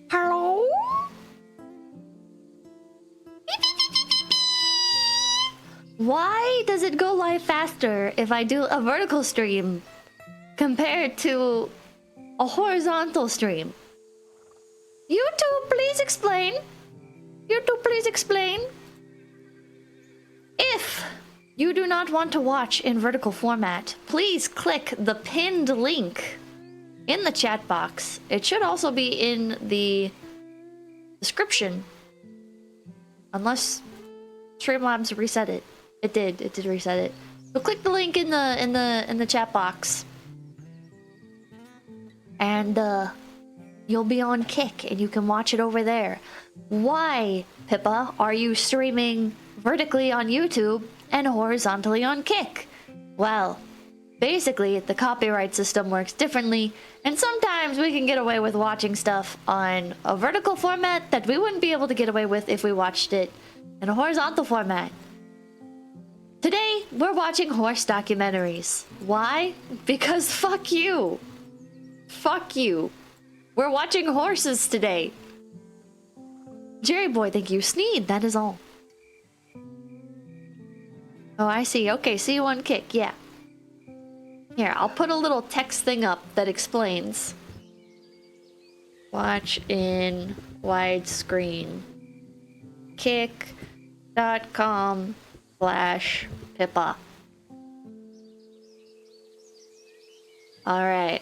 Hello? Why does it go live faster if I do a vertical stream compared to a horizontal stream? YouTube, please explain. YouTube, please explain. If you do not want to watch in vertical format, please click the pinned link in the chat box. It should also be in the description. Unless Streamlabs reset it. It did reset it. So click the link in the chat box. And you'll be on Kick and you can watch it over there. Why, Pippa, are you streaming vertically on YouTube and horizontally on Kick? Well, basically the copyright system works differently, and sometimes we can get away with watching stuff on a vertical format that we wouldn't be able to get away with if we watched it in a horizontal format. Today, we're watching horse documentaries. Why? Because fuck you. Fuck you. We're watching horses today. Jerry boy, thank you. Sneed, that is all. Oh, I see. Okay, see you on Kick, yeah. Here, I'll put a little text thing up that explains. Watch in widescreen. Kick.com/Pippa. Alright.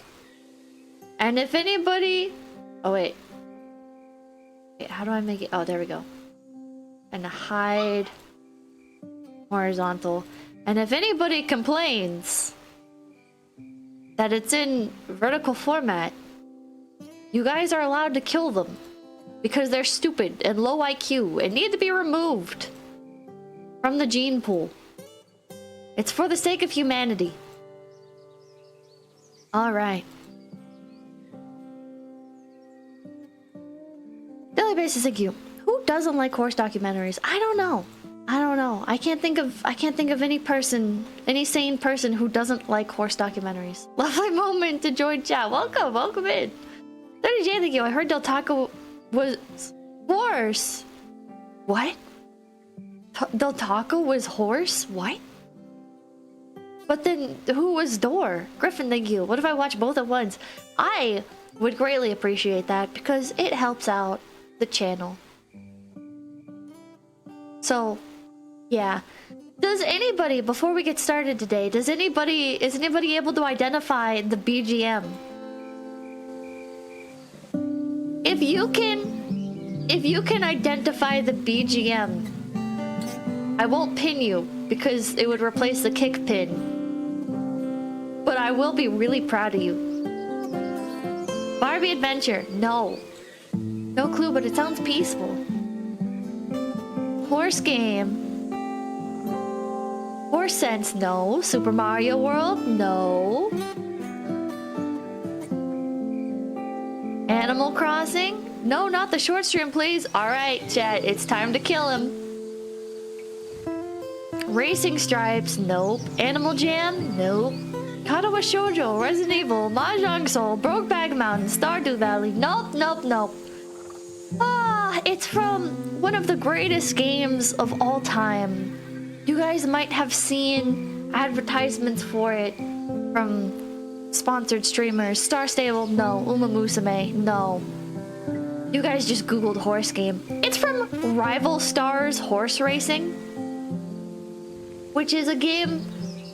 And if anybody... Oh, wait. Wait, how do I make it? Oh, there we go. And hide horizontal. And if anybody complains that it's in vertical format, you guys are allowed to kill them because they're stupid and low IQ and need to be removed from the gene pool. It's for the sake of humanity. All right. Daily basis, thank you. Who doesn't like horse documentaries? I don't know. I can't think of any person, any sane person who doesn't like horse documentaries. Lovely moment to join chat. Welcome in. 30J, thank you. I heard Del Taco was horse. What? Del Taco was horse? What? But then who was Door? Griffin, thank you. What if I watch both at once? I would greatly appreciate that because it helps out the channel. So, yeah. Does anybody, before we get started today, is anybody able to identify the BGM? If you can identify the BGM, I won't pin you because it would replace the kick pin. But I will be really proud of you. Barbie Adventure, no. No clue, but it sounds peaceful. Horse game. Horse Sense, no. Super Mario World, no. Animal Crossing? No, not the short stream, please. Alright, chat, it's time to kill him. Racing Stripes, nope. Animal Jam, nope. Katawa Shoujo, Resident Evil, Mahjong Soul, Brokeback Mountain, Stardew Valley, nope. Ah, it's from one of the greatest games of all time. You guys might have seen advertisements for it from sponsored streamers. Star Stable, no. Uma Musume, no. You guys just googled horse game. It's from Rival Stars Horse Racing, which is a game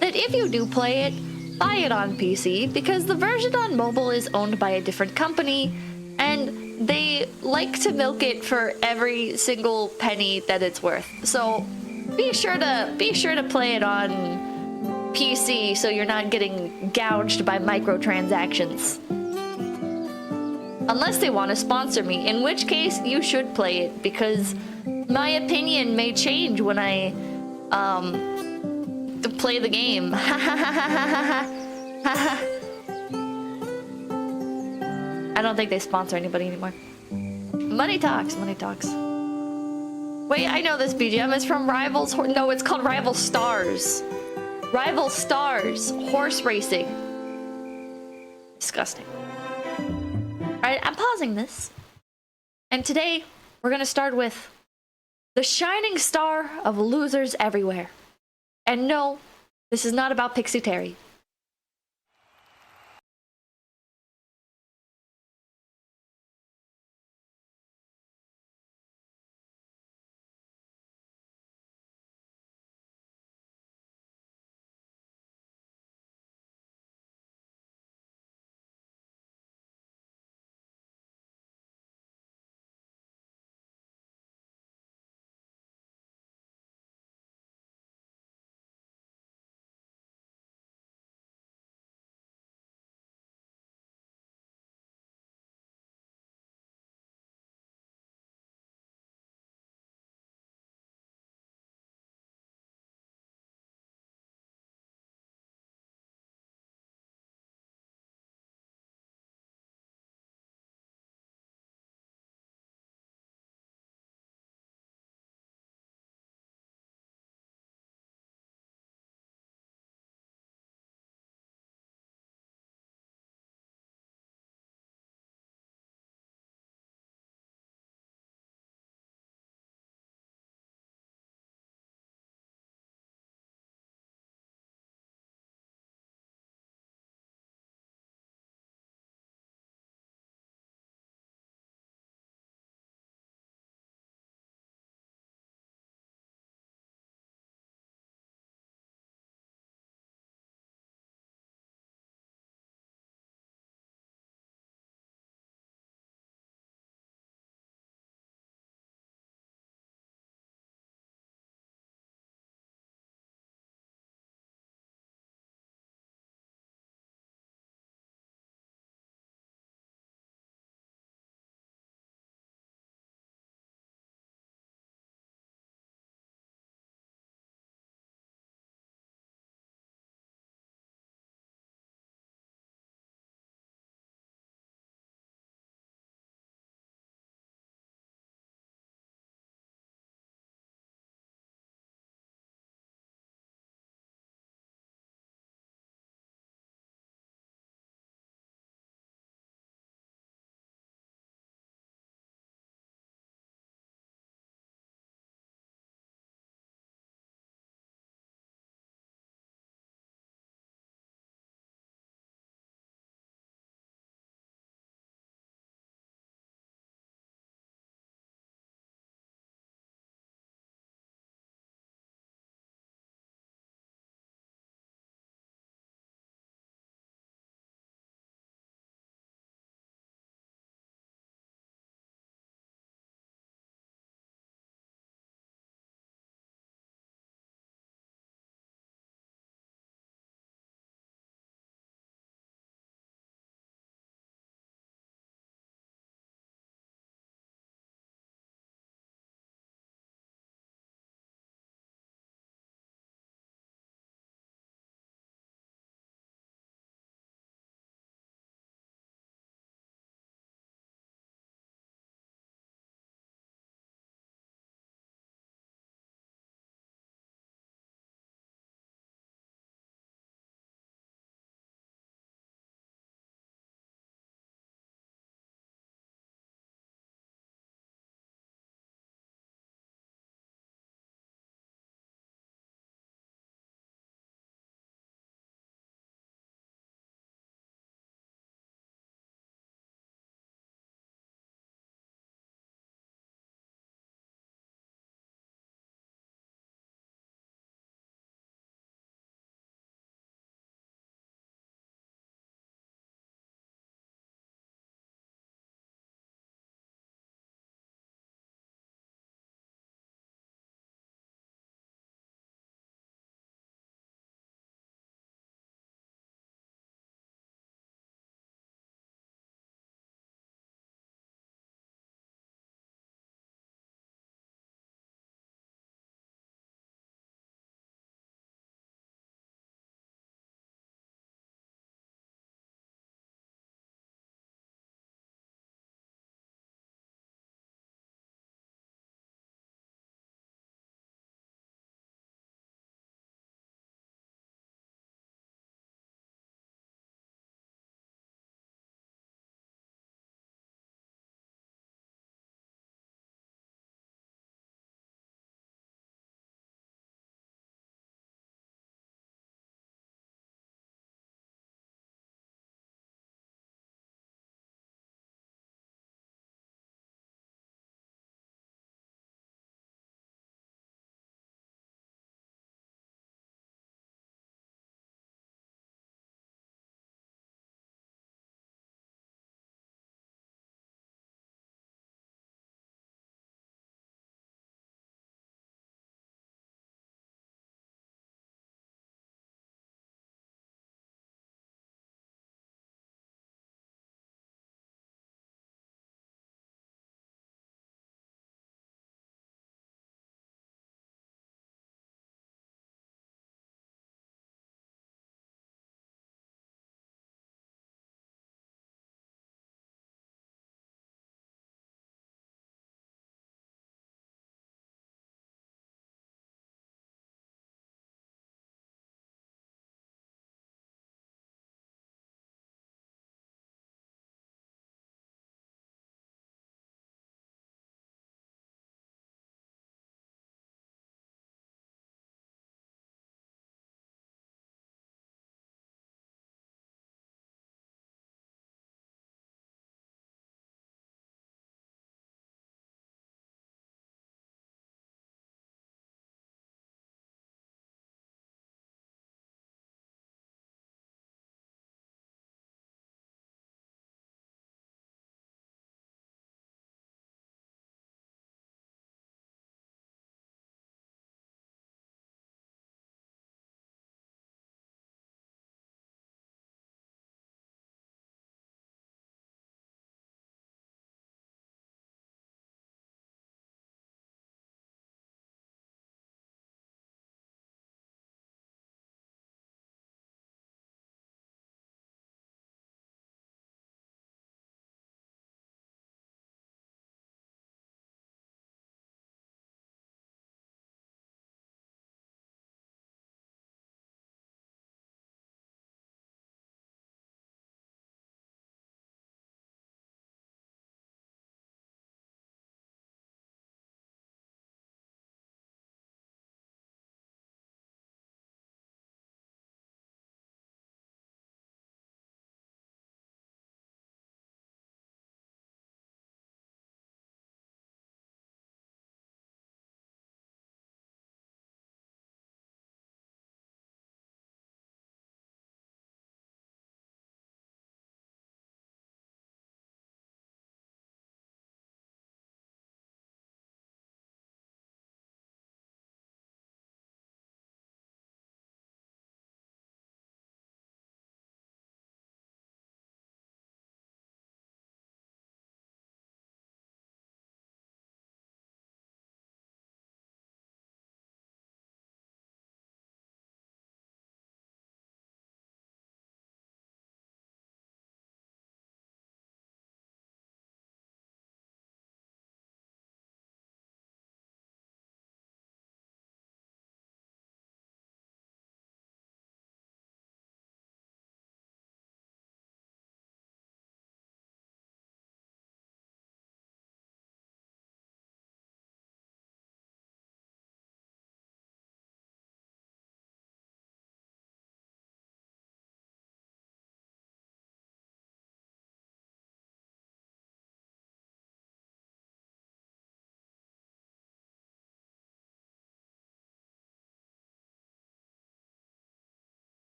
that if you do play it, buy it on PC because the version on mobile is owned by a different company and they like to milk it for every single penny that it's worth. So be sure to play it on PC so you're not getting gouged by microtransactions. Unless they want to sponsor me, in which case you should play it because my opinion may change when I play the game. I don't think they sponsor anybody anymore. Money talks. Wait, I know this BGM is from Rivals. No, it's called Rival Stars. Rival Stars Horse Racing. Disgusting. Alright, I'm pausing pausing this. And today, we're gonna start with the shining star of losers everywhere. And no, this is not about Pixie Terry.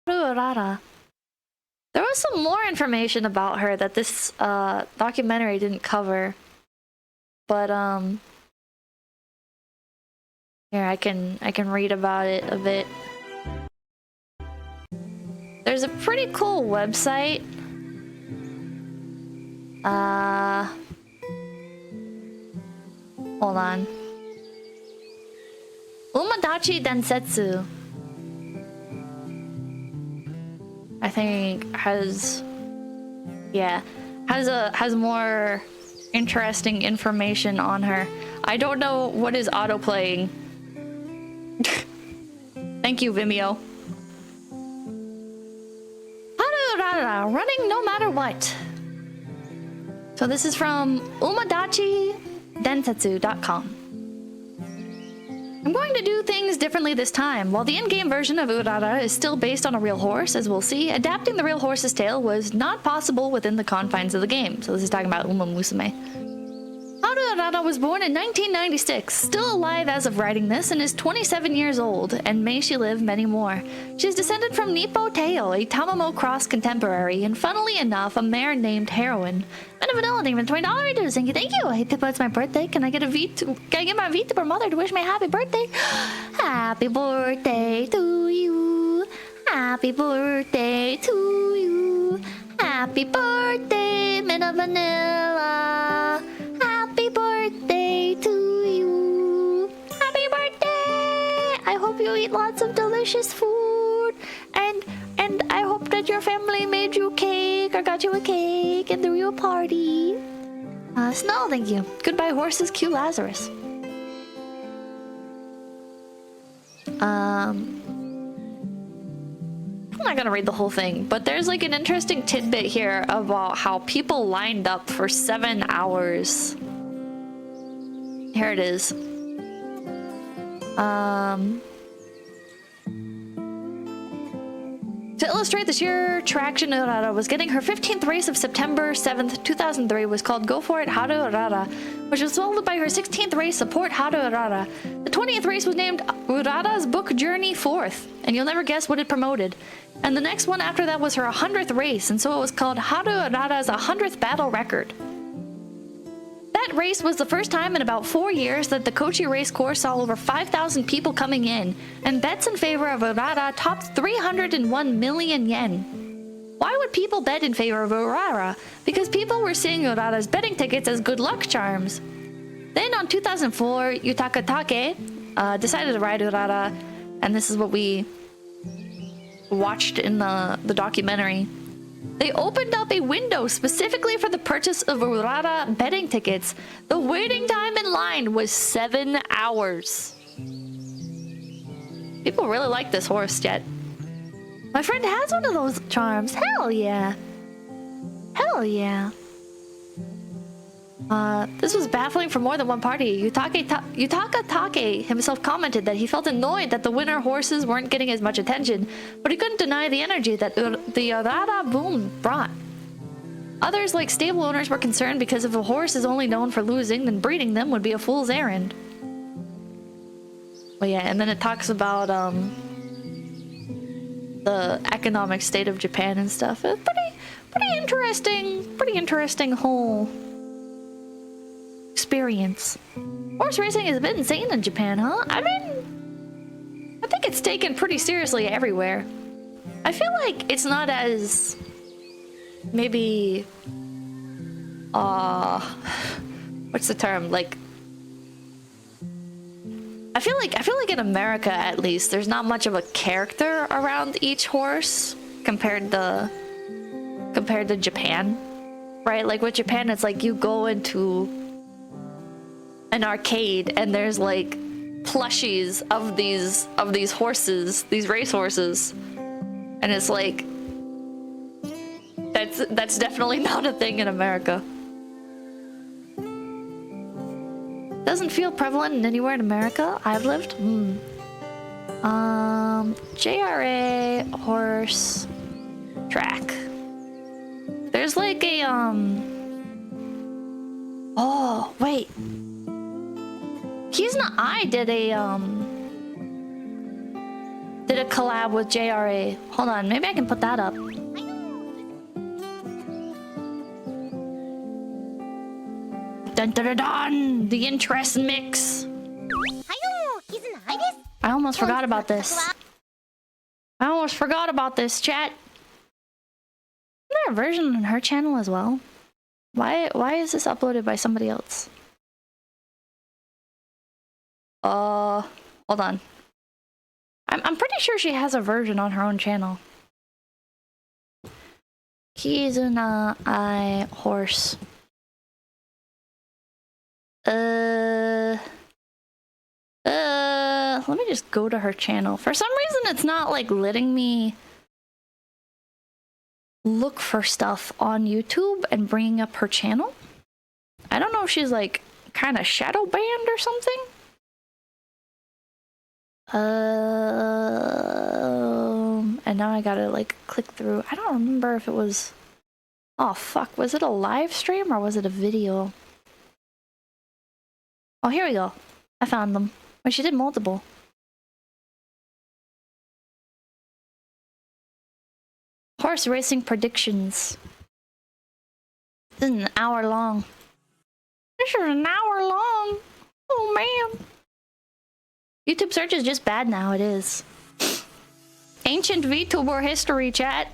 Haru Urara. There was some more information about her that this documentary didn't cover. But here I can read about it a bit. There's a pretty cool website. Hold on. Umadachi Densetsu. I think has more interesting information on her. I don't know what is auto-playing. Thank you, Vimeo. Haru Urara, running no matter what. So this is from umadachidensetsu.com. I'm going to do things differently this time. While the in-game version of Urara is still based on a real horse, as we'll see, adapting the real horse's tail was not possible within the confines of the game. So this is talking about Uma Musume. Haru Urara was born in 1996, still alive as of writing this, and is 27 years old, and may she live many more. She is descended from Nippo Teo, a Tamamo Cross contemporary, and funnily enough, a mare named Heroine. Men of Vanilla, thank you for $20 reduce. Thank you, thank you. Hey Pippa, it's my birthday. Can I get my VTuber mother to wish me a happy birthday? Happy birthday to you. Happy birthday to you. Happy birthday, Men of Vanilla. Happy birthday to you. Happy birthday! I hope you eat lots of delicious food. And I hope that your family made you cake or got you a cake and threw you a party. Snow, thank you. Goodbye horses, Q Lazarus. I'm not gonna read the whole thing, but there's like an interesting tidbit here about how people lined up for 7 hours. Here it is. To illustrate the sheer traction Urara was getting, her 15th race of September 7th, 2003 was called Go For It Haru Urara, which was followed by her 16th race, Support Haru Urara. The 20th race was named Urara's Book Journey 4th, and you'll never guess what it promoted. And the next one after that was her 100th race, and so it was called Haru Urara's 100th battle record. That race was the first time in about 4 years that the Kochi racecourse saw over 5,000 people coming in, and bets in favor of Urara topped 301 million yen. Why would people bet in favor of Urara? Because people were seeing Urara's betting tickets as good luck charms. Then on 2004, Yutaka Take decided to ride Urara, and this is what we watched in the documentary. They opened up a window specifically for the purchase of Urara betting tickets. The waiting time in line was 7 hours. People really like this horse, Jet. My friend has one of those charms. Hell yeah. Hell yeah. This was baffling for more than one party. Yutaka Take himself commented that he felt annoyed that the winner horses weren't getting as much attention, but he couldn't deny the energy that the Urara boom brought. Others, like stable owners, were concerned because if a horse is only known for losing, then breeding them would be a fool's errand. Well, yeah, and then it talks about the economic state of Japan and stuff. It's pretty interesting whole experience. Horse racing is a bit insane in Japan, huh? I mean, I think it's taken pretty seriously everywhere. I feel like it's not as maybe what's the term? Like I feel like in America at least there's not much of a character around each horse compared to Japan. Right? Like with Japan it's like you go into an arcade and there's like plushies of these horses, these race horses, and it's like that's definitely not a thing in America. Doesn't feel prevalent anywhere in America I've lived. JRA horse track. There's like a oh wait. I did a did a collab with JRA. Hold on, maybe I can put that up. Dun dun dun dun! The interest mix. I almost forgot about this. I almost forgot about this, chat. Isn't there a version on her channel as well? Why is this uploaded by somebody else? Hold on. I'm pretty sure she has a version on her own channel. Kizuna I horse. Let me just go to her channel. For some reason, it's not like letting me look for stuff on YouTube and bringing up her channel. I don't know if she's like kind of shadow banned or something. And now I gotta like click through. I don't remember if it was. Oh fuck! Was it a live stream or was it a video? Oh, here we go. I found them. Wait, she did multiple. Horse racing predictions. This is an hour long. This is an hour long. Oh man. YouTube search is just bad now, it is. Ancient VTuber history, chat.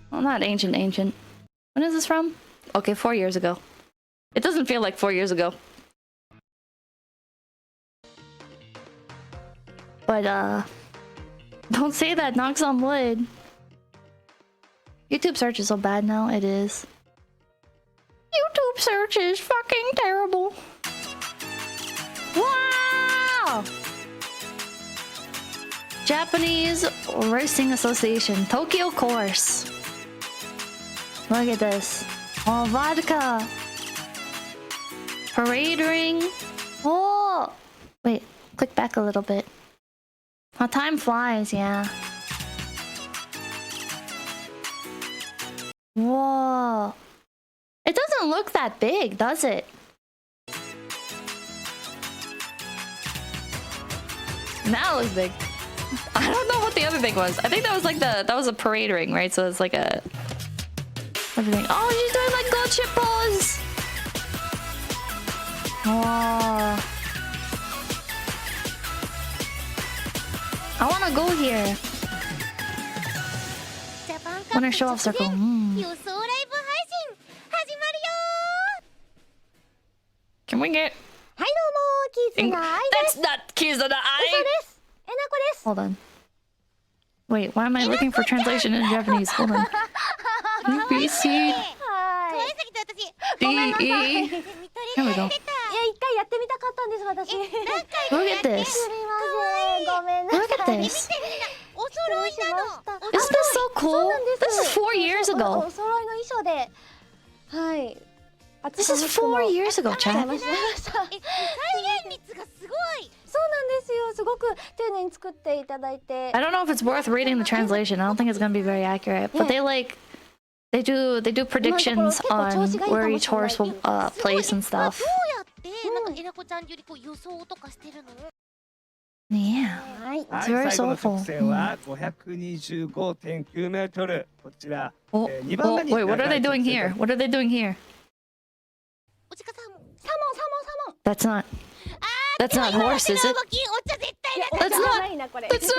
Well, not ancient. When is this from? Okay, 4 years ago. It doesn't feel like 4 years ago. But, don't say that, knocks on wood. YouTube search is so bad now, it is. YouTube search is fucking terrible. Wow! Japanese Racing Association, Tokyo course. Look at this. Oh, vodka. Parade ring. Oh! Wait, click back a little bit. How time flies, yeah. Whoa. It doesn't look that big, does it? Now it looks big. I don't know what the other thing was. I think that was like that was a parade ring, right? So it's like a everything. Oh, she's doing like gold chip pose. Whoa. I wanna go here. Wanna show off circle. Can we get? That's not Kizuna Ai. Hold on. Wait, why am I looking for translation in Japanese? Hold on. UBC DE. Here we go. Look at this. Look at this. Isn't this so cool? This is 4 years ago. This is 4 years ago, chat. I don't know if it's worth reading the translation. I don't think it's gonna be very accurate. But they do predictions on where each horse will place and stuff. Yeah, it's very soulful. Oh, wait, what are they doing here? What are they doing here? That's not horse, is it? That's not horse, is it?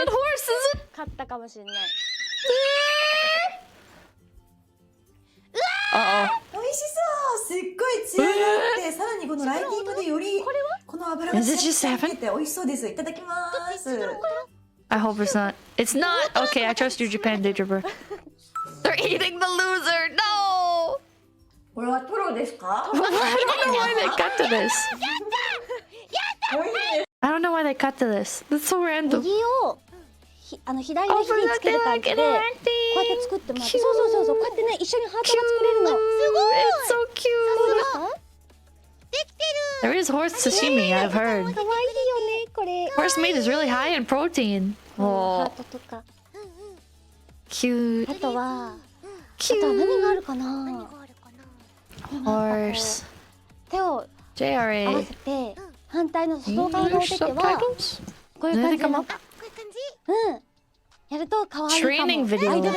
Uh-oh. Is it just seven? I hope it's not. It's not! Okay, I trust you, Japan Daydreamer. They're eating the loser! No! I don't know why they cut to this. I don't know why they cut to this. That's so random. Oh, for the dog interacting! Cute! It's so cute! There is horse sashimi, I've heard. Horse meat is really high in protein. Oh. Cute. Cute. Horse. JRA. English subtitles? Did they come up? Training video.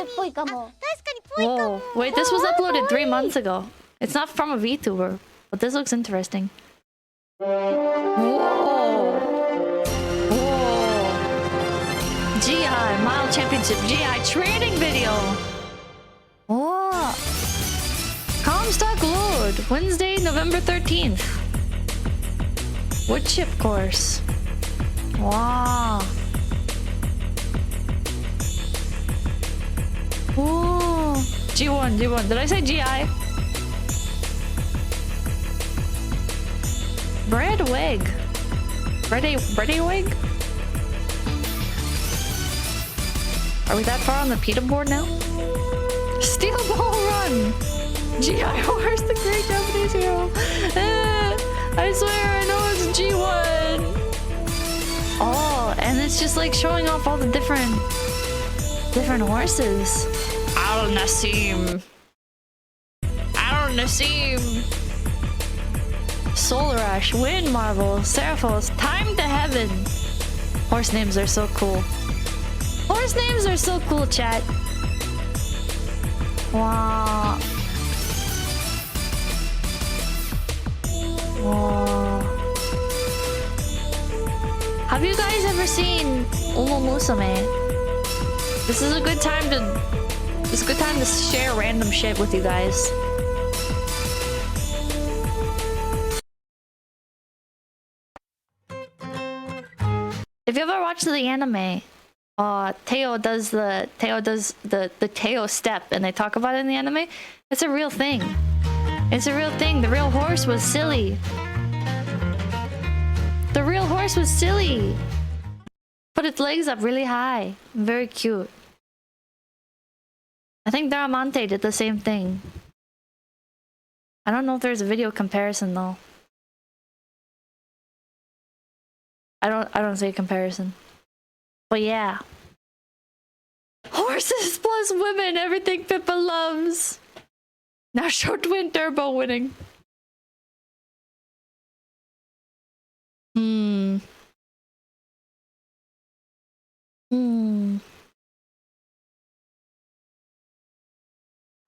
Whoa. Wait, this was uploaded 3 months ago. It's not from a VTuber, but this looks interesting. Whoa. Whoa. GI Mile Championship GI training video. Whoa. Comstock Lord, Wednesday, November 13th. Wood chip course. Wow. Ooh. G1, G1. Did I say GI? Bread wig. Bready wig? Are we that far on the pita board now? Steel ball run! GI horse, the great Japanese hero. I swear I know it's G1. Oh, and it's just like showing off all the different horses. Al Nassim. Al Nassim. Solar Ash, Wind Marvel, Seraphos, Time to Heaven. Horse names are so cool. Horse names are so cool, chat. Wow. Wow. Have you guys ever seen Umo Musume? This is a good time to share random shit with you guys. If you ever watched the anime, Teo does the Teo step, and they talk about it in the anime. It's a real thing. It's a real thing. The real horse was silly. The real horse was silly. Put its legs up really high. Very cute. I think Daramante did the same thing. I don't know if there's a video comparison though. I don't see a comparison. But yeah. Horses plus women, everything Pippa loves. Now show Twin Turbo winning.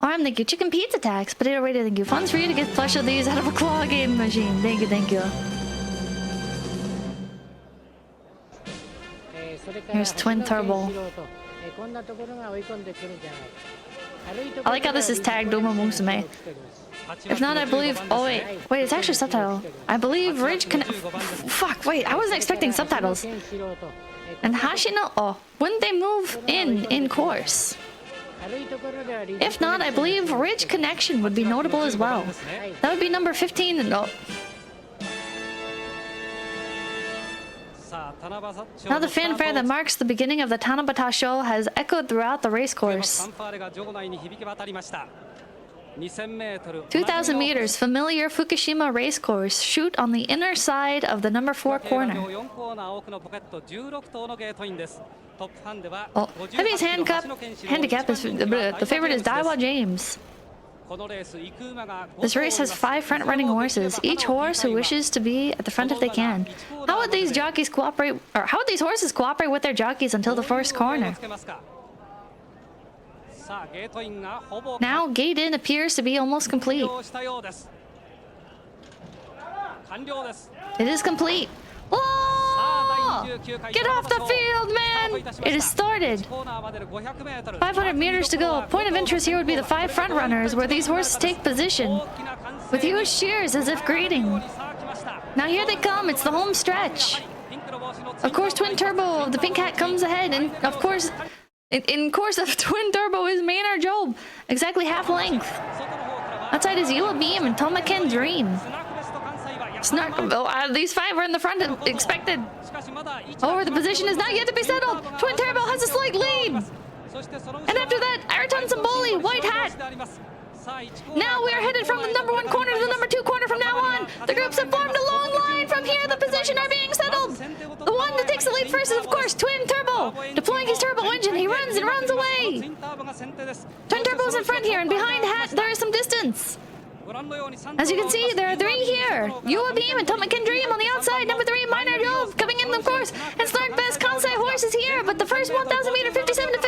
Arm, thank you. Chicken pizza tax. Potato radio, thank you. Funds for you to get plush of these out of a claw game machine. Thank you, thank you. Here's Twin Turbo. I like how this is tagged Uma Musume. If not, I believe... Oh, wait. Wait, it's actually subtitle. I believe Ridge can... Fuck, wait. I wasn't expecting subtitles. And Hashino... Oh, wouldn't they move in course? If not, I believe Ridge Connection would be notable as well. That would be number 15 and... Oh. Now the fanfare that marks the beginning of the Tanabata show has echoed throughout the racecourse. 2,000 meters, familiar Fukushima racecourse. Shoot on the inner side of the number 4 corner. Oh, heavy's handicap is the favorite is Daiwa James. This race has 5 front-running horses. Each horse who wishes to be at the front if they can. How would these jockeys cooperate, or how would these horses cooperate with their jockeys until the first corner? Now, gate in appears to be almost complete. It is complete. Oh! Get off the field, man! It has started. 500 meters to go. Point of interest here would be the 5 front runners, where these horses take position, with huge cheers as if greeting. Now here they come. It's the home stretch. Of course, Twin Turbo of the pink hat comes ahead, and of course, in course of Twin Turbo is Maynard Job, exactly half length. Outside is Yua Beam and Tomaken Dream. Snark. Oh, these 5 are in the front expected. Oh, the position is not yet to be settled. Twin Turbo has a slight lead. And after that, Ayrton Zamboli, white hat. Now we are headed from the number 1 corner to the number 2 corner from now on. The groups have formed a long line. From here, the position are being settled. The one that takes the lead first is, of course, Twin Turbo. Deploying his turbo engine, he runs and runs away. Twin Turbo's in front here, and behind Hat, there is some distance. As you can see, there are 3 here. Yua Beam and Tomaken Dream on the outside. Number 3, Minor Job coming in, of course. And Snark Best Kansai Horse is here, but the first 1,000 meter, 57 to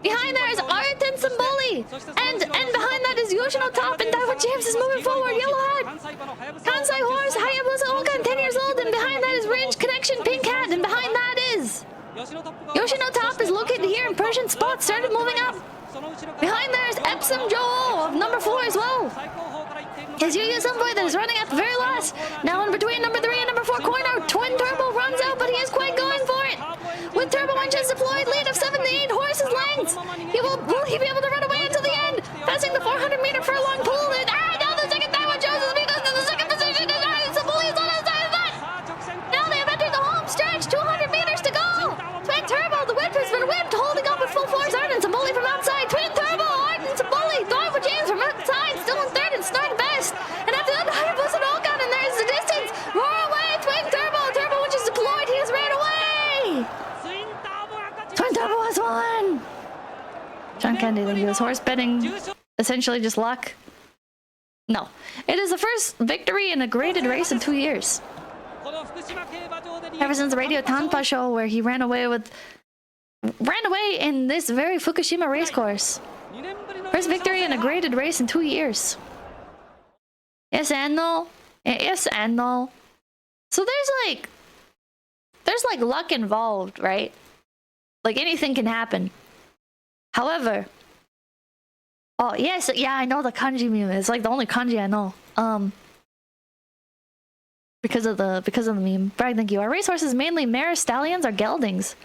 Behind there is Arten Symboli. And behind that is Yoshino Top, and Daiwa James is moving forward. Yellow hat. Kansai Horse, Hayabusa Okan, 10 years old, and behind that is Range Connection Pink Hat, and behind that is Yoshino Top is located here in Persian Spot, started moving up. Behind there is Epsom Joe of number 4 as well. His Yu-Yu Sunboy that is running at the very last. Now in between number 3 and number 4 corner, Twin Turbo runs out, but he is quite going for it. With Turbo Winches deployed, lead of 7 to 8 horses lengths. Will he be able to run away until the end? Passing the 400-meter furlong pool. Now the second time Joseph because in the second position is the police on his side of that. Now they have entered the home stretch, 200 meters to go. Twin Turbo, the whip has been whipped, holding up with full force. Arden Symboli from outside. Twin Turbo, Arden Symboli, Daiwa James from outside, still in third and snart best. And after that, Hayabusa and Okan, and there's the distance. Roar away, Twin Turbo, which is deployed, he has ran away. Twin Turbo has won. John Candy, thank you. Is horse betting essentially just luck? No. It is the first victory in a graded race in 2 years. Ever since the Radio Tanpa show where he ran away in this very Fukushima racecourse. First victory in a graded race in 2 years. Yes and no. Yes and no. So there's like luck involved, right? Like anything can happen. However, oh yes, yeah, I know the kanji meme. It's like the only kanji I know. Because of the meme. Bragg, thank you. Are racehorses mainly mare stallions or geldings?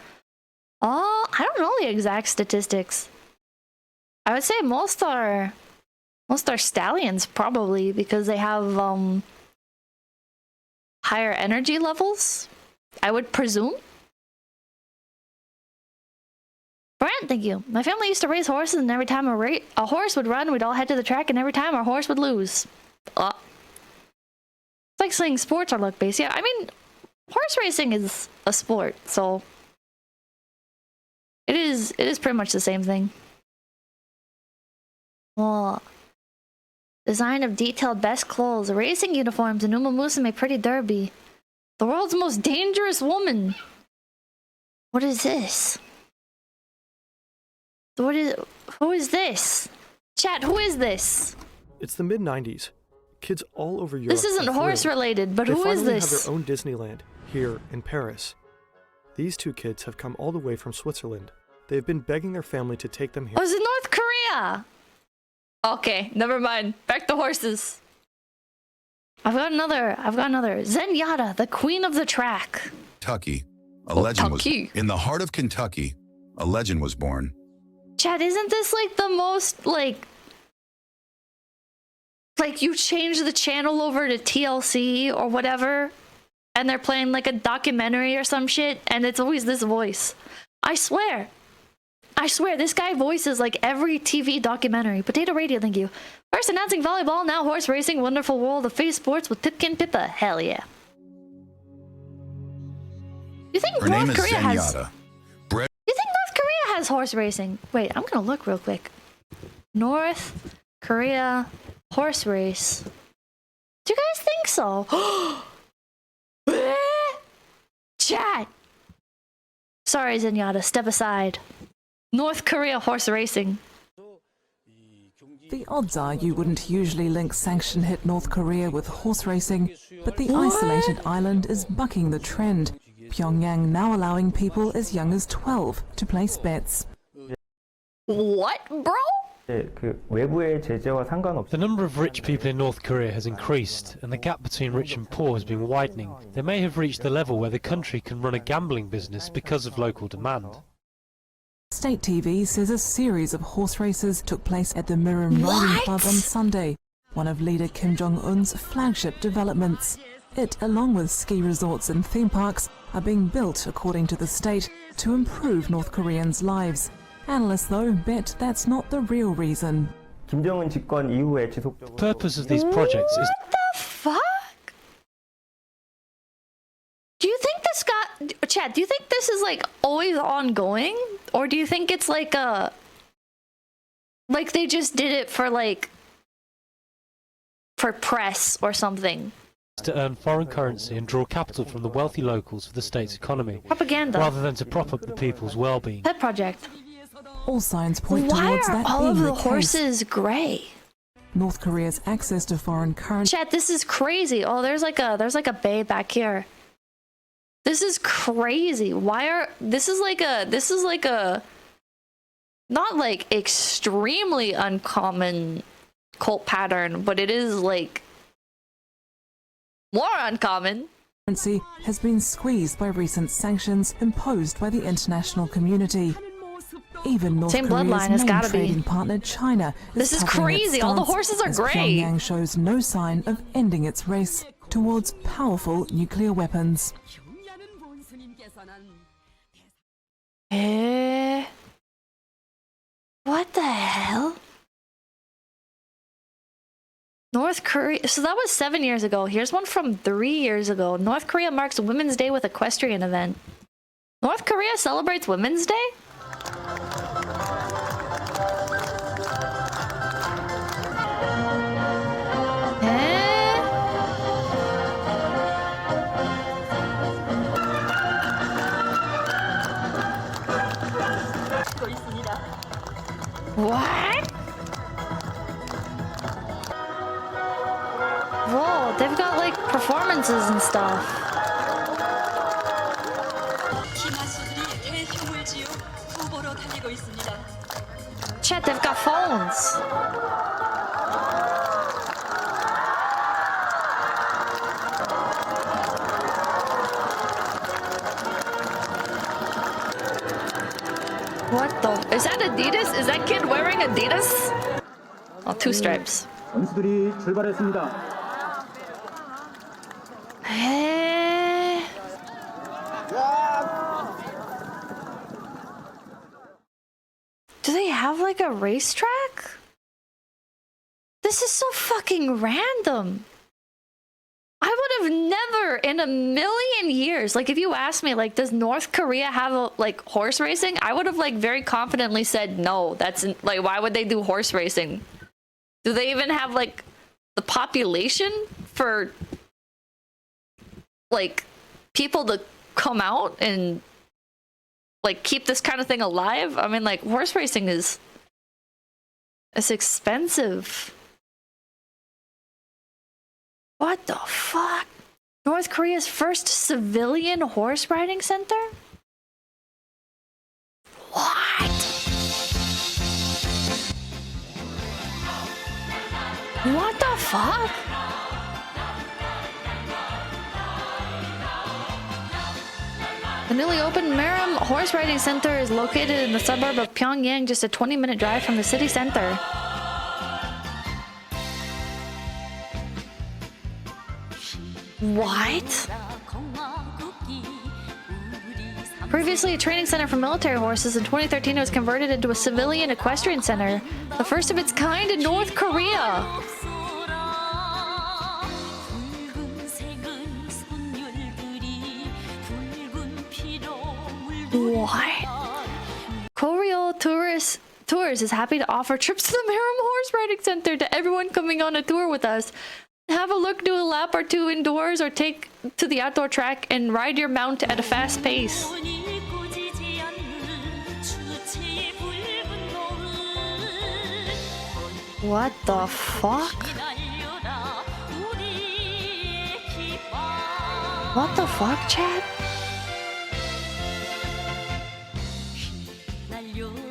Oh, I don't know the exact statistics. I would say most are stallions probably because they have higher energy levels, I would presume. Brent, thank you. My family used to race horses, and every time a horse would run, we'd all head to the track, and every time our horse would lose. It's like saying sports are luck-based. Yeah, I mean, horse racing is a sport, so it is pretty much the same thing. Well, design of detailed best clothes, racing uniforms, and Uma Musume Pretty Derby. The world's most dangerous woman. What is this? Who is this? Chat, who is this? It's the mid-90s. Kids all over Europe. This isn't horse related, but who is this? They finally have their own Disneyland here in Paris. These two kids have come all the way from Switzerland. They've been begging their family to take them here. Oh, is it North Korea? Okay, never mind. Back to horses. I've got another. Zenyatta, the queen of the track. Kentucky. In the heart of Kentucky, a legend was born. Chad, isn't this like the most like you change the channel over to TLC or whatever, and they're playing like a documentary or some shit, and it's always this voice. I swear, this guy voices like every TV documentary. Potato Radio, thank you. First announcing volleyball, now horse racing, wonderful world of face sports with Pipkin Pippa. Hell yeah. You think North Korea has horse racing? Wait, I'm gonna look real quick. North Korea horse race. Do you guys think so? Chat. Sorry, Zenyatta, step aside. North Korea horse racing. The odds are you wouldn't usually link sanction-hit North Korea with horse racing, but the isolated island is bucking the trend. Pyongyang now allowing people as young as 12 to place bets. What, bro? The number of rich people in North Korea has increased, and the gap between rich and poor has been widening. They may have reached the level where the country can run a gambling business because of local demand. State TV says a series of horse races took place at the Miram Riding Club on Sunday, one of leader Kim Jong-un's flagship developments. It, along with ski resorts and theme parks, are being built, according to the state, to improve North Koreans' lives. Analysts, though, bet that's not the real reason. The purpose of these projects is... What the fuck? Do you think this got... Chad, do you think this is, like, always ongoing? Or do you think it's, like, a... Like, they just did it for, like... for press or something? To earn foreign currency and draw capital from the wealthy locals for the state's economy. Propaganda. Rather than to prop up the people's well-being. Pet project. All signs point Why towards are that all being of the case. horses gray? North Korea's access to foreign currency. Chat, this is crazy. Oh, there's like a bay back here. This is crazy. Why are this is like a not like extremely uncommon cult pattern, but it is like more uncommon. Has been squeezed by recent sanctions imposed by the international community. Even North Same Korea's bloodline has main gotta be. trading partner, China, This is toughening its crazy. All the stance horses are as gray. Pyongyang shows no sign of ending its race towards powerful nuclear weapons. What the hell? North Korea. So that was 7 years ago. Here's one from 3 years ago. North Korea marks Women's Day with equestrian event. North Korea celebrates Women's Day? What? Whoa, they've got like performances and stuff. Chat, they've got phones. What the? Is that Adidas? Is that kid wearing Adidas? Oh, two stripes. 선수들이 출발했습니다. Do they have like a racetrack? This is so fucking random. I would have never in a million years, like if you asked me like, does North Korea have a, like horse racing? I would have like very confidently said no. That's like, why would they do horse racing? Do they even have like the population for like people to come out and like keep this kind of thing alive? I mean, like horse racing is, it's expensive. What the fuck? North Korea's first civilian horse riding center? What? What the fuck? The newly opened Meram Horse Riding Center is located in the suburb of Pyongyang, just a 20-minute drive from the city center. What? Previously a training center for military horses, in 2013 it was converted into a civilian equestrian center, the first of its kind in North Korea. What? Koryo Tours is happy to offer trips to the Meram Horse Riding Center to everyone coming on a tour with us. Have a look, do a lap or two indoors, or take to the outdoor track and ride your mount at a fast pace. What the fuck? What the fuck, Chad?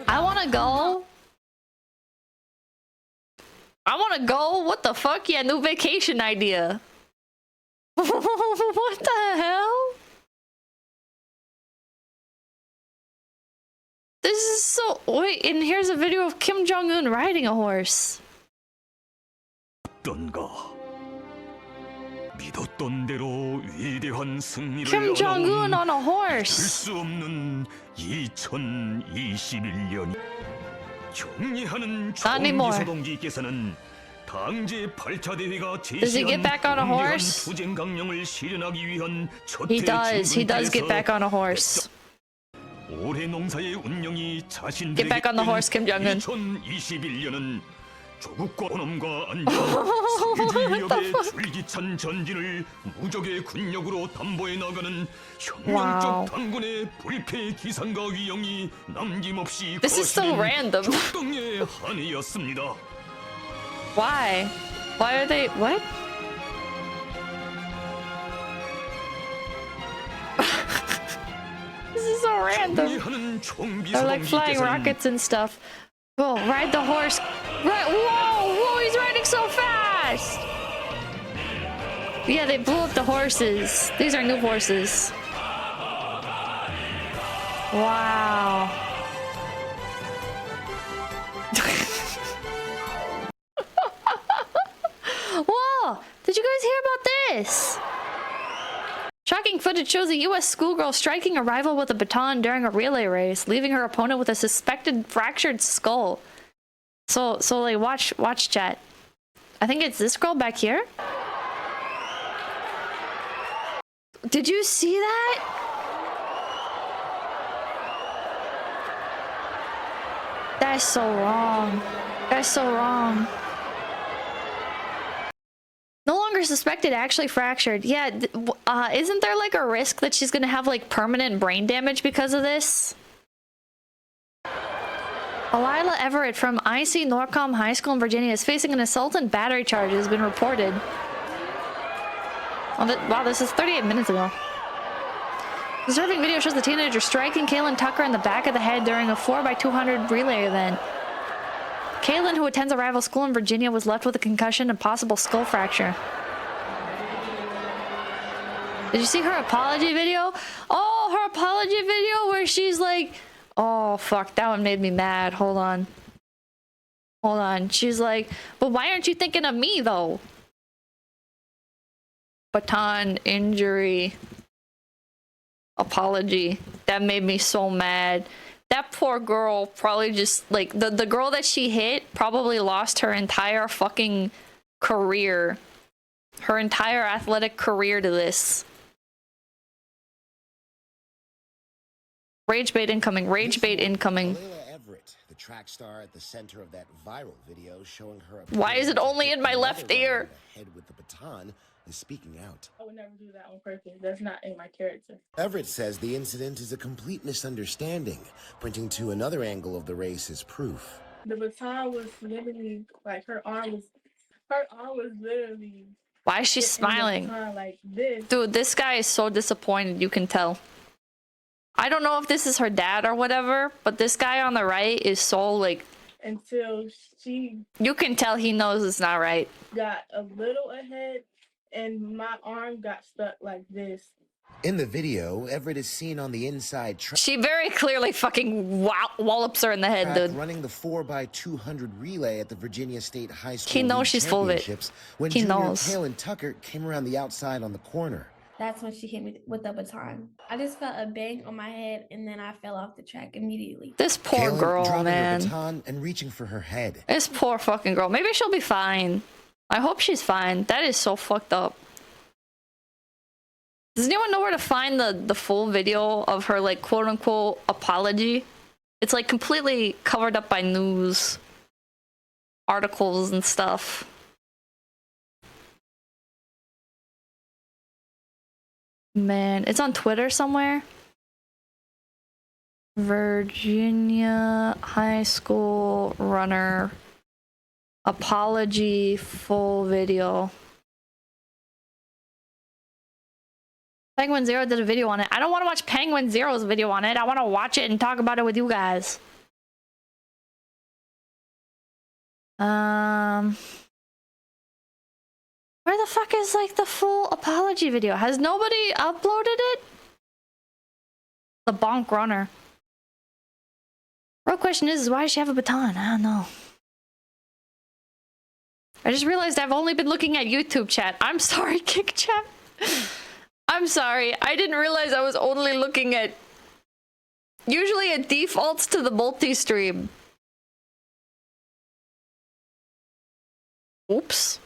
I wanna go. I wanna go. What the fuck? Yeah, new vacation idea. What the hell? This is so... Wait, and here's a video of Kim Jong-un riding a horse. Kim Jong-un on a horse. Not anymore. Does he get back on a horse? He does. He does get back on a horse. Get back on the horse, Kim Jong-un. 조국과 원엄과 안전, 사회주의 위협의 줄기찬 전진을 무적의 군력으로 담보해 나가는 혁명적 당군의 불패 기상과 위영이 남김없이 거스린 적당의 한 해였습니다. Why? Why are they what? This is so random. They're like flying rockets and stuff. Whoa, ride the horse. Right, whoa, he's riding so fast. Yeah, they blew up the horses. These are new horses. Wow. Whoa! Did you guys hear about this? Shocking footage shows a U.S. schoolgirl striking a rival with a baton during a relay race, leaving her opponent with a suspected fractured skull. So like, watch chat. I think it's this girl back here. Did you see that? That's so wrong. That's so wrong. No longer suspected, actually fractured. Yeah, isn't there like a risk that she's gonna have like permanent brain damage because of this? Alila Everett from IC Norcom High School in Virginia is facing an assault and battery charge, has been reported. Wow, this is 38 minutes ago. The disturbing video shows the teenager striking Kaylin Tucker in the back of the head during a 4x200 relay event. Kaylin, who attends a rival school in Virginia, was left with a concussion and possible skull fracture. Did you see her apology video? Oh, her apology video where she's like, oh, fuck, that one made me mad. Hold on. Hold on. She's like, but why aren't you thinking of me, though? Baton injury. Apology. That made me so mad. That poor girl probably just, like, the girl that she hit probably lost her entire fucking career. Her entire athletic career to this. Rage bait incoming. Rage bait incoming. The track star at the center of that viral video showing her. Why is it only in my left ear? Head with the baton is speaking out. I would never do that on purpose. That's not in my character. Everett says the incident is a complete misunderstanding, pointing to another angle of the race as proof. The baton was literally like her arm was literally. Why is she smiling? Like this. Dude, this guy is so disappointed, you can tell. I don't know if this is her dad or whatever, but this guy on the right is so like. Until she. You can tell he knows it's not right. Got a little ahead, and my arm got stuck like this. In the video, Everett is seen on the inside track. She very clearly fucking wallops her in the head, dude. Running the 4x200 relay at the Virginia State High School. He knows she's full of it. When he junior knows. Kaylin Tucker came around the outside on the corner. That's when she hit me with the baton. I just felt a bang on my head, and then I fell off the track immediately. This poor girl, man. Her baton and reaching for her head. This poor fucking girl. Maybe she'll be fine. I hope she's fine. That is so fucked up. Does anyone know where to find the full video of her, like, quote-unquote apology? It's, like, completely covered up by news articles and stuff. Man, it's on Twitter somewhere. Virginia High School runner apology full video. Penguin Zero did a video on it. I don't want to watch Penguin Zero's video on it. I want to watch it and talk about it with you guys. Where the fuck is like the full apology video? Has nobody uploaded it? The bonk runner. Real question is why does she have a baton? I don't know. I just realized I've only been looking at YouTube chat. I'm sorry, Kick Chat. I'm sorry. I didn't realize I was only looking at... Usually it defaults to the multi-stream. Oops.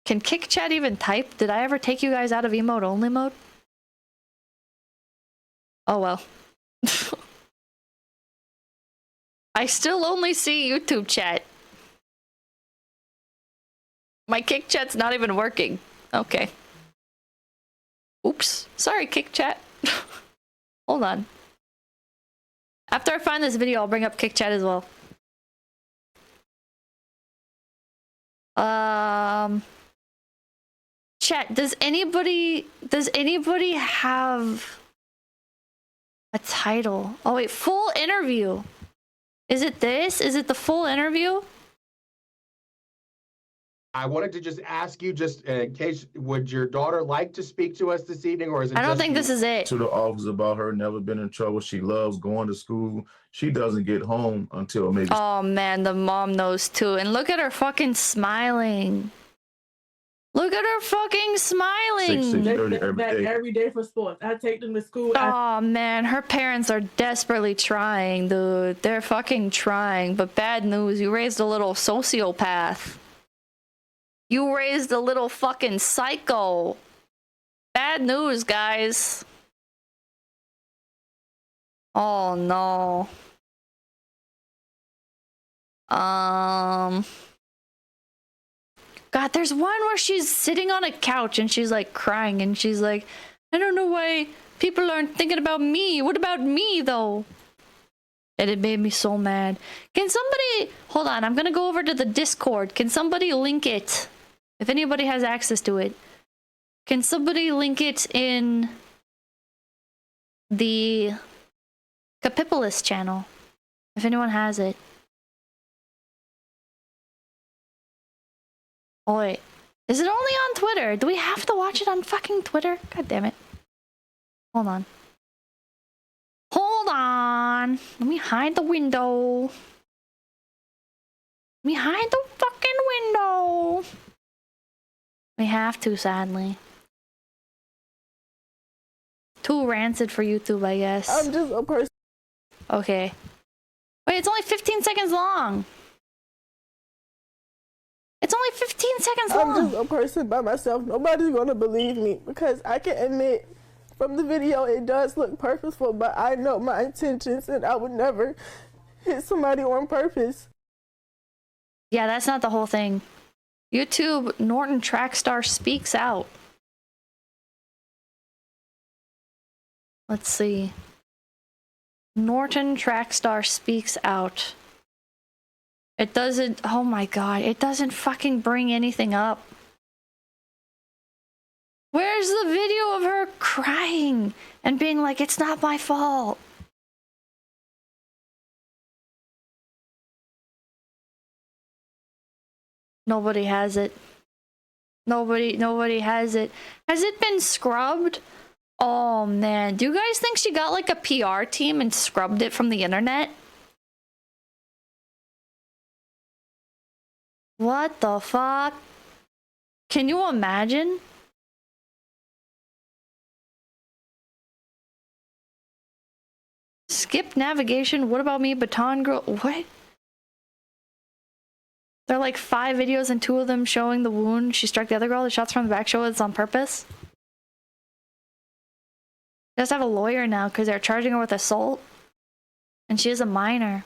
Can Kick Chat even type? Did I ever take you guys out of emote only mode? Oh well. I still only see YouTube chat. My kick chat's not even working. Okay. Oops. Sorry, kick chat. Hold on. After I find this video, I'll bring up kick chat as well. Chat, does anybody have a title? Oh wait, full interview. Is it this? Is it the full interview? I wanted to just ask you, just in case, would your daughter like to speak to us this evening, or is it? I don't think this is it. To the office about her never been in trouble. She loves going to school. She doesn't get home until maybe. Oh man, the mom knows too. And look at her fucking smiling. Look at her fucking smiling. 6:30 every day. Every day for sports. I take them to school. Oh man, her parents are desperately trying, dude. They're fucking trying. But bad news, you raised a little sociopath. You raised a little fucking psycho. Bad news, guys. Oh no. God, there's one where she's sitting on a couch and she's like crying and she's like, I don't know why people aren't thinking about me. What about me though? And it made me so mad. Can somebody, hold on, I'm gonna go over to the Discord. Can somebody link it? If anybody has access to it. Can somebody link it in the Capipolis channel? If anyone has it. Oh wait, is it only on Twitter? Do we have to watch it on fucking Twitter? God damn it. Hold on. Hold on. Let me hide the window. Let me hide the fucking window. We have to, sadly. Too rancid for YouTube, I guess. I'm just a person. Okay. Wait, it's only 15 seconds long. It's only 15 seconds long. I'm just a person by myself. Nobody's gonna believe me because I can admit from the video it does look purposeful, but I know my intentions and I would never hit somebody on purpose. Yeah, that's not the whole thing. YouTube Norton Trackstar speaks out. Let's see. Norton Trackstar speaks out. It doesn't, oh my god, it doesn't fucking bring anything up. Where's the video of her crying and being like, it's not my fault? Nobody has it. Nobody has it. Has it been scrubbed? Oh man, do you guys think she got like a PR team and scrubbed it from the internet? What the fuck? Can you imagine? Skip navigation. What about me, Baton girl? What? There are like 5 videos and 2 of them showing the wound she struck the other girl. The shots from the back show it's on purpose. She has to have a lawyer now because they're charging her with assault. And she is a minor.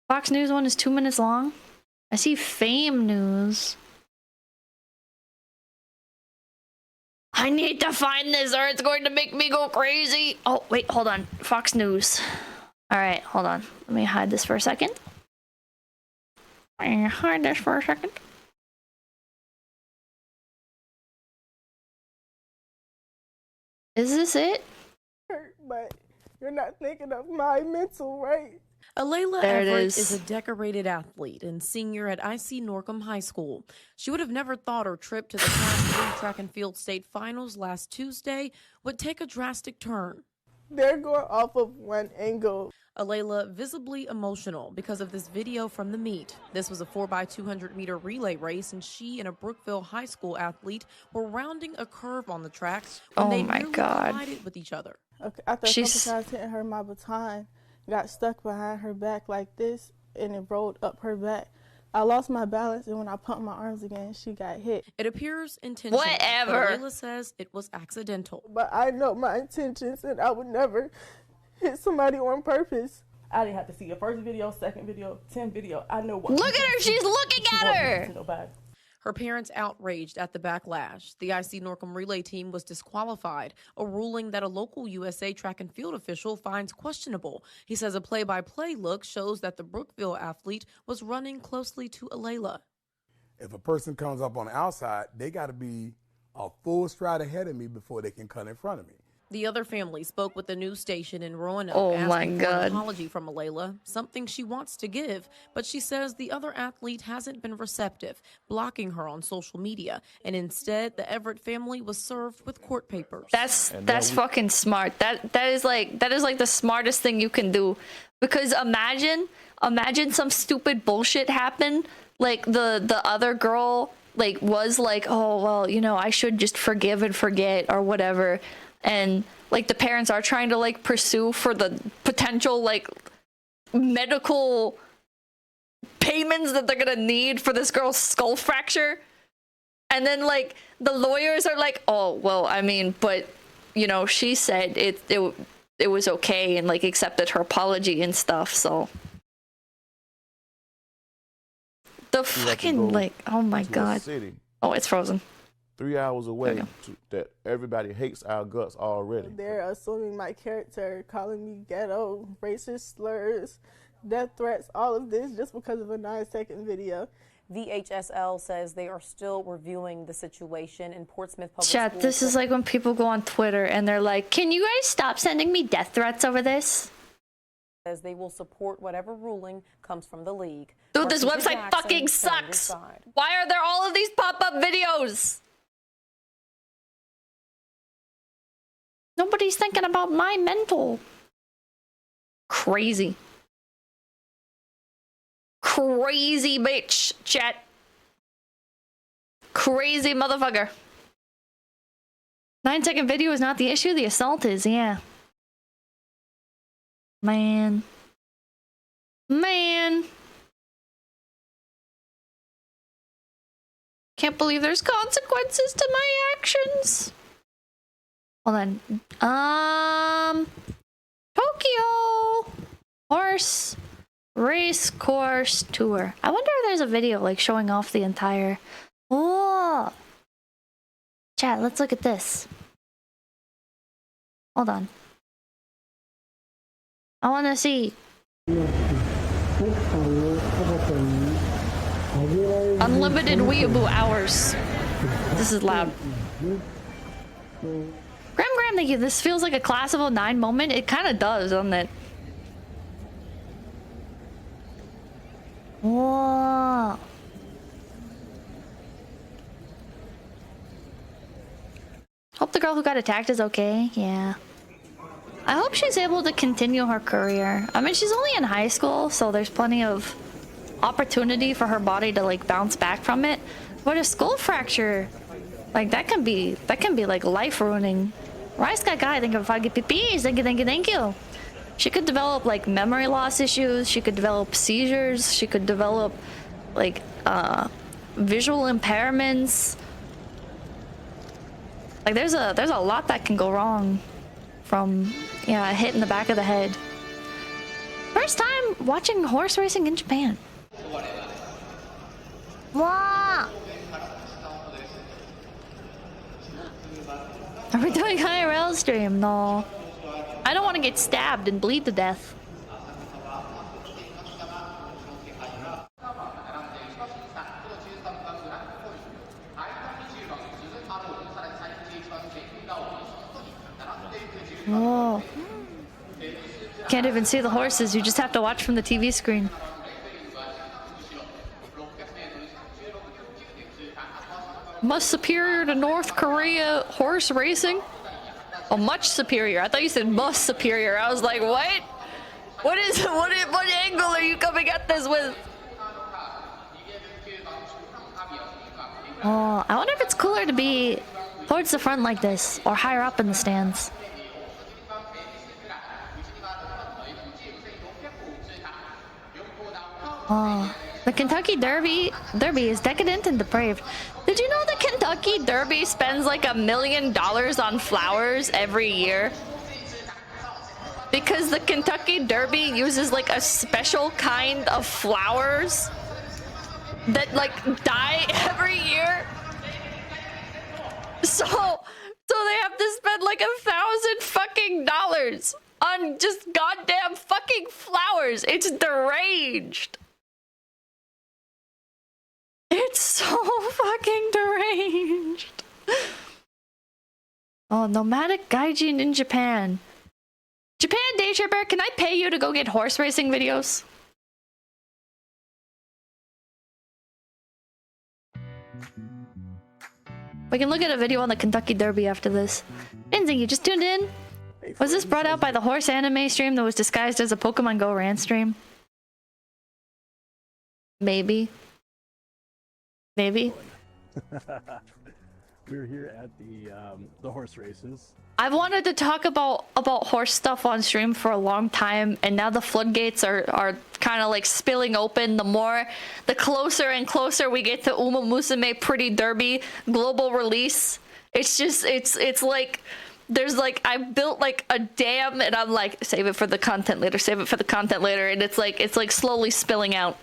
Fox News one is 2 minutes long. I see Fame News. I need to find this or it's going to make me go crazy. Oh, wait, hold on. Fox News. Alright, hold on. Let me hide this for a second. Hide this for a second. Is this it? But you're not thinking of my mental, right? Alayla There it Everett is. is a decorated athlete and senior at IC Norcom High School. She would have never thought her trip to the Class 3 track and field state finals last Tuesday would take a drastic turn. They're going off of one angle. Alayla visibly emotional because of this video from the meet. This was a 4x200 meter relay race, and she and a Brookville High School athlete were rounding a curve on the track when they nearly collided with each other. Okay, after a couple times hitting her, my baton got stuck behind her back like this, and it rolled up her back. I lost my balance, and when I pumped my arms again, she got hit. It appears intentional. Whatever. But Alayla says it was accidental. But I know my intentions, and I would never hit somebody on purpose. I didn't have to see your first video, second video, 10th video. I know what. Look at her. She's looking at her. Her parents outraged at the backlash. The IC Norcom relay team was disqualified, a ruling that a local USA track and field official finds questionable. He says a play-by-play look shows that the Brookville athlete was running closely to Alayla. If a person comes up on the outside, they got to be a full stride ahead of me before they can cut in front of me. The other family spoke with the news station in Roanoke, Oh my asking for God. an apology from Alayla, something she wants to give, but she says the other athlete hasn't been receptive, blocking her on social media, and instead the Everett family was served with court papers. That's fucking smart. That is like the smartest thing you can do, because imagine some stupid bullshit happen, like the other girl like was like, oh well, you know, I should just forgive and forget or whatever. And like the parents are trying to like pursue for the potential like medical payments that they're gonna need for this girl's skull fracture. And then like the lawyers are like, oh well, I mean, but you know, she said it was okay and like accepted her apology and stuff. So the fucking like, oh my God. Oh, it's frozen. 3 hours away that everybody hates our guts already. They're assuming my character, calling me ghetto, racist slurs, death threats, all of this just because of a 9-second video. VHSL says they are still reviewing the situation in Portsmouth Public Chat, Schools. this is like when people go on Twitter and they're like, can you guys stop sending me death threats over this? Says they will support whatever ruling comes from the league. Dude, this Marcia website Jackson, fucking Standard sucks. Side. Why are there all of these pop-up videos? Nobody's thinking about my mental. Crazy. Crazy bitch, chat. Crazy motherfucker. 9-second video is not the issue, the assault is, yeah. Man. Can't believe there's consequences to my actions. Hold on. Tokyo horse race course tour. I wonder if there's a video like showing off the entire. Oh, chat. Let's look at this. Hold on. I want to see. Unlimited weeaboo hours. This is loud. Graham, thank you. This feels like a class of 09 moment. It kind of does, doesn't it? Whoa. Hope the girl who got attacked is okay. Yeah. I hope she's able to continue her career. I mean, she's only in high school, so there's plenty of opportunity for her body to like bounce back from it. But a skull fracture, like that can be like life ruining. Rice guy, thank you for PPs. Thank you. She could develop like memory loss issues. She could develop seizures. She could develop like visual impairments. Like there's a lot that can go wrong from a hit in the back of the head. First time watching horse racing in Japan. Wow. Are we doing IRL stream? No. I don't want to get stabbed and bleed to death. Oh. Can't even see the horses. You just have to watch from the TV screen. Much superior to North Korea horse racing? Oh, much superior. I thought you said much superior. I was like, what? What angle are you coming at this with? Oh, I wonder if it's cooler to be towards the front like this or higher up in the stands. Oh, the Kentucky Derby is decadent and depraved. Did you know the Kentucky Derby spends like $1 million on flowers every year? because the Kentucky Derby uses like a special kind of flowers that like die every year. So they have to spend like $1,000 fucking dollars on just goddamn fucking flowers. It's deranged. It's so fucking deranged. Oh, nomadic gaijin in Japan. Japan Day Tripper, can I pay you to go get horse racing videos? We can look at a video on the Kentucky Derby after this. Didn't think you just tuned in. Was this brought out by the horse anime stream that was disguised as a Pokemon Go rant stream? Maybe. Maybe. We were here at the horse races. I've wanted to talk about horse stuff on stream for a long time, and now the floodgates are kind of like spilling open. The closer and closer we get to Uma Musume Pretty Derby global release, it's just it's like there's like I built like a dam, and I'm like, save it for the content later, save it for the content later, and it's like slowly spilling out.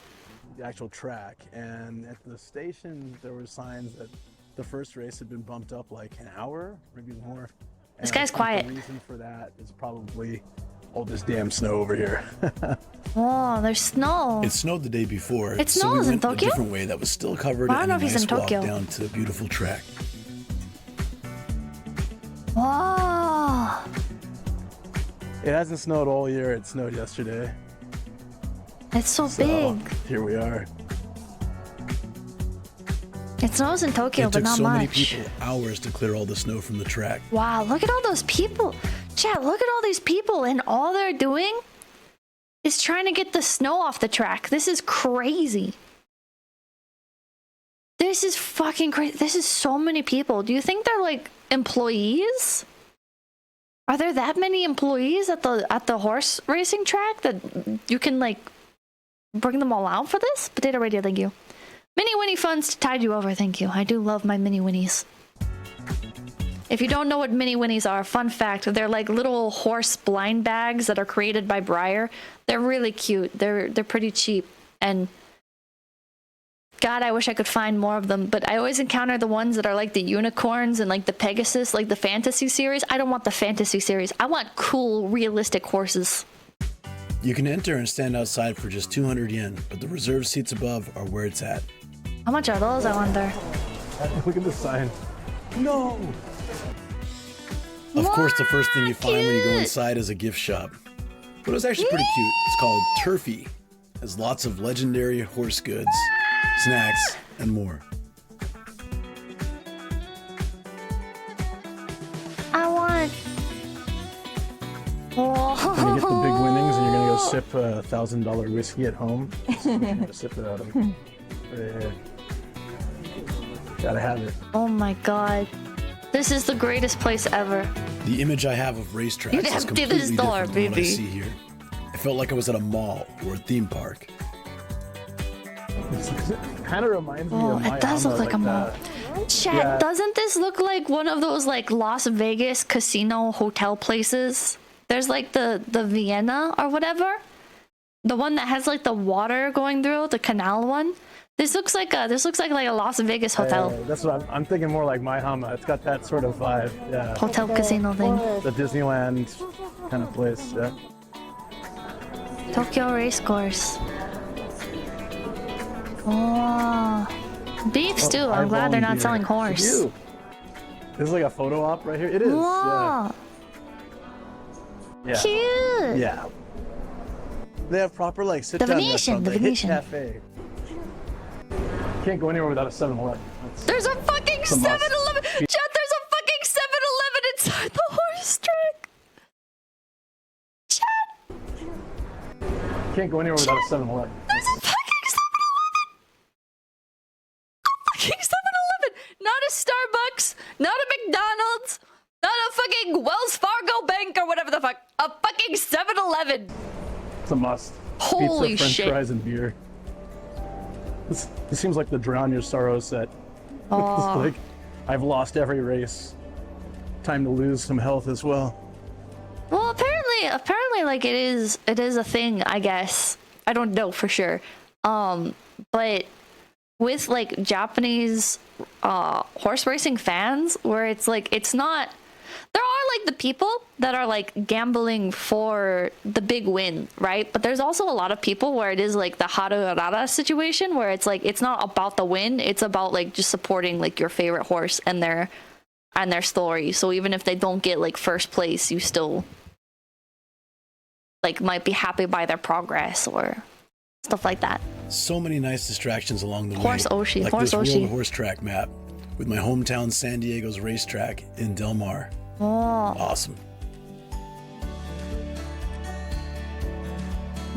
The actual track, and at the station there were signs that the first race had been bumped up like an hour, maybe more. And this guy's quiet. The reason for that is probably all this damn snow over here. Oh, there's snow. It snowed the day before. It so snows we in went Tokyo? A different way that was still covered. I don't know if a he's nice in Tokyo. walk down to the beautiful track. Wow. It hasn't snowed all year. It snowed yesterday. It's so big. Here we are. It snows in Tokyo, It but took not so much. many people hours to clear all the snow from the track. Wow, look at all those people. Chat, look at all these people, and all they're doing is trying to get the snow off the track. This is crazy. This is fucking crazy. This is so many people. Do you think they're like employees? Are there that many employees at the horse racing track that you can like bring them all out for this? Potato Radio, thank you. Mini Winnie funds to tide you over, thank you. I do love my Mini Winnies. If you don't know what Mini Winnies are, fun fact, they're like little horse blind bags that are created by Breyer. They're really cute. They're pretty cheap. And God, I wish I could find more of them, but I always encounter the ones that are like the unicorns and like the Pegasus, like the fantasy series. I don't want the fantasy series. I want cool, realistic horses. You can enter and stand outside for just 200 yen, but the reserved seats above are where it's at. How much are those, I wonder? Look at the sign. No! Of course, the first thing you find when you go inside is a gift shop. But it's actually pretty cute. It's called Turfy. It has lots of legendary horse goods, snacks, and more. I want... You're gonna get the big winnings and you're gonna go sip a $1,000 whiskey at home. So you're gonna sip it out of it. Right here. Gotta have it. Oh my God. This is the greatest place ever. The image I have of racetracks You'd is have to completely the store, different than what I baby. see here. I felt like I was at a mall or a theme park. Kind of reminds me Oh, of my it does look like a mall. Chat, Yeah. doesn't this look like one of those like Las Vegas casino hotel places? There's like the Vienna or whatever. The one that has like the water going through, the canal one. This looks like a Las Vegas hotel. That's what I'm thinking, more like My Hama. It's got that sort of vibe. Yeah. Hotel casino thing. The Disneyland kind of place. Yeah. Tokyo racecourse. Oh, beef stew. I'm glad they're not selling horse. You. This is like a photo op right here. It is. Whoa. Yeah. Cute. Yeah. They have proper like sit The down Venetian, restaurant, the Hit Venetian. Cafe. Can't go anywhere without a 7-Eleven. There's a fucking It's a must. 7-Eleven. Chat, there's a fucking 7-Eleven inside the horse track. Can't go anywhere without a 7-Eleven. There's a fucking 7-Eleven. A fucking 7-Eleven. Not a Starbucks. Not a McDonald's. Not a fucking Wells Fargo Bank or whatever the fuck. A fucking 7-Eleven. It's a must. Holy Pizza, French shit. fries, and beer. This seems like the Drown Your Sorrows set. Aw. It's like, I've lost every race. Time to lose some health as well. Well, apparently apparently, like it is a thing, I guess. I don't know for sure. But with like Japanese horse racing fans, where it's like it's not. There are like the people that are like gambling for the big win, right? But there's also a lot of people where it is like the Haru Urara situation, where it's like it's not about the win, it's about like just supporting like your favorite horse and their story. So even if they don't get like first place, you still like might be happy by their progress or stuff like that. So many nice distractions along the Horse way. Oshi, like Horse this Oshi. World Horse Track map with my hometown San Diego's racetrack in Del Mar. Oh. Awesome.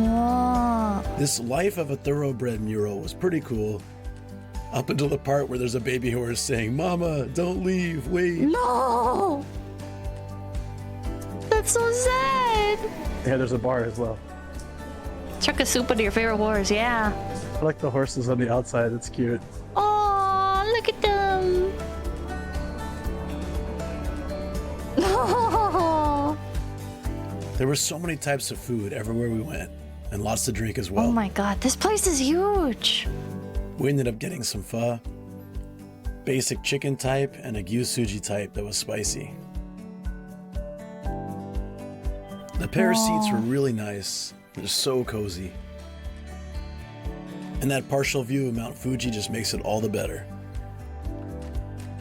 Oh. This Life of a Thoroughbred mural was pretty cool. Up until the part where there's a baby horse saying, "Mama, don't leave, wait." No! That's so sad! Yeah, there's a bar as well. Chuck a soup into your favorite horse, yeah. I like the horses on the outside, it's cute. Oh, look at them! No! There were so many types of food everywhere we went, and lots to drink as well. Oh my god, this place is huge! We ended up getting some pho, basic chicken type, and a gyusuji type that was spicy. The pair of seats were really nice. They're so cozy. And that partial view of Mount Fuji just makes it all the better.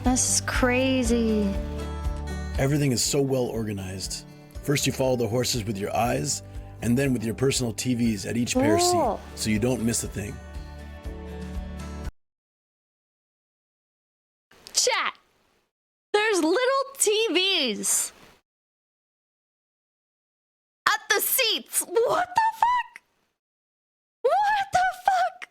This is crazy. Everything is so well organized. First you follow the horses with your eyes, and then with your personal TVs at each pair seat, so you don't miss a thing. Chat! There's little TVs at the seats! What the fuck? What the fuck?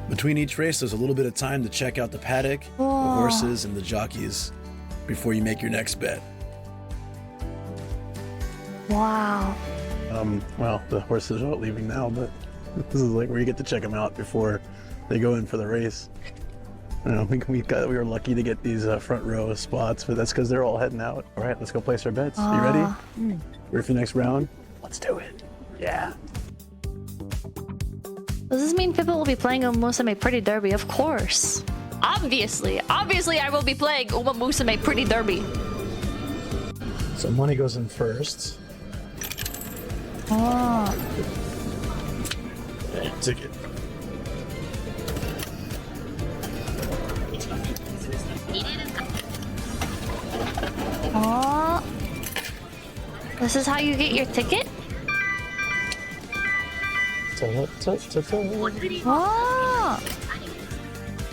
Between each race, there's a little bit of time to check out the paddock, the horses, and the jockeys before you make your next bet. Wow. Well, the horses aren't leaving now, but this is like where you get to check them out before they go in for the race. I don't know, we were lucky to get these front row spots, but that's because they're all heading out. All right, let's go place our bets. You ready? Ready for the next round? Let's do it. Yeah. Does this mean Pippa will be playing Uma Musume Pretty Derby? Of course. Obviously I will be playing Uma Musume Pretty Derby. So money goes in first. Oh. Ticket. Oh. This is how you get your ticket? Oh.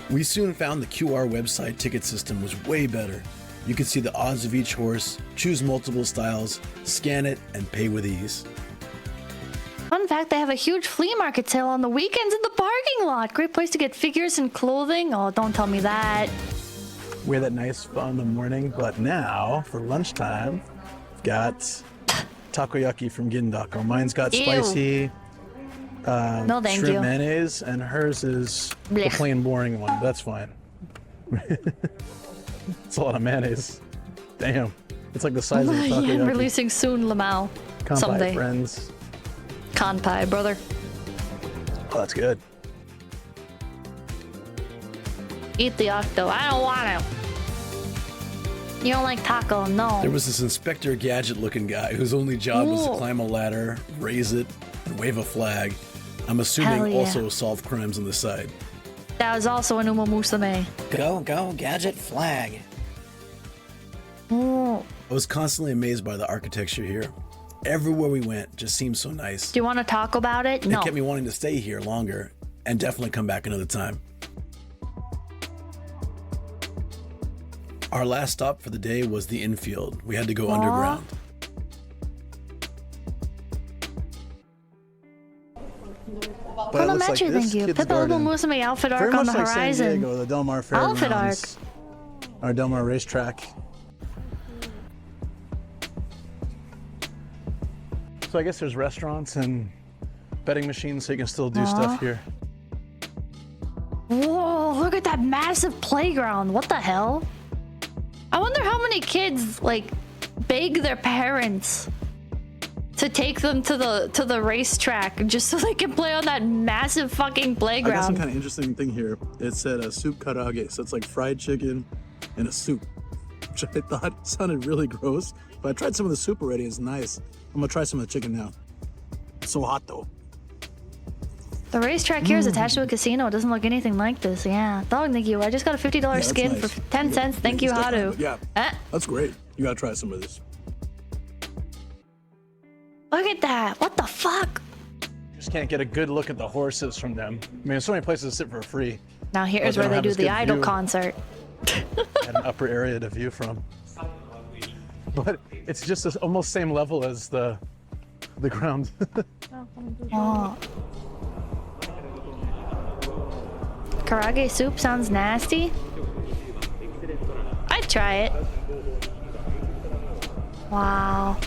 We soon found the QR website ticket system was way better. You could see the odds of each horse, choose multiple styles, scan it, and pay with ease. Fun fact, they have a huge flea market sale on the weekends in the parking lot. Great place to get figures and clothing. Oh, don't tell me that. We had that nice fun in the morning, but now for lunchtime, we've got takoyaki from Gindako. Mine's got spicy no, thank shrimp you. mayonnaise, and hers is the Blech. plain boring one. That's fine. It's a lot of mayonnaise. Damn. It's like the size of the Yeah, takoyaki. releasing soon, Lamau. Kanpai, Someday. friends. Kanpai, brother. Oh, that's good. Eat the octo. I don't want to. You don't like taco, no. There was this Inspector Gadget-looking guy whose only job was to climb a ladder, raise it, and wave a flag. I'm Hell assuming yeah. also solve crimes on the side. That was also an Uma Musume. Go, go, Gadget flag. Oh. I was constantly amazed by the architecture here. Everywhere we went just seemed so nice. Do you want to talk about it? It No. kept me wanting to stay here longer and definitely come back another time. Our last stop for the day was the infield. We had to go underground. But it looks like Konometri, this thank you. kid's Pippa Uma garden. Musume outfit Very arc on much the like San horizon. Diego, the Del Mar Outfit arc. Fairgrounds, our Del Mar racetrack. So I guess there's restaurants and betting machines, so you can still do stuff here. Whoa, look at that massive playground. What the hell? I wonder how many kids like beg their parents to take them to the racetrack just so they can play on that massive fucking playground. I got some kind of interesting thing here. It said a soup karaage, so it's like fried chicken and a soup, which I thought sounded really gross. But I tried some of the soup already. It's nice. I'm gonna try some of the chicken now. It's so hot though. The racetrack here is attached to a casino. It doesn't look anything like this. Yeah. Dog, thank you. I just got a $50 skin nice. for 10 cents. Thank you, Haru. Yeah, that's great. You gotta try some of this. Look at that. What the fuck? Just can't get a good look at the horses from them. I mean, there's so many places to sit for free. Now here's where they do the Idol concert. At an upper area to view from. But it's just this almost same level as the ground. Oh. Karaage soup sounds nasty. I'd try it. Wow.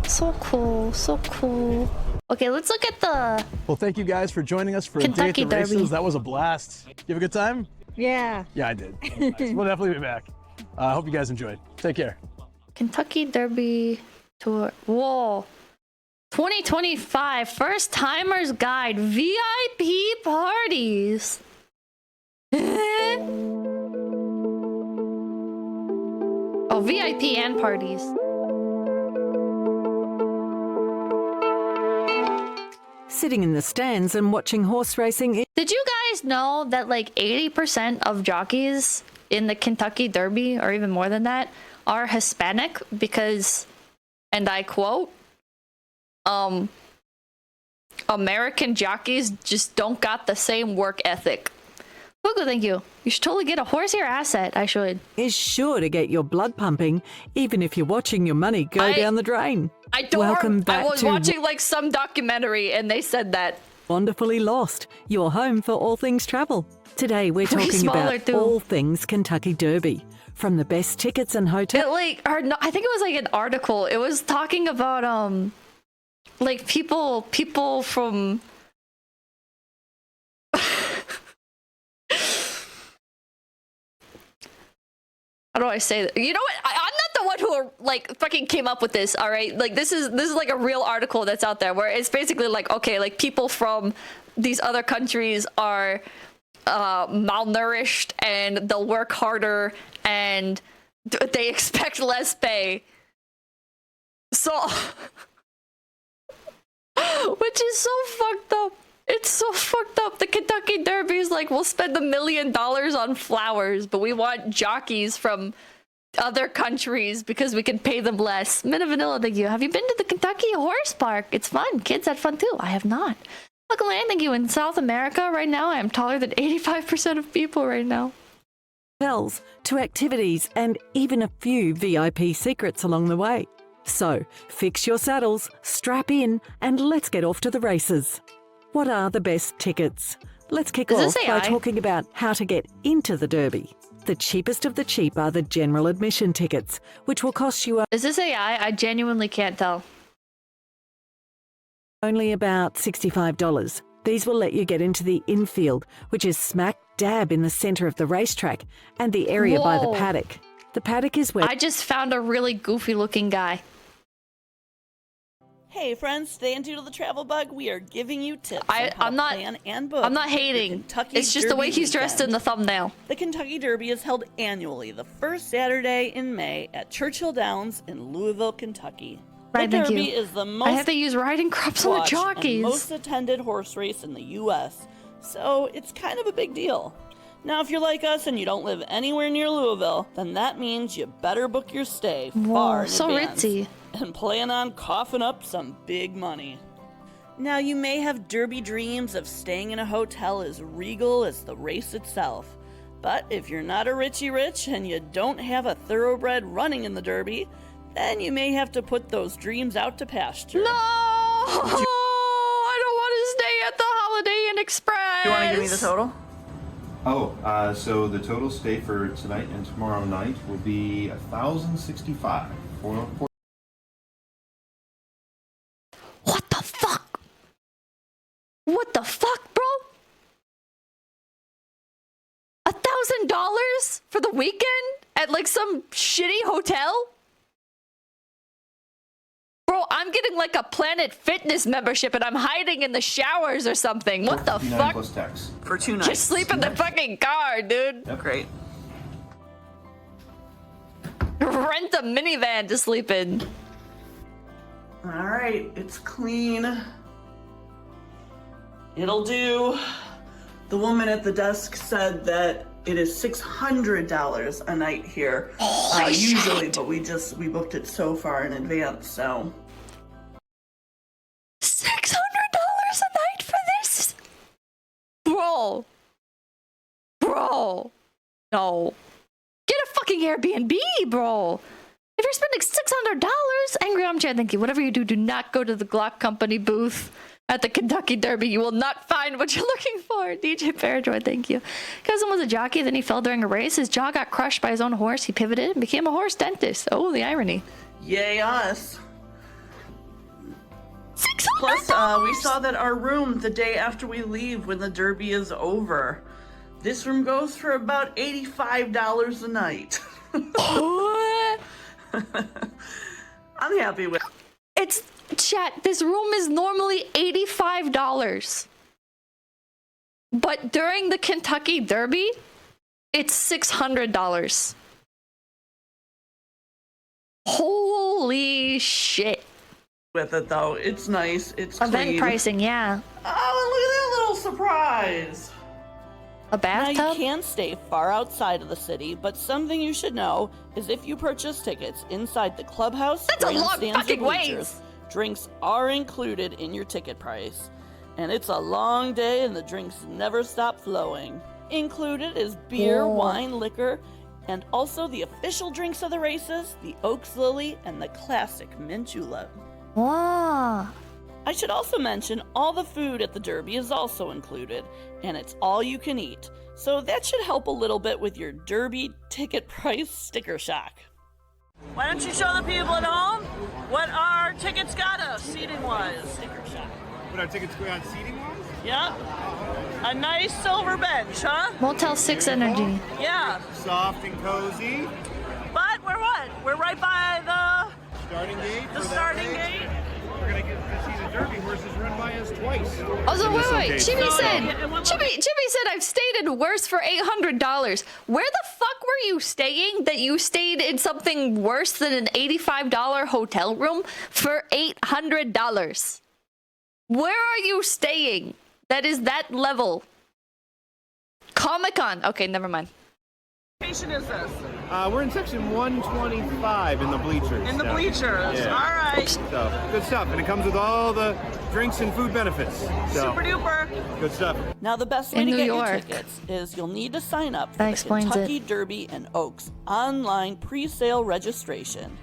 So cool, so cool. Okay, let's look at the... Well, thank you guys for joining us for Kentucky a day at the Derby. races. That was a blast. You have a good time? Yeah. Yeah, I did. Nice. We'll definitely be back. I hope you guys enjoyed. Take care. Kentucky Derby Tour. Whoa. 2025 First Timers Guide VIP parties. Oh, VIP and parties. Sitting in the stands and watching horse racing. Did you guys know that like 80% of jockeys in the Kentucky Derby, or even more than that, are Hispanic because, and I quote, American jockeys just don't got the same work ethic. Google, thank you. You should totally get a horse here asset. I should. Is sure to get your blood pumping, even if you're watching your money go down the drain. I don't. Welcome back I was to watching like some documentary and they said that. Wonderfully Lost, your home for all things travel. Today we're Way talking smaller, about too. all things Kentucky Derby. From the best tickets and hotels. Or no, I think it was like an article. It was talking about like people from how do I say that? You know what? I'm not the one who like fucking came up with this. All right, like this is like a real article that's out there where it's basically like, okay, like people from these other countries are malnourished and they'll work harder and they expect less pay. So, which is so fucked up. It's so fucked up. The Kentucky Derby is like, we'll spend $1 million on flowers, but we want jockeys from other countries because we can pay them less. Minna Vanilla, thank you. Have you been to the Kentucky Horse Park? It's fun. Kids had fun too. I have not. Luckily, thank you. In South America right now, I am taller than 85% of people right now. Hotels, to activities, and even a few VIP secrets along the way. So, fix your saddles, strap in, and let's get off to the races. What are the best tickets? Let's kick off by talking about how to get into the Derby. The cheapest of the cheap are the general admission tickets, which will cost you... Is this AI? I genuinely can't tell. Only about $65. These will let you get into the infield, which is smack dab in the center of the racetrack, and the area by the paddock. The paddock is where... I just found a really goofy looking guy. Hey friends, stay tuned to the Travel Bug. We are giving you tips on how I'm to not, plan and book. I'm not hating. It's just the way he's dressed in the thumbnail. The Kentucky Derby is held annually the first Saturday in May at Churchill Downs in Louisville, Kentucky. Right, the thank Derby you. is the most I have to use riding crops on the watched and jockeys. most attended horse race in the U.S., so it's kind of a big deal. Now, if you're like us and you don't live anywhere near Louisville, then that means you better book your stay far in so advance ritzy. and plan on coughing up some big money. Now, you may have derby dreams of staying in a hotel as regal as the race itself, but if you're not a Richie Rich and you don't have a thoroughbred running in the Derby, then you may have to put those dreams out to pasture. No! I don't want to stay at the Holiday Inn Express. You want to give me the total? Oh, so the total stay for tonight and tomorrow night will be $1,065. What the fuck? What the fuck, bro? $1,000 for the weekend at like some shitty hotel? Bro, I'm getting like a Planet Fitness membership and I'm hiding in the showers or something. What the fuck? Plus tax. For 2 nights. Just sleep in the fucking car, dude. Yep. Great. Rent a minivan to sleep in. All right, it's clean. It'll do. The woman at the desk said that it is $600 a night here. Usually, but we booked it so far in advance, so. $600 a night for this? Bro. No. Get a fucking Airbnb, bro. If you're spending $600, Angry Armchair, thank you. Whatever you do, do not go to the Glock Company booth at the Kentucky Derby. You will not find what you're looking for. DJ Parajoy, thank you. Cousin was a jockey, then he fell during a race. His jaw got crushed by his own horse. He pivoted and became a horse dentist. Oh, the irony. Yay us. $600? Plus, we saw that our room the day after we leave when the Derby is over. This room goes for about $85 a night. I'm happy with it's chat. This room is normally $85, but during the Kentucky Derby, it's $600. Holy shit! with it though. It's nice. It's event clean. pricing, yeah. Oh, look at that little surprise. A bathtub? Now, you can stay far outside of the city, but something you should know is if you purchase tickets inside the clubhouse, that's a long fucking bleachers, drinks are included in your ticket price. And it's a long day and the drinks never stop flowing. Included is beer, wine, liquor, and also the official drinks of the races, the Oaks Lily and the classic mint julep. Wow. I should also mention all the food at the Derby is also included, and it's all you can eat. So that should help a little bit with your Derby ticket price sticker shock. Why don't you show the people at home what our tickets got us, seating-wise? Sticker shock. What our tickets got seating-wise? Yeah. A nice silver bench, huh? Motel 6 energy. Yeah. Soft and cozy. But we're what? We're right by the starting gate. The starting gate. We're gonna get to see the Derby horses run by us twice. Oh, so wait. Chibi said I've stayed in worse for $800. Where the fuck were you staying that you stayed in something worse than an $85 hotel room for $800? Where are you staying? That is that level. Comic-Con. Okay, never mind. What location is this? We're in section 125 in the bleachers. In the so, bleachers. yeah. All right. So, good stuff. And it comes with all the drinks and food benefits. So, super duper. Good stuff. Now, the best way to get your tickets is you'll need to sign up for the Kentucky Derby and Oaks online pre-sale registration.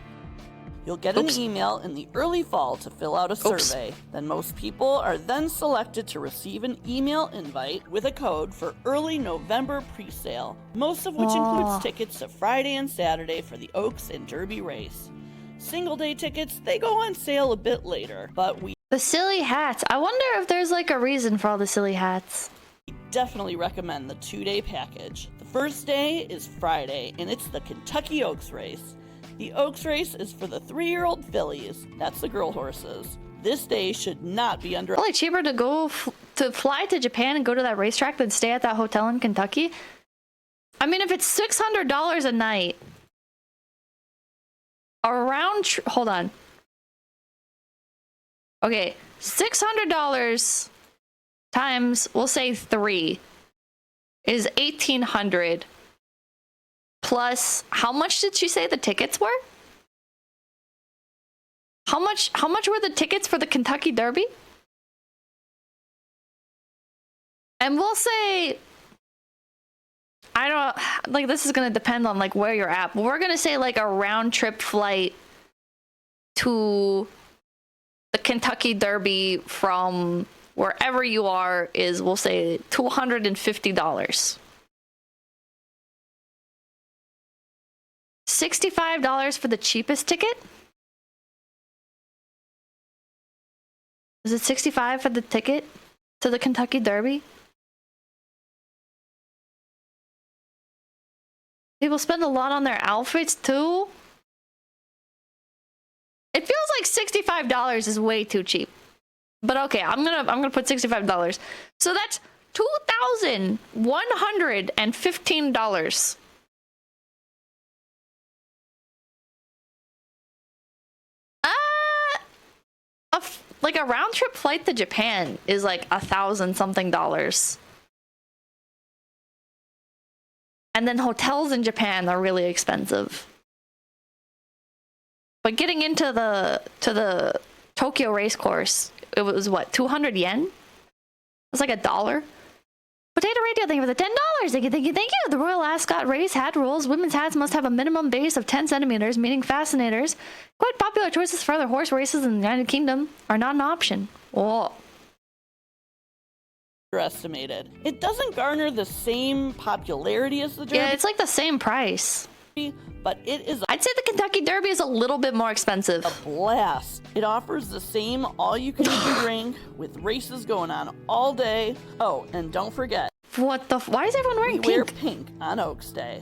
You'll get an email in the early fall to fill out a survey. Then most people are then selected to receive an email invite with a code for early November pre-sale, most of which includes tickets to Friday and Saturday for the Oaks and Derby race. Single day tickets, they go on sale a bit later, but we the silly hats. I wonder if there's like a reason for all the silly hats. definitely recommend the 2-day package. The first day is Friday, and it's the Kentucky Oaks race. The Oaks race is for the 3-year-old fillies. That's the girl horses. This day should not be under. Probably cheaper to go to fly to Japan and go to that racetrack than stay at that hotel in Kentucky. I mean, if it's $600 a night, hold on. Okay, $600 times, we'll say 3, is $1,800. Plus, how much did she say the tickets were? How much were the tickets for the Kentucky Derby? And we'll say, I don't, like, this is going to depend on, like, where you're at. But we're going to say, like, a round-trip flight to the Kentucky Derby from wherever you are is, we'll say, $250. $65 for the cheapest ticket? Is it $65 for the ticket to the Kentucky Derby? People spend a lot on their outfits too. It feels like $65 is way too cheap. But okay, I'm gonna put $65. So that's $2,115. Like a round trip flight to Japan is like $1,000 something. And then hotels in Japan are really expensive. But getting into the Tokyo racecourse, it was what, 200 yen? It was like $1. Potato Radio, thank you for the $10. Thank you, thank you, thank you. The Royal Ascot race hat rules. Women's hats must have a minimum base of 10 centimeters, meaning fascinators. Quite popular choices for other horse races in the United Kingdom are not an option. Oh. Underestimated. It doesn't garner the same popularity as the Derby. Yeah, it's like the same price. But it is. I'd say the Kentucky Derby is a little bit more expensive. A blast. It offers the same all-you-can-eat drink with races going on all day. Oh, and don't forget. What the? Why is everyone wearing we pink? Wear pink on Oaks Day.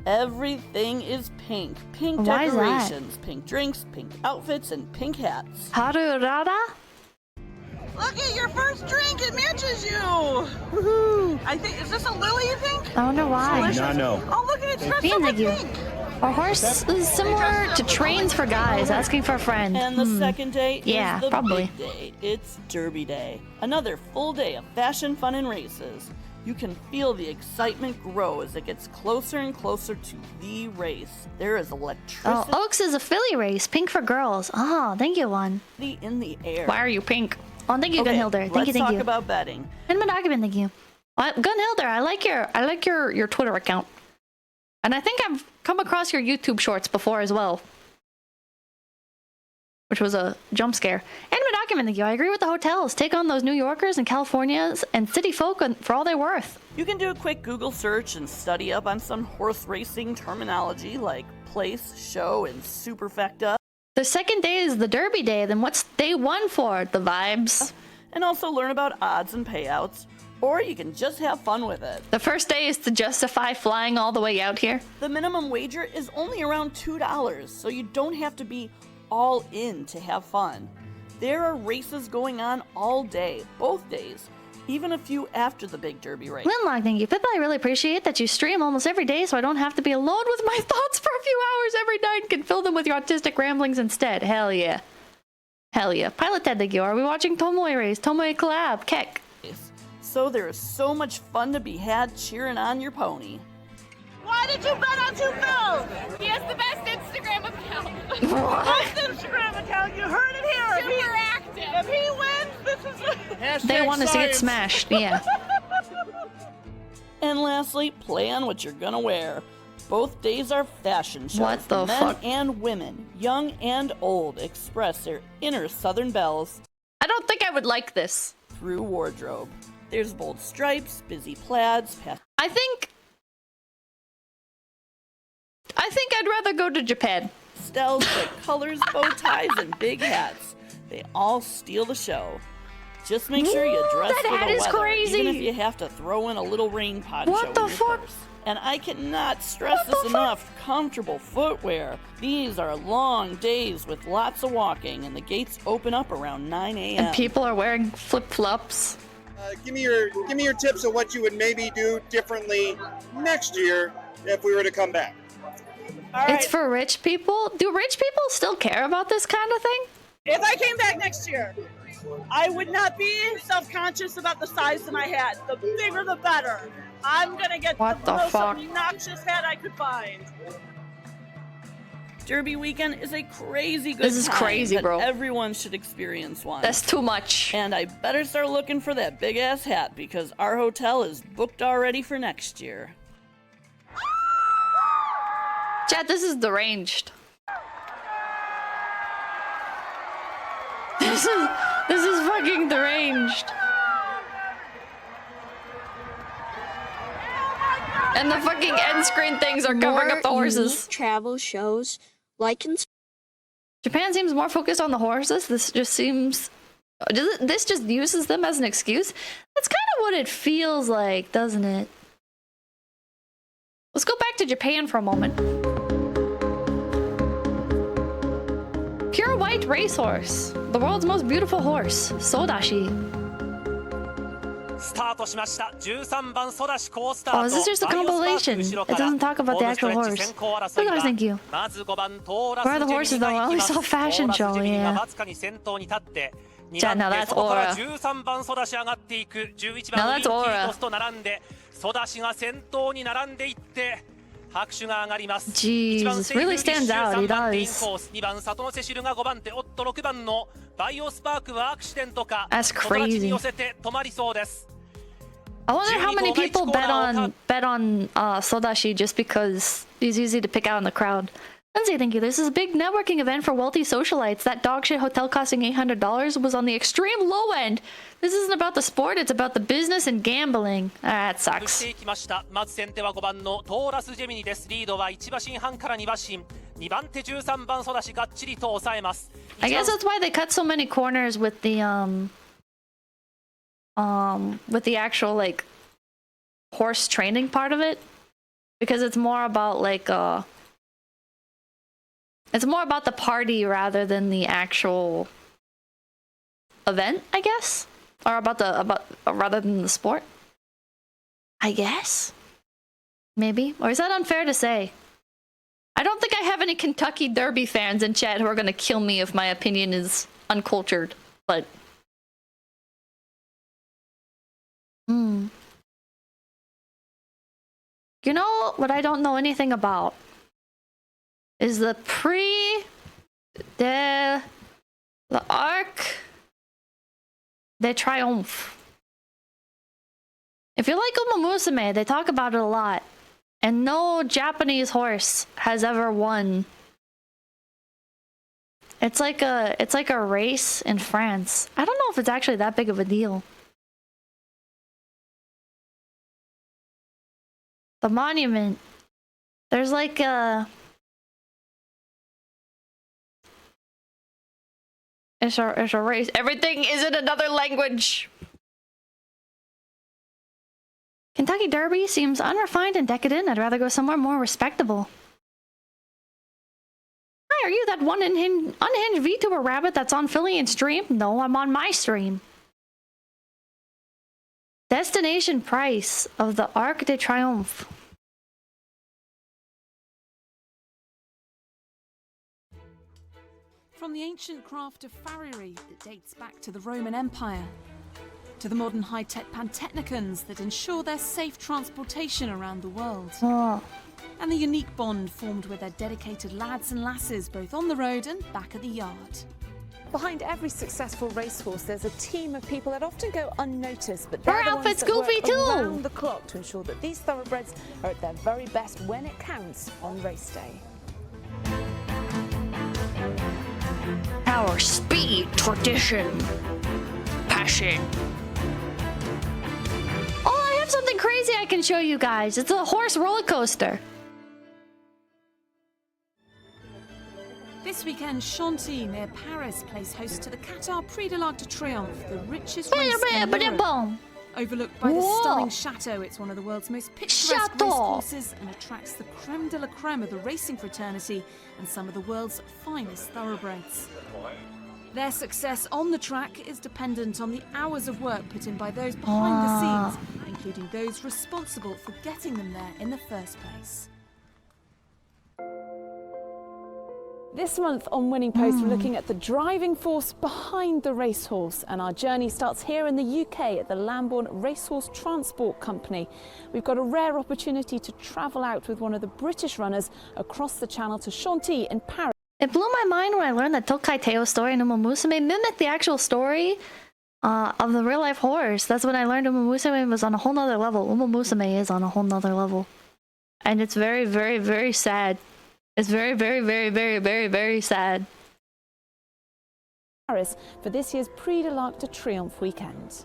Everything is pink. Pink Why decorations, pink drinks, pink outfits, and pink hats. Haru Urara? Look at your first drink, it matches you! Woohoo! I think, is this a lily, you think? I wonder why. No. Oh, look at it, it's dressed up in pink! A horse is similar to trains for guys, asking for a friend. And the second day is the probably. big day. It's Derby Day. Another full day of fashion, fun, and races. You can feel the excitement grow as it gets closer and closer to the race. There is electricity. Oh, Oaks is a filly race, pink for girls. Oh, thank you, Juan. In the air. Why are you pink? Oh, thank you, Okay, Gunhilder. Thank let's you, thank talk you. about betting. In my document, thank you. Gunhilder, I like your Twitter account. And I think I've come across your YouTube shorts before as well. Which was a jump scare. And my document, thank you. I agree with the hotels. Take on those New Yorkers and Californians and city folk for all they're worth. You can do a quick Google search and study up on some horse racing terminology like place, show, and superfecta. The second day is the Derby day, then what's day one for? The vibes. And also learn about odds and payouts. Or you can just have fun with it. The first day is to justify flying all the way out here. The minimum wager is only around $2, so you don't have to be all in to have fun. There are races going on all day, both days, even a few after the big Derby race. Linlock, thank you. Pippa, I really appreciate that you stream almost every day so I don't have to be alone with my thoughts for a few hours every night and can fill them with your autistic ramblings instead. Hell yeah. Hell yeah. Pilot Ted, thank you. Are we watching Tomoe race? Tomoe collab? Keck. So there is so much fun to be had cheering on your pony. Why did you bet on Two Phil? He has the best Instagram account. Best Instagram account, you heard it here. Super active. If he wins, this is They want us to get smashed, yeah. And lastly, plan what you're gonna wear. Both days are fashion shows. What the Men fuck? and women, young and old, express their inner Southern belles. I don't think I would like this. Through wardrobe. There's bold stripes, busy plaids, I think I'd rather go to Japan. pastels, bright colors, bow ties, and big hats. They all steal the show. Just make sure you dress that for hat the is weather, crazy. even if you have to throw in a little rain poncho What the in your fuck? purse. And I cannot stress this enough. Comfortable footwear. These are long days with lots of walking, and the gates open up around 9 a.m. And people are wearing flip-flops. Give me your tips of what you would maybe do differently next year if we were to come back. It's for rich people? Do rich people still care about this kind of thing? If I came back next year, I would not be self-conscious about the size of my hat. The bigger, the better. I'm gonna get What the the most fuck? obnoxious hat I could find. Derby weekend is a crazy good This is time crazy, that bro. Everyone should experience one. That's too much. And I better start looking for that big ass hat because our hotel is booked already for next year. Chat, this is deranged. This is fucking deranged. And the fucking end screen things are covering up the horses. Travel shows like in Japan seems more focused on the horses. This just seems... This just uses them as an excuse? That's kind of what it feels like, doesn't it? Let's go back to Japan for a moment. Pure white racehorse. The world's most beautiful horse. Sodashi. Oh, is this just a compilation? It doesn't talk about the actual horse. Look, guys, thank you. Where are the horses, though? I only saw a fashion show, yeah. Now that's Aura. Now that's Aura. Jesus, really stands out, he does. That's crazy. I wonder how many people bet on Sodashi just because he's easy to pick out in the crowd. Lindsay, thank you. This is a big networking event for wealthy socialites. That dogshit hotel costing $800 was on the extreme low end. This isn't about the sport, it's about the business and gambling. That sucks. I guess that's why they cut so many corners with the actual like horse training part of it, because it's more about like it's more about the party rather than the actual event, I guess, or rather than the sport, I guess, maybe. Or is that unfair to say? I don't think I have any Kentucky Derby fans in chat who are gonna kill me if my opinion is uncultured, but you know what I don't know anything about is the Arc de Triomphe. If you like Uma Musume, they talk about it a lot, and no Japanese horse has ever won. It's like a race in France. I don't know if it's actually that big of a deal. The monument. There's like a... It's a race. Everything is in another language. Kentucky Derby seems unrefined and decadent. I'd rather go somewhere more respectable. Hi, are you that one unhinged VTuber rabbit that's on Fillian's stream? No, I'm on my stream. Destination price of the Arc de Triomphe. From the ancient craft of farriery that dates back to the Roman Empire, to the modern high-tech pantechnicons that ensure their safe transportation around the world, and the unique bond formed with their dedicated lads and lasses both on the road and back at the yard. Behind every successful racehorse, there's a team of people that often go unnoticed, but her they're the outfit's ones that goofy work too. around the clock to ensure that these thoroughbreds are at their very best when it counts on race day. Power, speed, tradition, passion. Oh, I have something crazy I can show you guys. It's a horse roller coaster. This weekend, Chantilly near Paris plays host to the Qatar Prix de l'Arc de Triomphe, the richest race in Europe. Overlooked by the stunning chateau, it's one of the world's most picturesque racecourses and attracts the creme de la creme of the racing fraternity and some of the world's finest thoroughbreds. Their success on the track is dependent on the hours of work put in by those behind the scenes, including those responsible for getting them there in the first place. This month on Winning Post, we're looking at the driving force behind the racehorse, and our journey starts here in the UK at the Lambourn Racehorse Transport Company. We've got a rare opportunity to travel out with one of the British runners across the Channel to Chantilly in Paris. It blew my mind when I learned that Tokai Teo's story in Uma Musume mimicked the actual story of the real-life horse. That's when I learned Uma Musume was on a whole nother level. Uma Musume is on a whole nother level. And it's very, very, very sad. It's very, very, very, very, very, very sad. Paris for this year's Prix de l'Arc de Triomphe weekend.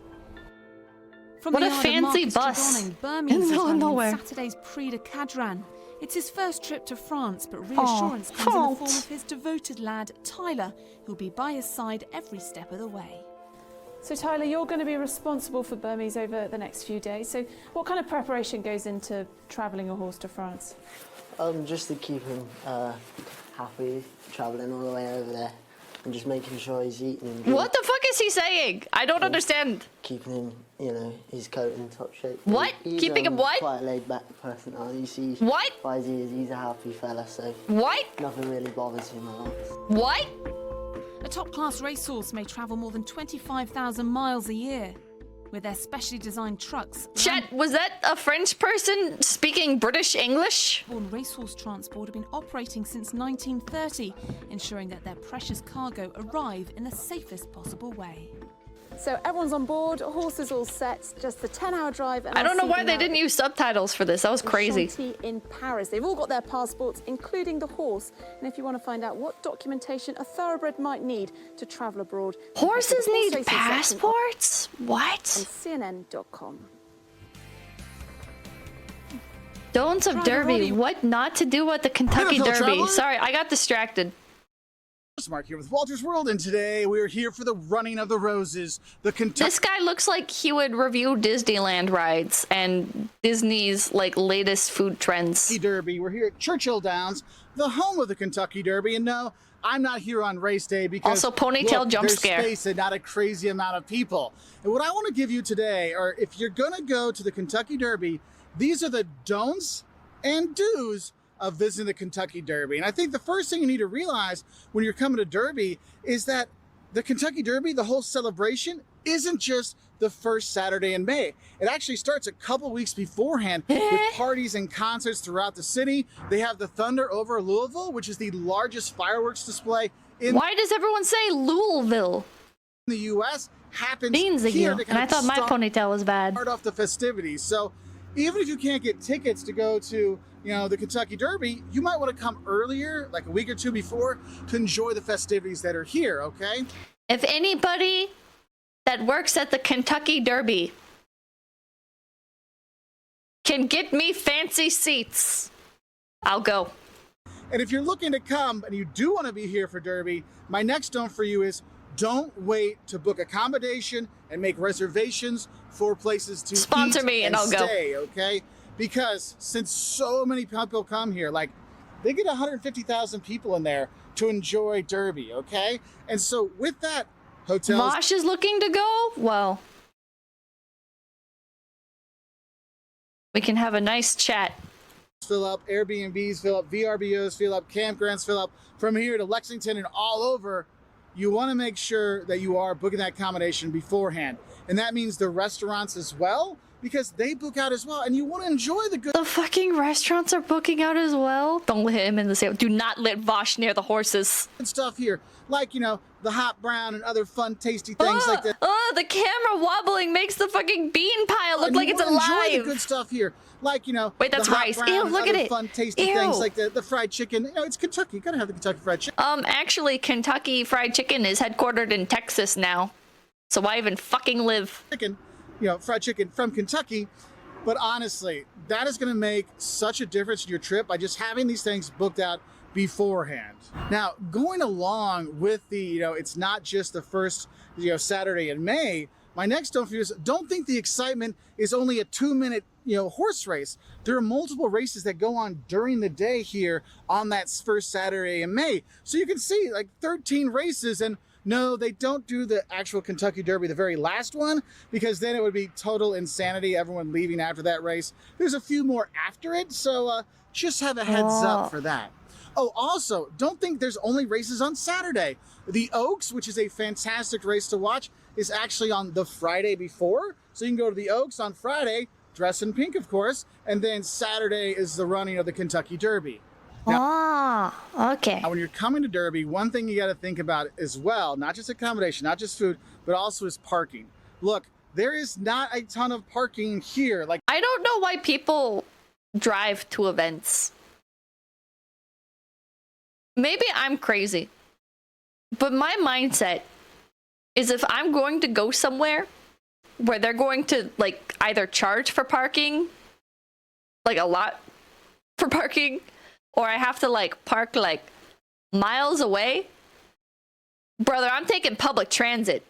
From What the a yard of fancy Marcus bus. Jadon, Birmingham In the is middle of running nowhere. Saturday's Prix de Cadran. It's his first trip to France, but reassurance comes in the form of his devoted lad, Tyler, who'll be by his side every step of the way. So Tyler, you're going to be responsible for Burmese over the next few days. So what kind of preparation goes into travelling your horse to France? Just to keep him happy travelling all the way over there and just making sure he's eating and drinking. What the fuck is he saying? I don't understand. Keeping him, you know, his coat in top shape. What? Keeping him what? Quite a laid-back personality. You see, what? By his ears, he's a happy fella, so what? Nothing really bothers him a lot. What? A top-class racehorse may travel more than 25,000 miles a year. With their specially designed trucks. Chet, was that a French person speaking British English? Racehorse transport have been operating since 1930, ensuring that their precious cargo arrive in the safest possible way. So everyone's on board, horses all set, just the 10-hour drive. And I don't know why they didn't use subtitles for this. That was crazy. In Paris. They've all got their passports, including the horse. And if you want to find out what documentation a thoroughbred might need to travel abroad... Horses need passports? What? On CNN.com. Don'ts of Derby. What not to do at the Kentucky Derby. Sorry, I got distracted. Mark here with Walter's World, and today we're here for the Running of the Roses. This guy looks like he would review Disneyland rides and Disney's like latest food trends. Derby. We're here at Churchill Downs, the home of the Kentucky Derby, and no, I'm not here on race day because also ponytail jump there's scare. Space and not a crazy amount of people. And what I want to give you today, or if you're gonna go to the Kentucky Derby, these are the don'ts and do's of visiting the Kentucky Derby. And I think the first thing you need to realize when you're coming to Derby is that the Kentucky Derby, the whole celebration, isn't just the first Saturday in May. It actually starts a couple weeks beforehand with parties and concerts throughout the city. They have the Thunder over Louisville, which is the largest fireworks display in... Why does everyone say Louisville? ...in the U.S. happens here. And I thought my ponytail was bad. Start off the festivities. So even if you can't get tickets to go to, you know, the Kentucky Derby, you might want to come earlier, like a week or two before, to enjoy the festivities that are here, okay? If anybody that works at the Kentucky Derby can get me fancy seats, I'll go. And if you're looking to come and you do want to be here for Derby, my next don't for you is don't wait to book accommodation and make reservations for places to sponsor me and I'll stay, go. Okay? Because since so many people come here, like they get 150,000 people in there to enjoy Derby, okay? And so with that, hotels... Mosh is looking to go? Well, we can have a nice chat. Fill up, Airbnbs fill up, VRBOs fill up, campgrounds fill up. From here to Lexington and all over, you want to make sure that you are booking that accommodation beforehand. And that means the restaurants as well, because they book out as well, and you want to enjoy the good... The fucking restaurants are booking out as well? Don't let him in the same... Do not let Vosh near the horses. And stuff here, like, you know, the hot brown and other fun, tasty things like that. Oh, the camera wobbling makes the fucking bean pile look like it's alive. Enjoy the good stuff here, like, you know... Wait, that's the hot rice. brown Ew, and look at other it. fun, tasty Ew. things like the fried chicken. You know, it's Kentucky. You gotta have the Kentucky Fried Chicken. Actually, Kentucky Fried Chicken is headquartered in Texas now. So why even fucking live? Chicken, you know, fried chicken from Kentucky. But honestly, that is going to make such a difference in your trip by just having these things booked out beforehand. Now, going along with the, you know, it's not just the first, you know, Saturday in May. My next don't for you is don't think the excitement is only a 2-minute, you know, horse race. There are multiple races that go on during the day here on that first Saturday in May. So you can see like 13 races, and no, they don't do the actual Kentucky Derby, the very last one, because then it would be total insanity, everyone leaving after that race. There's a few more after it, so just have a heads up for that. Oh, also, don't think there's only races on Saturday. The Oaks, which is a fantastic race to watch, is actually on the Friday before. So you can go to the Oaks on Friday, dress in pink, of course, and then Saturday is the running of the Kentucky Derby. Now, okay. Now, when you're coming to Derby, one thing you got to think about as well, not just accommodation, not just food, but also is parking. Look, there is not a ton of parking here. Like, I don't know why people drive to events. Maybe I'm crazy, but my mindset is if I'm going to go somewhere where they're going to like either charge for parking, like a lot for parking, or I have to like park like miles away, brother, I'm taking public transit.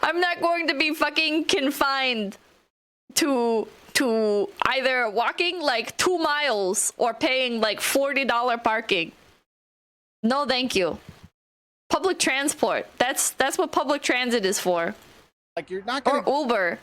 I'm not going to be fucking confined to either walking like 2 miles or paying like $40 parking. No, thank you. Public transport. That's what public transit is for. Like you're not gonna Uber.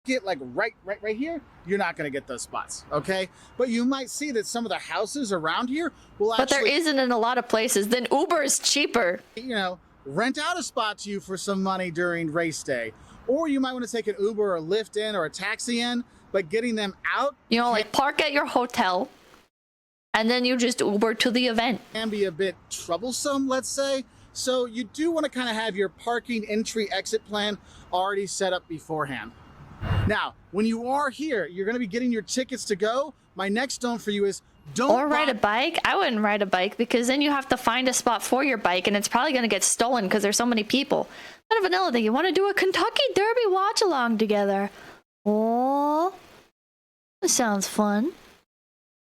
Get like right here. You're not gonna get those spots, okay? But you might see that some of the houses around here will actually. But there isn't in a lot of places. Then Uber is cheaper. You know, rent out a spot to you for some money during race day, or you might want to take an Uber or a Lyft in or a taxi in. But getting them out, you know, like park at your hotel, and then you just Uber to the event. Can be a bit troublesome, let's say. So you do want to kind of have your parking entry exit plan already set up beforehand. Now, when you are here, you're going to be getting your tickets to go. My next note for you is don't ride a bike. I wouldn't ride a bike because then you have to find a spot for your bike, and it's probably going to get stolen because there's so many people. Kind of another thing. You want to do a Kentucky Derby watch along together. Oh, that sounds fun.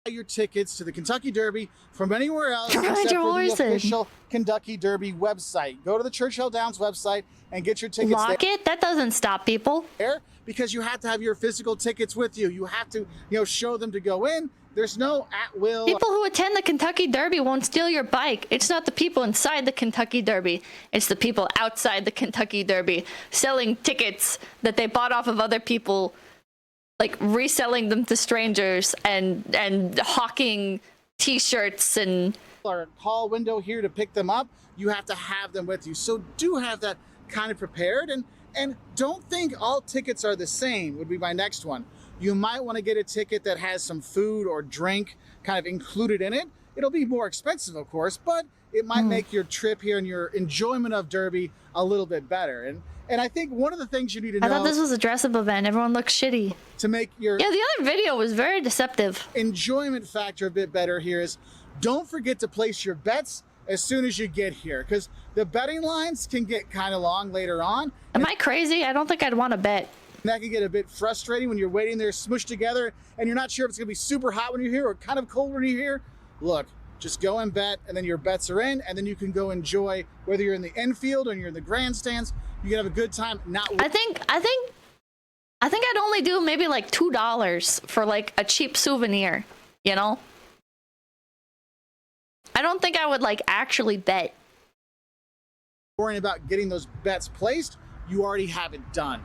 Your tickets to the Kentucky Derby from anywhere else Ride except your for the horses. official Kentucky Derby website. Go to the Churchill Downs website and get your tickets. Lock it? That doesn't stop people. There, because you have to have your physical tickets with you. You have to, show them to go in. There's no at will. People who attend the Kentucky Derby won't steal your bike. It's not the people inside the Kentucky Derby. It's the people outside the Kentucky Derby selling tickets that they bought off of other people, like reselling them to strangers and hawking T-shirts and. Our call window here to pick them up. You have to have them with you. So do have that kind of prepared, and don't think all tickets are the same. Would be my next one. You might want to get a ticket that has some food or drink kind of included in it. It'll be more expensive, of course, but it might make your trip here and your enjoyment of Derby a little bit better. And I think one of the things you need to know. I thought this was a dress-up event. Everyone looks shitty. To make your the other video was very deceptive. Enjoyment factor a bit better here is don't forget to place your bets as soon as you get here, because the betting lines can get kind of long later on. Am I crazy? I don't think I'd want to bet. That can get a bit frustrating when you're waiting there smushed together and you're not sure if it's going to be super hot when you're here or kind of cold when you're here. Look, just go and bet, and then your bets are in, and then you can go enjoy, whether you're in the infield or you're in the grandstands. You can have a good time. I think I'd only do maybe like $2 for like a cheap souvenir, you know? I don't think I would like actually bet. Worrying about getting those bets placed, you already have it done.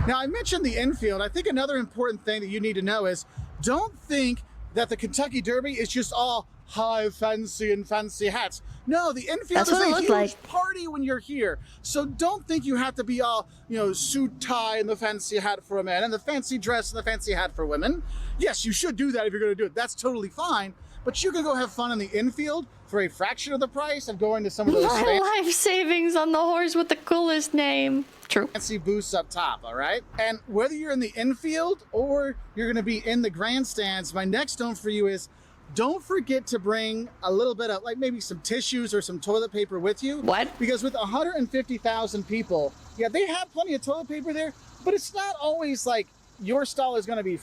Now, I mentioned the infield. I think another important thing that you need to know is don't think that the Kentucky Derby is just all high fancy and fancy hats. No, the infield is a huge party when you're here. So don't think you have to be all, suit, tie, and the fancy hat for a man, and the fancy dress and the fancy hat for women. Yes, you should do that if you're going to do it. That's totally fine. But you can go have fun in the infield for a fraction of the price of going to some of those My life savings on the horse with the coolest name. True. Fancy booths up top, all right? And whether you're in the infield or you're going to be in the grandstands, my next note for you is don't forget to bring a little bit of, like maybe some tissues or some toilet paper with you. What? Because with 150,000 people, yeah, they have plenty of toilet paper there, but it's not always like your stall is going to be.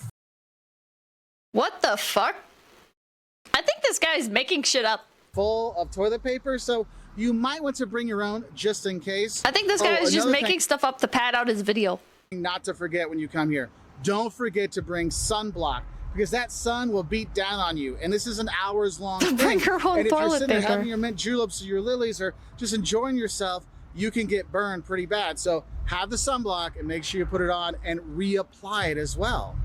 What the fuck? I think this guy's making shit up. Full of toilet paper, so you might want to bring your own just in case. I think this guy is just making stuff up to pad out his video. Not to forget when you come here, don't forget to bring sunblock, because that sun will beat down on you, and this is an hours-long thing. Bring your own and if you're toilet sitting there paper. having your mint juleps or your lilies or just enjoying yourself, you can get burned pretty bad. So have the sunblock and make sure you put it on and reapply it as well.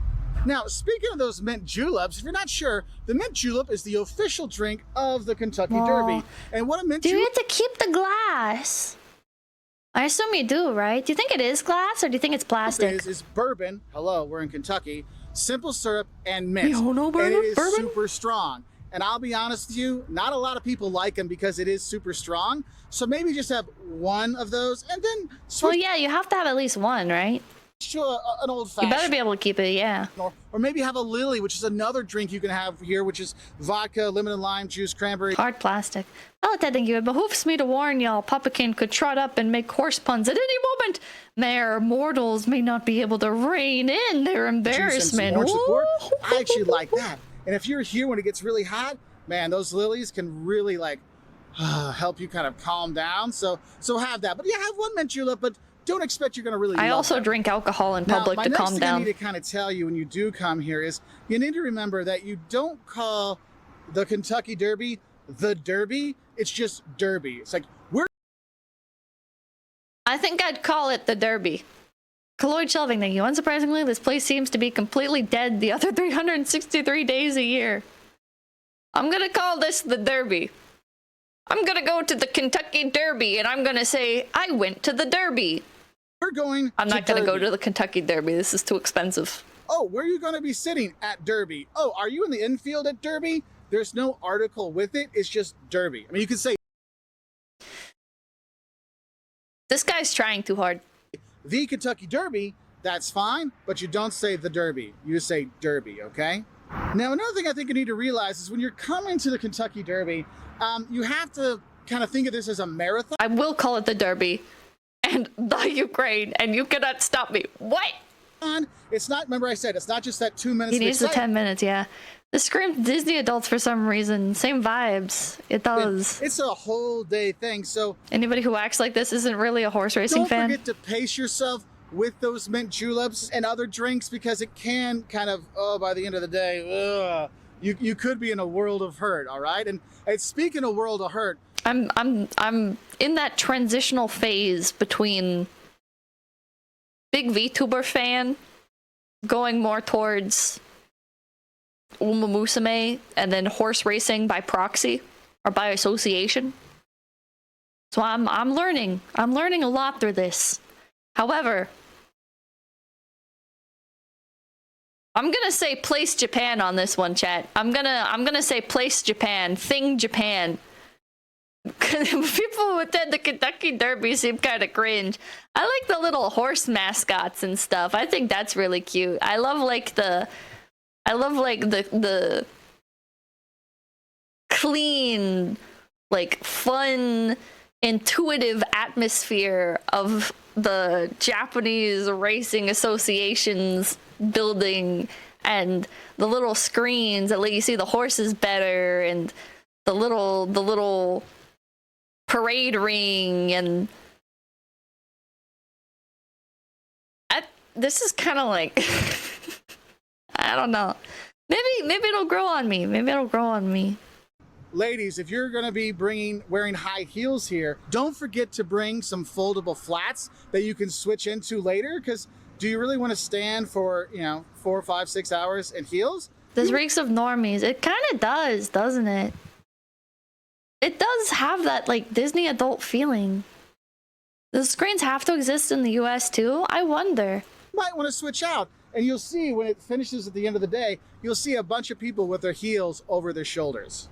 Now, speaking of those mint juleps, if you're not sure, the mint julep is the official drink of the Kentucky Derby. And what a mint julep... Do you have to keep the glass? I assume you do, right? Do you think it is glass or do you think it's plastic? Is bourbon. Hello, we're in Kentucky. Simple syrup and mint. You don't know and it is bourbon? super strong. And I'll be honest with you, not a lot of people like them because it is super strong. So maybe just have one of those and then switch. Well, yeah, you have to have at least one, right? To an old-fashioned. You better be able to keep it, yeah. Or maybe have a lily, which is another drink you can have here, which is vodka, lemon and lime juice, cranberry. Hard plastic. Well, I think it behooves me to warn y'all, Pipkin could trot up and make horse puns at any moment. Mere mortals may not be able to rein in their embarrassment. I actually like that. And if you're here when it gets really hot, man, those lilies can really help you kind of calm down. So have that. But yeah, have one mint julep, but don't expect you're going to really I love also them. drink alcohol in public now, to calm my next thing down. I need to kind of tell you when you do come here is you need to remember that you don't call the Kentucky Derby the Derby. It's just Derby. It's like, I think I'd call it the Derby. Colloid Shelving, thank you. Unsurprisingly, this place seems to be completely dead the other 363 days a year. I'm gonna call this the Derby. I'm gonna go to the Kentucky Derby and I'm gonna say, I went to the Derby. We're going I'm not gonna go to the Kentucky Derby. This is too expensive. Oh, where are you going to be sitting at Derby? Oh, are you in the infield at Derby? There's no article with it. It's just Derby. I mean, you can say this guy's trying too hard. The Kentucky Derby, that's fine, but you don't say the Derby. You say Derby, okay? Now, another thing I think you need to realize is when you're coming to the Kentucky Derby, you have to kind of think of this as a marathon. I will call it the Derby and the Ukraine, and you cannot stop me. What? It's not, remember I said, it's not just that 2 minutes. He needs the 10 minutes, yeah. This screams Disney adults for some reason. Same vibes. It does. It's a whole day thing, so... Anybody who acts like this isn't really a horse racing fan. Don't forget to pace yourself with those mint juleps and other drinks because it can kind of, by the end of the day, you could be in a world of hurt, all right? And speaking of world of hurt... I'm in that transitional phase between big VTuber fan going more towards Uma Musume and then horse racing by proxy or by association. So I'm learning a lot through this. However, I'm gonna say place Japan on this one, chat. I'm gonna say place Japan, thing Japan. People who attend the Kentucky Derby seem kind of cringe. I like the little horse mascots and stuff. I think that's really cute. I love like the clean, like fun, intuitive atmosphere of the Japanese Racing Association's building and the little screens that let you see the horses better and the little parade ring and this is kind of like I don't know. Maybe it'll grow on me. Maybe it'll grow on me. Ladies, if you're going to be wearing high heels here, don't forget to bring some foldable flats that you can switch into later. Because do you really want to stand for 4, 5, 6 hours in heels? This reeks of normies. It kind of does, doesn't it? It does have that like Disney adult feeling. The screens have to exist in the US too? I wonder. You might want to switch out. And you'll see when it finishes at the end of the day, you'll see a bunch of people with their heels over their shoulders,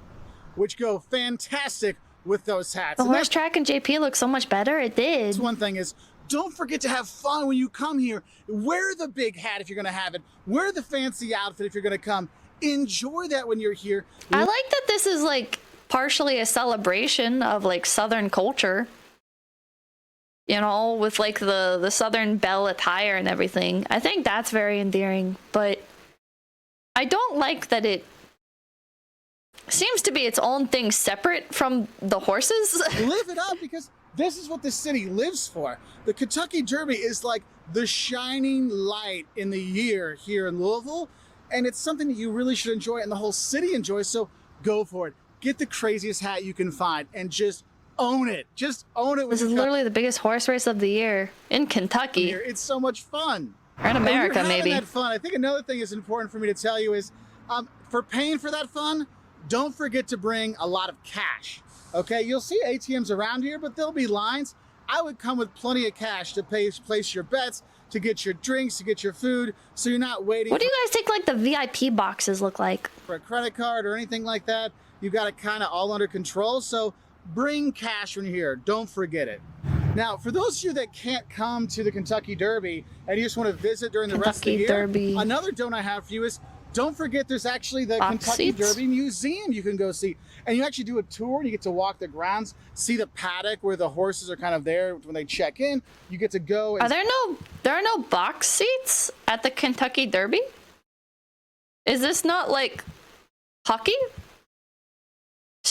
which go fantastic with those hats. The horse track in JP looks so much better. It did. That's one thing is, don't forget to have fun when you come here. Wear the big hat if you're going to have it. Wear the fancy outfit if you're going to come. Enjoy that when you're here. I like that this is like partially a celebration of like Southern culture. You know, with like the Southern belle attire and everything. I think that's very endearing, but I don't like that it seems to be its own thing separate from the horses. Live it up because this is what the city lives for. The Kentucky Derby is like the shining light in the year here in Louisville, and it's something that you really should enjoy and the whole city enjoys, so go for it. Get the craziest hat you can find and just own it. Just own it. This is literally the biggest horse race of the year in Kentucky. It's so much fun. Or in America, and maybe. That fun. I think another thing is important for me to tell you is, for paying for that fun, don't forget to bring a lot of cash. Okay, you'll see ATMs around here, but there'll be lines. I would come with plenty of cash to place your bets, to get your drinks, to get your food, so you're not waiting. What do you guys think like the VIP boxes look like? For a credit card or anything like that, you got it kind of all under control. So bring cash when you're here. Don't forget it. Now, for those of you that can't come to the Kentucky Derby and you just want to visit during the rest of the year, Derby. Another don't I have for you is don't forget there's actually the Kentucky Derby Museum you can go see. And you actually do a tour and you get to walk the grounds, see the paddock where the horses are kind of there when they check in. You get to go. And There are no box seats at the Kentucky Derby? Is this not like hockey?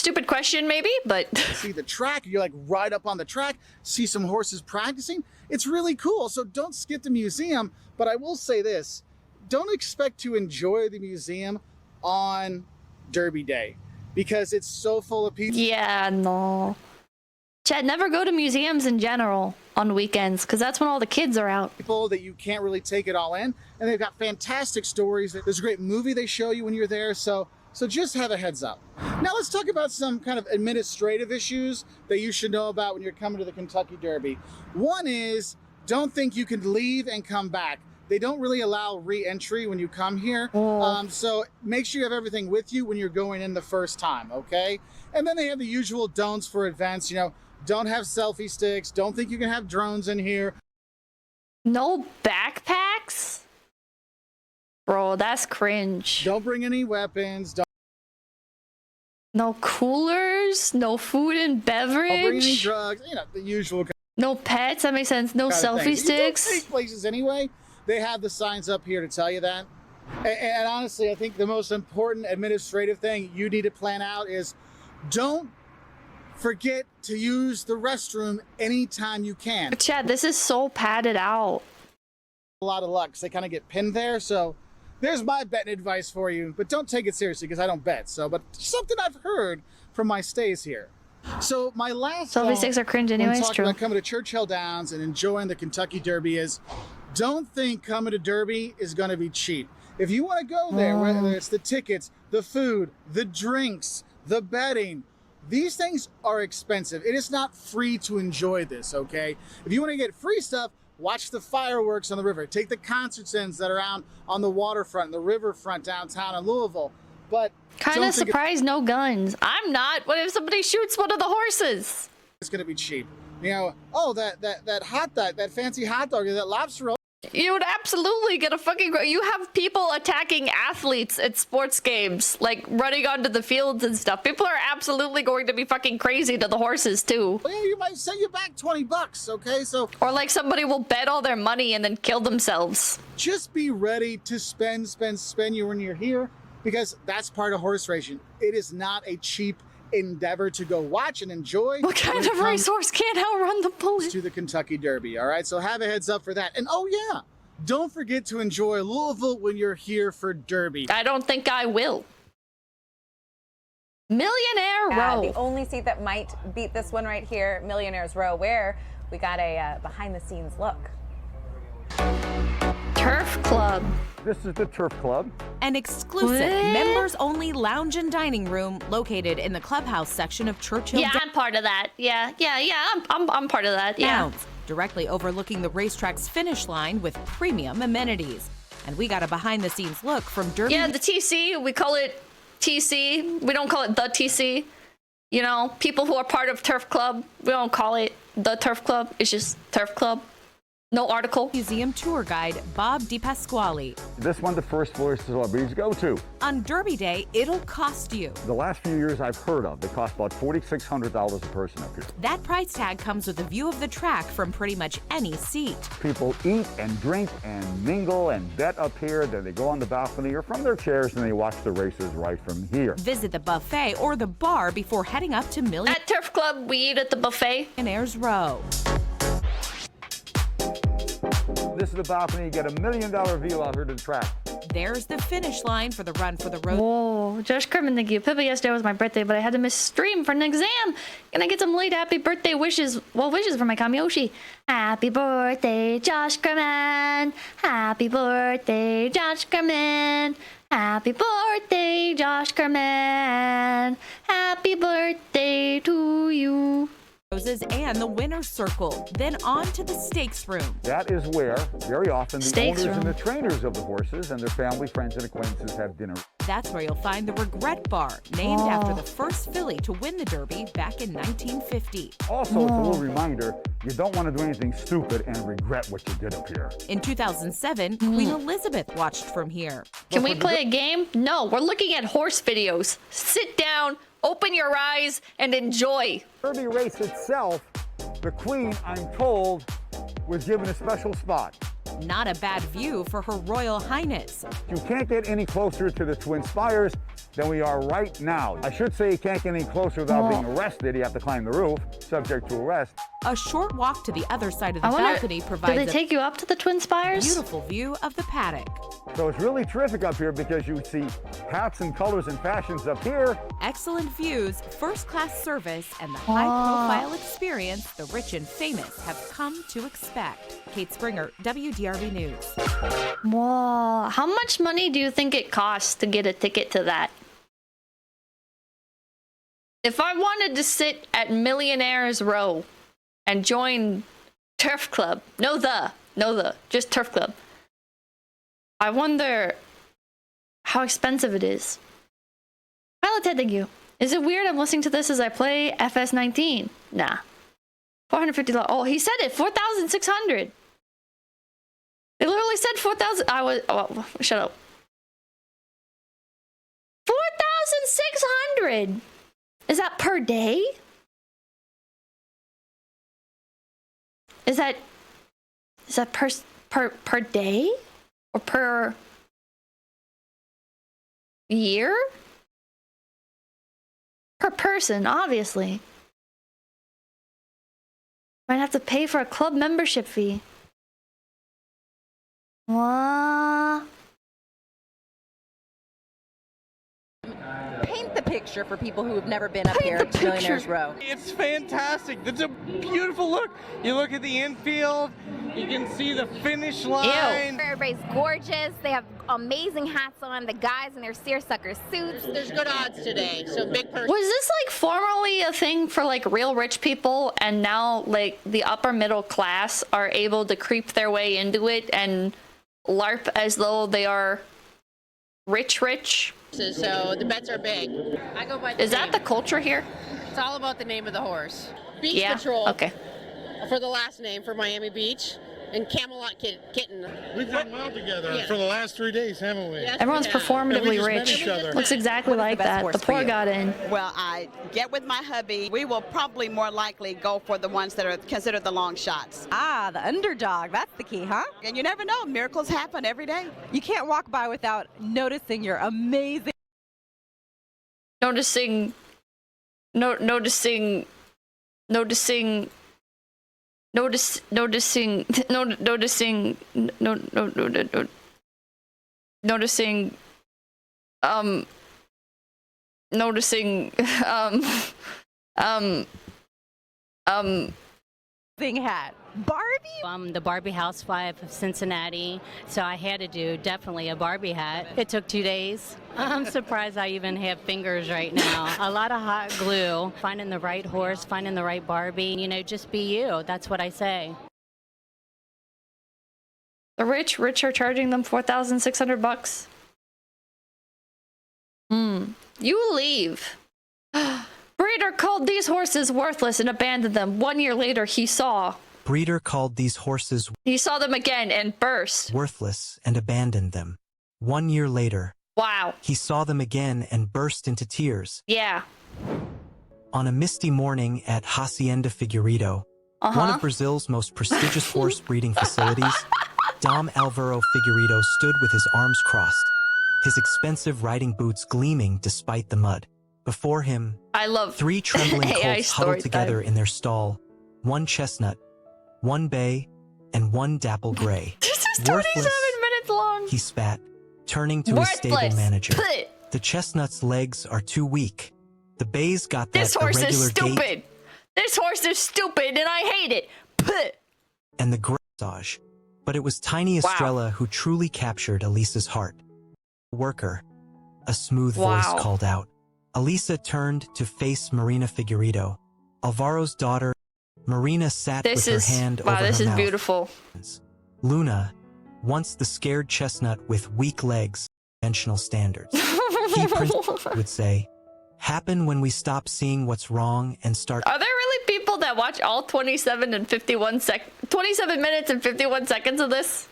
Stupid question, maybe, but see the track. You're like right up on the track, see some horses practicing. It's really cool. So don't skip the museum. But I will say this: don't expect to enjoy the museum on Derby Day because it's so full of people. Yeah, no. Chad, never go to museums in general on weekends because that's when all the kids are out. People that you can't really take it all in, and they've got fantastic stories. There's a great movie they show you when you're there. So just have a heads up. Now let's talk about some kind of administrative issues that you should know about when you're coming to the Kentucky Derby. One is, don't think you can leave and come back. They don't really allow re-entry when you come here. So make sure you have everything with you when you're going in the first time, okay? And then they have the usual don'ts for events. You know, don't have selfie sticks. Don't think you can have drones in here. No backpacks? Bro, that's cringe. Don't bring any weapons. No coolers, no food and beverage. Don't bring any drugs. You know, the usual. No pets, that makes sense. No selfie sticks. You don't take places anyway. They have the signs up here to tell you that. And honestly, I think the most important administrative thing you need to plan out is don't forget to use the restroom anytime you can. Chad, this is so padded out. A lot of luck because they kind of get pinned there. So there's my betting advice for you, but don't take it seriously because I don't bet. So, but something I've heard from my stays here. So my last selfie sticks are cringe anyway. It's true. About coming to Churchill Downs and enjoying the Kentucky Derby is, don't think coming to Derby is going to be cheap. If you want to go there, whether it's the tickets, the food, the drinks, the betting, these things are expensive. It is not free to enjoy this, okay? If you want to get free stuff, watch the fireworks on the river. Take the concert ends that are out on the waterfront, the riverfront downtown in Louisville. But kind of surprised no guns. I'm not. What if somebody shoots one of the horses? It's going to be cheap. You know, oh, that hot dog, that fancy hot dog, that lobster roll. You would absolutely get a fucking... You have people attacking athletes at sports games, like running onto the fields and stuff. People are absolutely going to be fucking crazy to the horses, too. Well, yeah, you might set you back $20, okay? So, or like somebody will bet all their money and then kill themselves. Just be ready to spend you when you're here, because that's part of horse racing. It is not a cheap endeavor to go watch and enjoy. What kind of racehorse can't outrun the bullet? To the Kentucky Derby, all right? So have a heads up for that. And oh yeah, don't forget to enjoy Louisville when you're here for Derby. I don't think I will. Millionaire Row. The only seat that might beat this one right here, Millionaire's Row, where we got a behind-the-scenes look. Turf Club. This is the Turf Club. An exclusive members-only lounge and dining room located in the clubhouse section of Churchill. Yeah, I'm part of that. Yeah. I'm part of that. Yeah. Directly overlooking the racetrack's finish line with premium amenities. And we got a behind-the-scenes look from Derby. Yeah, the TC. We call it TC. We don't call it the TC. You know, people who are part of Turf Club, we don't call it the Turf Club. It's just Turf Club. No article. Museum tour guide Bob DiPasquale. This one, the first floor celebrities go to. On Derby Day, it'll cost you. The last few years I've heard of, they cost about $4,600 a person up here. That price tag comes with a view of the track from pretty much any seat. People eat and drink and mingle and bet up here. Then they go on the balcony or from their chairs and they watch the races right from here. Visit the buffet or the bar before heading up to At Turf Club, we eat at the buffet. Millionaire's Row. This is the balcony. You get $1 million view out here to the track. There's the finish line for the run for the road. Whoa, Josh Kerman, thank you. Pippa, yesterday was my birthday, but I had to miss stream for an exam. Can I get some late happy birthday wishes? Well, wishes for my Kamyoshi. Happy birthday, Josh Kerman. Happy birthday, Josh Kerman. Happy birthday, Josh Kerman. Happy birthday to you. And the winner's circle, then on to the stakes room. That is where, very often, the owners and the trainers of the horses and their family, friends, and acquaintances have dinner. That's where you'll find the Regret Bar, named after the first filly to win the Derby back in 1950. Also, it's a little reminder, you don't want to do anything stupid and regret what you did up here. In 2007, Queen Elizabeth watched from here. Can we play a game? No, we're looking at horse videos. Sit down, open your eyes, and enjoy. Derby race itself, the Queen, I'm told, was given a special spot. Not a bad view for Her Royal Highness. You can't get any closer to the Twin Spires than we are right now. I should say you can't get any closer without being arrested. You have to climb the roof, subject to arrest. A short walk to the other side of the balcony provides do they take you up to the Twin Spires? Beautiful view of the paddock. So it's really terrific up here because you see hats and colors and fashions up here. Excellent views, first-class service, and the high-profile experience the rich and famous have come to expect. Kate Springer, WDRB News. Whoa. How much money do you think it costs to get a ticket to that? If I wanted to sit at Millionaires Row and join Turf Club, just Turf Club, I wonder how expensive it is. Pilot Ted, thank you. Is it weird I'm listening to this as I play FS19? Nah. $450. Oh, he said it. 4,600. They literally said 4,000. I was. Oh, shut up. 4,600. Is that per day? Is that per day or per year? Per person, obviously. Might have to pay for a club membership fee. What? Paint the picture for people who have never been up here to Millionaires Row. It's fantastic. It's a beautiful look. You look at the infield, you can see the finish line. Everybody's gorgeous. They have amazing hats on. The guys in their seersucker suits. There's good odds today, so big person. Was this like formerly a thing for like real rich people, and now like the upper middle class are able to creep their way into it and LARP as though they are rich? So the bets are big. I go by the Is that the culture here? It's all about the name of the horse. Beach Yeah, Patrol. okay. For the last name for Miami Beach. And Camelot Kitten. We've done well together Yeah. for the last 3 days, haven't we? Yes, Everyone's we have. performatively rich. Looks exactly like that. The poor got in. Well, I get with my hubby. We will probably more likely go for the ones that are considered the long shots. Ah, the underdog. That's the key, huh? And you never know. Miracles happen every day. You can't walk by without noticing your amazing. Noticing noticing thing hat. Barbie? I'm the Barbie housewife of Cincinnati, so I had to do definitely a Barbie hat. It took 2 days. I'm surprised I even have fingers right now. A lot of hot glue, finding the right horse, finding the right Barbie. You know, just be you. That's what I say. The rich are charging them $4,600. You leave. Breeder called these horses worthless and abandoned them. 1 year later, he saw called these horses them again and burst. worthless and abandoned them. 1 year later, Wow. he saw them again and burst into tears. Yeah. On a misty morning at Hacienda Figueiredo, one of Brazil's most prestigious horse breeding facilities, Dom Alvaro Figueiredo stood with his arms crossed, his expensive riding boots gleaming despite the mud. Before him, I love 3 trembling AI colts story huddled together time. in their stall, 1 chestnut, 1 bay, and 1 dapple gray. This is 27 minutes long. He spat, turning to his stable Worthless. manager. Put. The chestnut's legs are too weak. The bay's got that This horse is irregular stupid. gait This horse is stupid and I hate it. Put. and the grassage. But it was Tiny Estrella who truly captured Elisa's heart. Worker, a smooth voice called out. Elisa turned to face Marina Figueiredo, Alvaro's daughter. Marina sat This with is her hand over this her is mouth. beautiful. Luna, once the scared chestnut with weak legs, conventional standards. Key principles would say, happen when we stop seeing what's wrong and start. Are there really people that watch all 27 minutes and 51 seconds of this?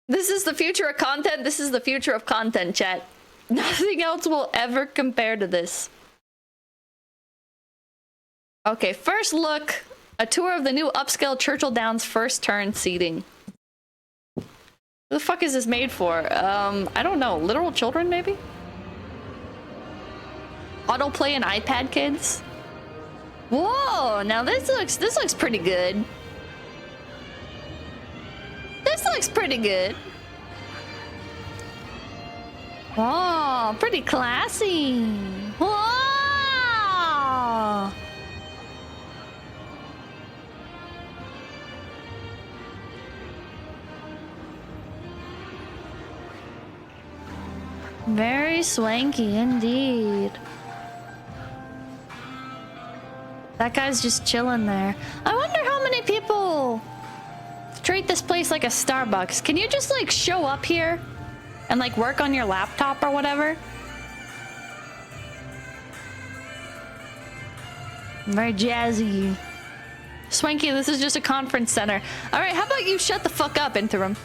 This is the future of content. This is the future of content, chat. Nothing else will ever compare to this. Okay, first look A tour of the new upscale Churchill Downs first turn seating. Who the fuck is this made for? I don't know. Literal children, maybe? Autoplay and iPad kids? Whoa, now this looks pretty good. This looks pretty good. Oh, pretty classy. Whoa! Very swanky indeed. That guy's just chilling there. I wonder how many people treat this place like a Starbucks. Can you just like show up here and like work on your laptop or whatever? Very jazzy. Swanky, this is just a conference center. All right, how about you shut the fuck up, Interim?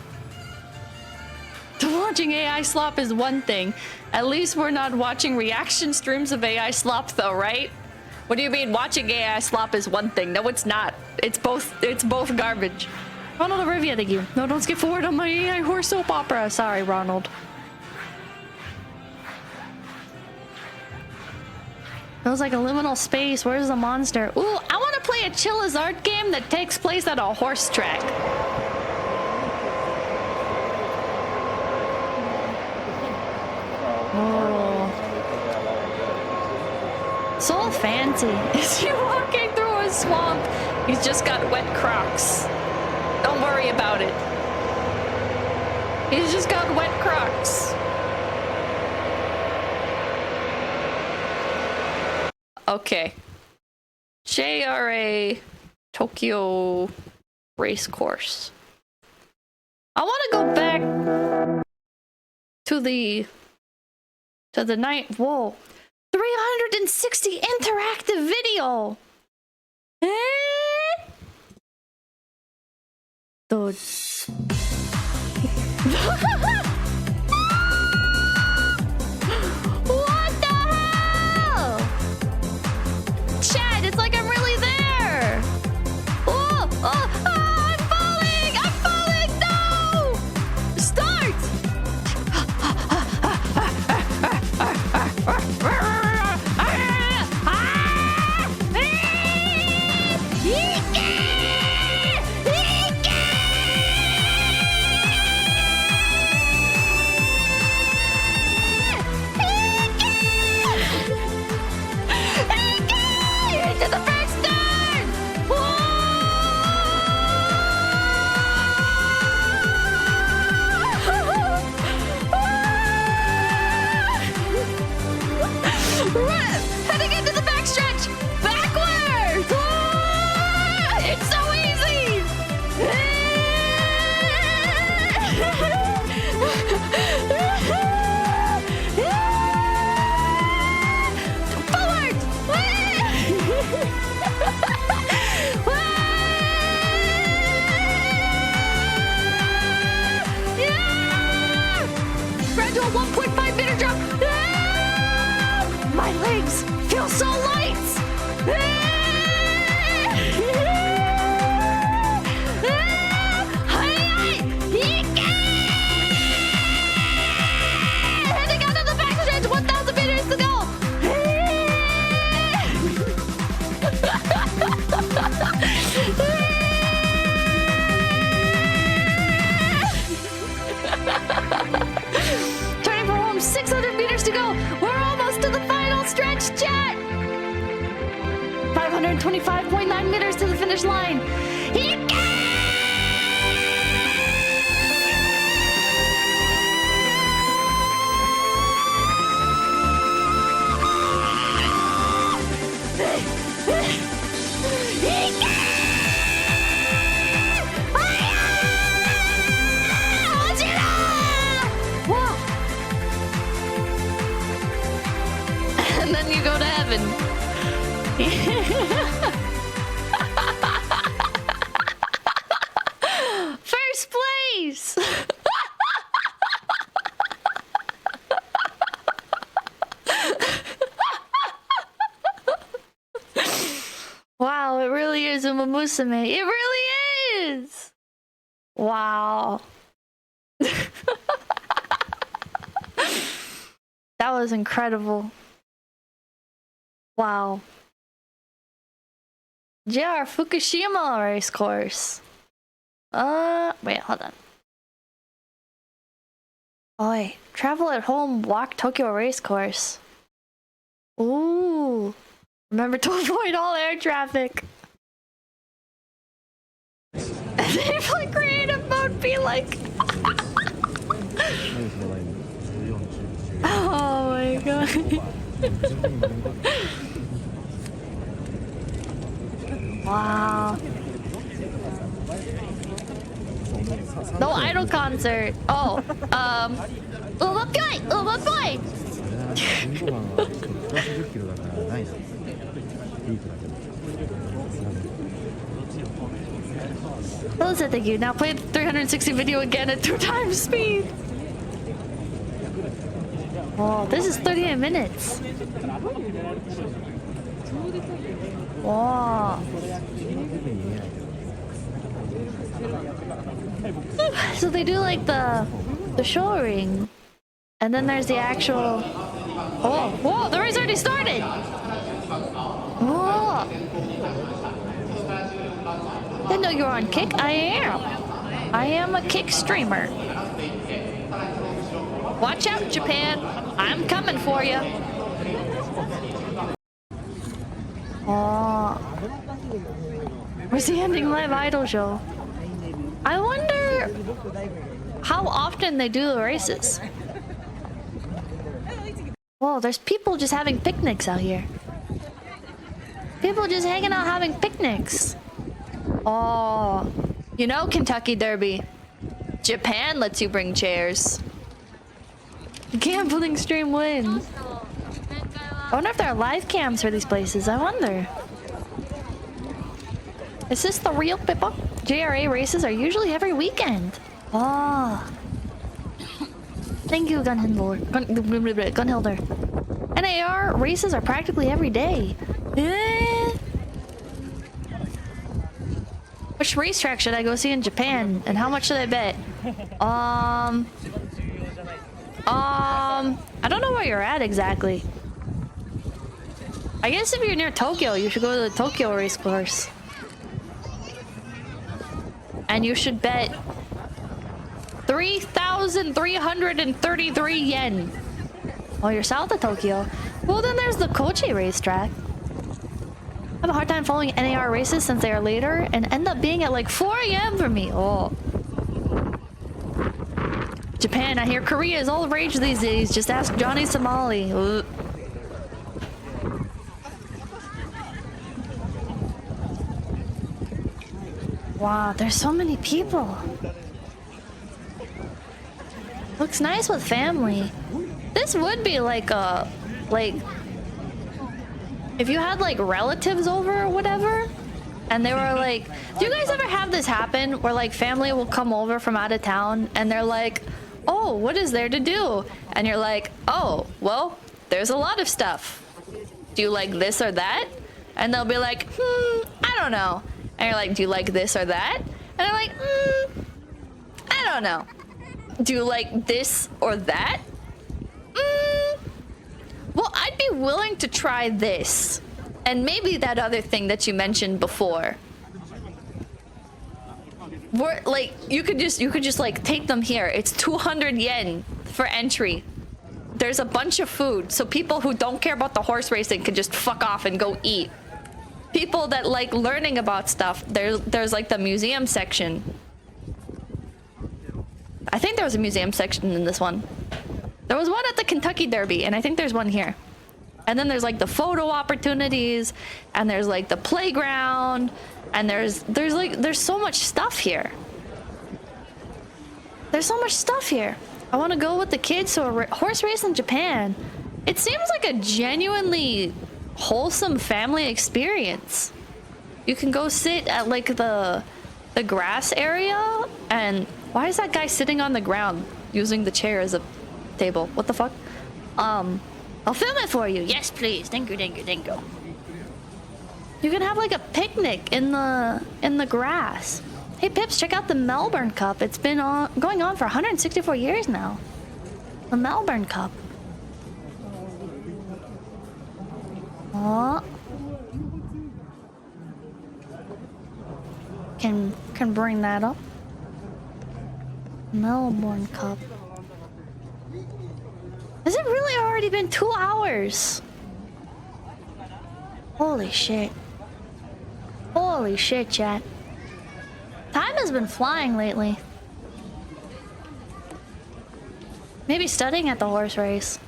Watching AI slop is one thing. At least we're not watching reaction streams of AI slop though, right? What do you mean watching AI slop is one thing? No, it's not. It's both garbage. Ronald Olivia, thank you. No, don't skip forward on my AI horse soap opera. Sorry, Ronald. Feels like a liminal space. Where's the monster? Ooh, I want to play a Chilla's art game that takes place at a horse track. Oh. So fancy. Is he walking through a swamp? He's just got wet Crocs. Don't worry about it. He's just got wet Crocs. Okay. JRA Tokyo Racecourse. I want to go back to the night. Whoa. 360 interactive video. Dude. What the hell? Chad, it's like I'm really there. Oh, oh, oh, I'm falling. I'm falling. No. Start. Heading into the backstretch! Backwards! Ah, it's so easy! Forward! Gradual 1.5 meter drop! My legs feel so light! Heading out of the backstretch, 1,000 meters to go! Turning for home, 600 meters to go! We're almost to the final stretch, chat! 525.9 meters to the finish line. And then you go to heaven. First place! Wow, it really is a Uma Musume. It really is. Wow. That was incredible. Wow. JR Fukushima racecourse. Wait, hold on. Oh wait, travel at home, walk Tokyo racecourse. Ooh. Remember to avoid all air traffic. If like creative mode be like. Oh my god. Wow. No idol concert. Oh, what boy? What boy? 'Melissa, thank you. Now play the 360 video again at 2 times speed. Oh, this is 38 minutes. Wow. So they do like the show ring, and then there's the actual. Oh, whoa! The race already started. Whoa! Didn't know you were on Kick. I am. I am a Kick streamer. Watch out, Japan! I'm coming for you. Oh. Where's the ending live idol show? I wonder how often they do the races. Whoa, there's people just having picnics out here. People just hanging out having picnics. Oh, you know Kentucky Derby. Japan lets you bring chairs. Gambling stream wins. I wonder if there are live cams for these places. I wonder. Is this the real Pippa? JRA races are usually every weekend. Oh. Thank you, Gunhilder. NAR races are practically every day. Which racetrack should I go see in Japan? And how much should I bet? I don't know where you're at exactly. I guess if you're near Tokyo, you should go to the Tokyo racecourse. And you should bet 3,333 yen. Oh, you're south of Tokyo. Well, then there's the Kochi racetrack. I have a hard time following NAR races since they are later and end up being at like 4 a.m. for me. Oh. Japan, I hear Korea is all the rage these days. Just ask Johnny Somali. Ugh. Wow, there's so many people. Looks nice with family. This would be like a, if you had like relatives over or whatever, and they were like, do you guys ever have this happen where like family will come over from out of town and they're like, oh, what is there to do? And you're like, oh, well, there's a lot of stuff. Do you like this or that? And they'll be like, I don't know. And you're like, do you like this or that? And they're like, I don't know. Do you like this or that? Well, I'd be willing to try this. And maybe that other thing that you mentioned before. Like, you could just like take them here. It's 200 yen for entry. There's a bunch of food, so people who don't care about the horse racing can just fuck off and go eat. People that like learning about stuff, there's like the museum section. I think there was a museum section in this one. There was one at the Kentucky Derby, and I think there's one here. And then there's like the photo opportunities, and there's like the playground, and there's so much stuff here. There's so much stuff here. I want to go with the kids to a horse race in Japan. It seems like a genuinely wholesome family experience. You can go sit at like the grass area, and why is that guy sitting on the ground using the chair as a table? What the fuck? I'll film it for you. Yes, please. Thank you, thank you, thank you. You can have like a picnic in the grass. Hey Pips, check out the Melbourne Cup. It's been going on for 164 years now. The Melbourne Cup. Oh. Can bring that up. Melbourne Cup. Has it really already been 2 hours? Holy shit. Holy shit, chat. Time has been flying lately. Maybe studying at the horse race.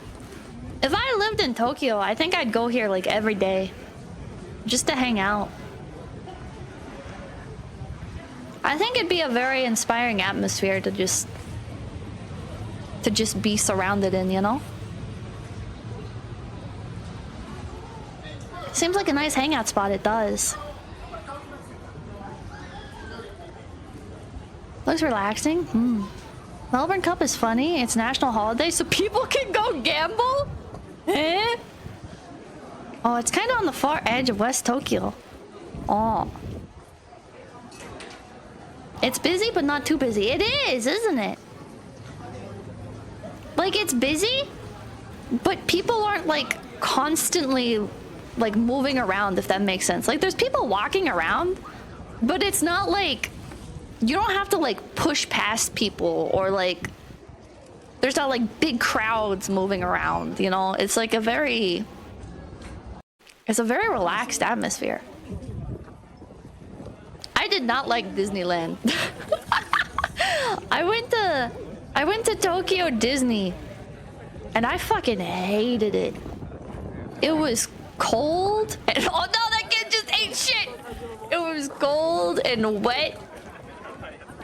If I lived in Tokyo, I think I'd go here like every day. Just to hang out. I think it'd be a very inspiring atmosphere to just be surrounded in, you know? Seems like a nice hangout spot, it does. Looks relaxing. Melbourne Cup is funny. It's national holiday, so people can go gamble? Eh? Oh, it's kind of on the far edge of West Tokyo. Oh. It's busy, but not too busy. It is, isn't it? Like, it's busy, but people aren't, like, constantly, like, moving around, if that makes sense. Like, there's people walking around, but it's not, like... You don't have to, like, push past people, or, like... There's not, like, big crowds moving around, you know? It's, like, a very... It's a very relaxed atmosphere. I did not like Disneyland. I went to Tokyo Disney, and I fucking hated it. It was cold, and oh no, that kid just ate shit! It was cold and wet,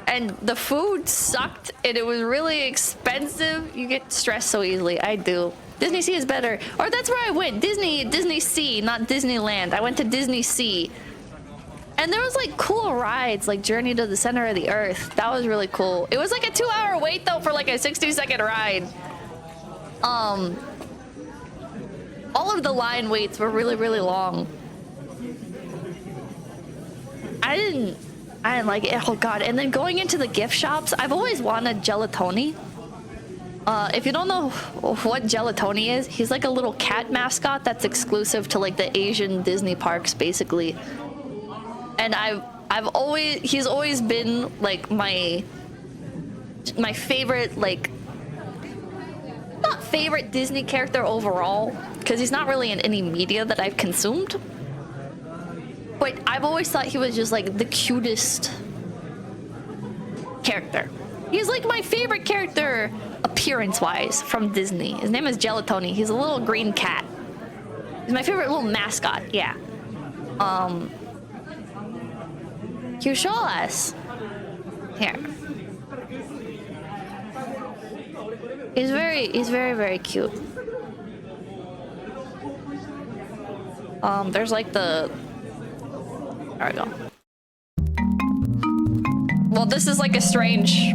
and the food sucked, and it was really expensive. You get stressed so easily. I do. Disney Sea is better. Or that's where I went. Disney Sea, not Disneyland. I went to Disney Sea. And there was like cool rides, like Journey to the Center of the Earth. That was really cool. It was like a 2-hour wait though for like a 60-second ride. All of the line waits were really, really long. I didn't like it. Oh god. And then going into the gift shops, I've always wanted gelatoni. If you don't know what gelatoni is, he's like a little cat mascot that's exclusive to like the Asian Disney parks, basically. And he's always been like my favorite, like, not favorite Disney character overall, because he's not really in any media that I've consumed. But I've always thought he was just like the cutest character. He's like my favorite character appearance-wise from Disney. His name is Gelatoni. He's a little green cat. He's my favorite little mascot, yeah. You show us. Here. He's very, very cute. There's like the... There we go. Well, this is like a strange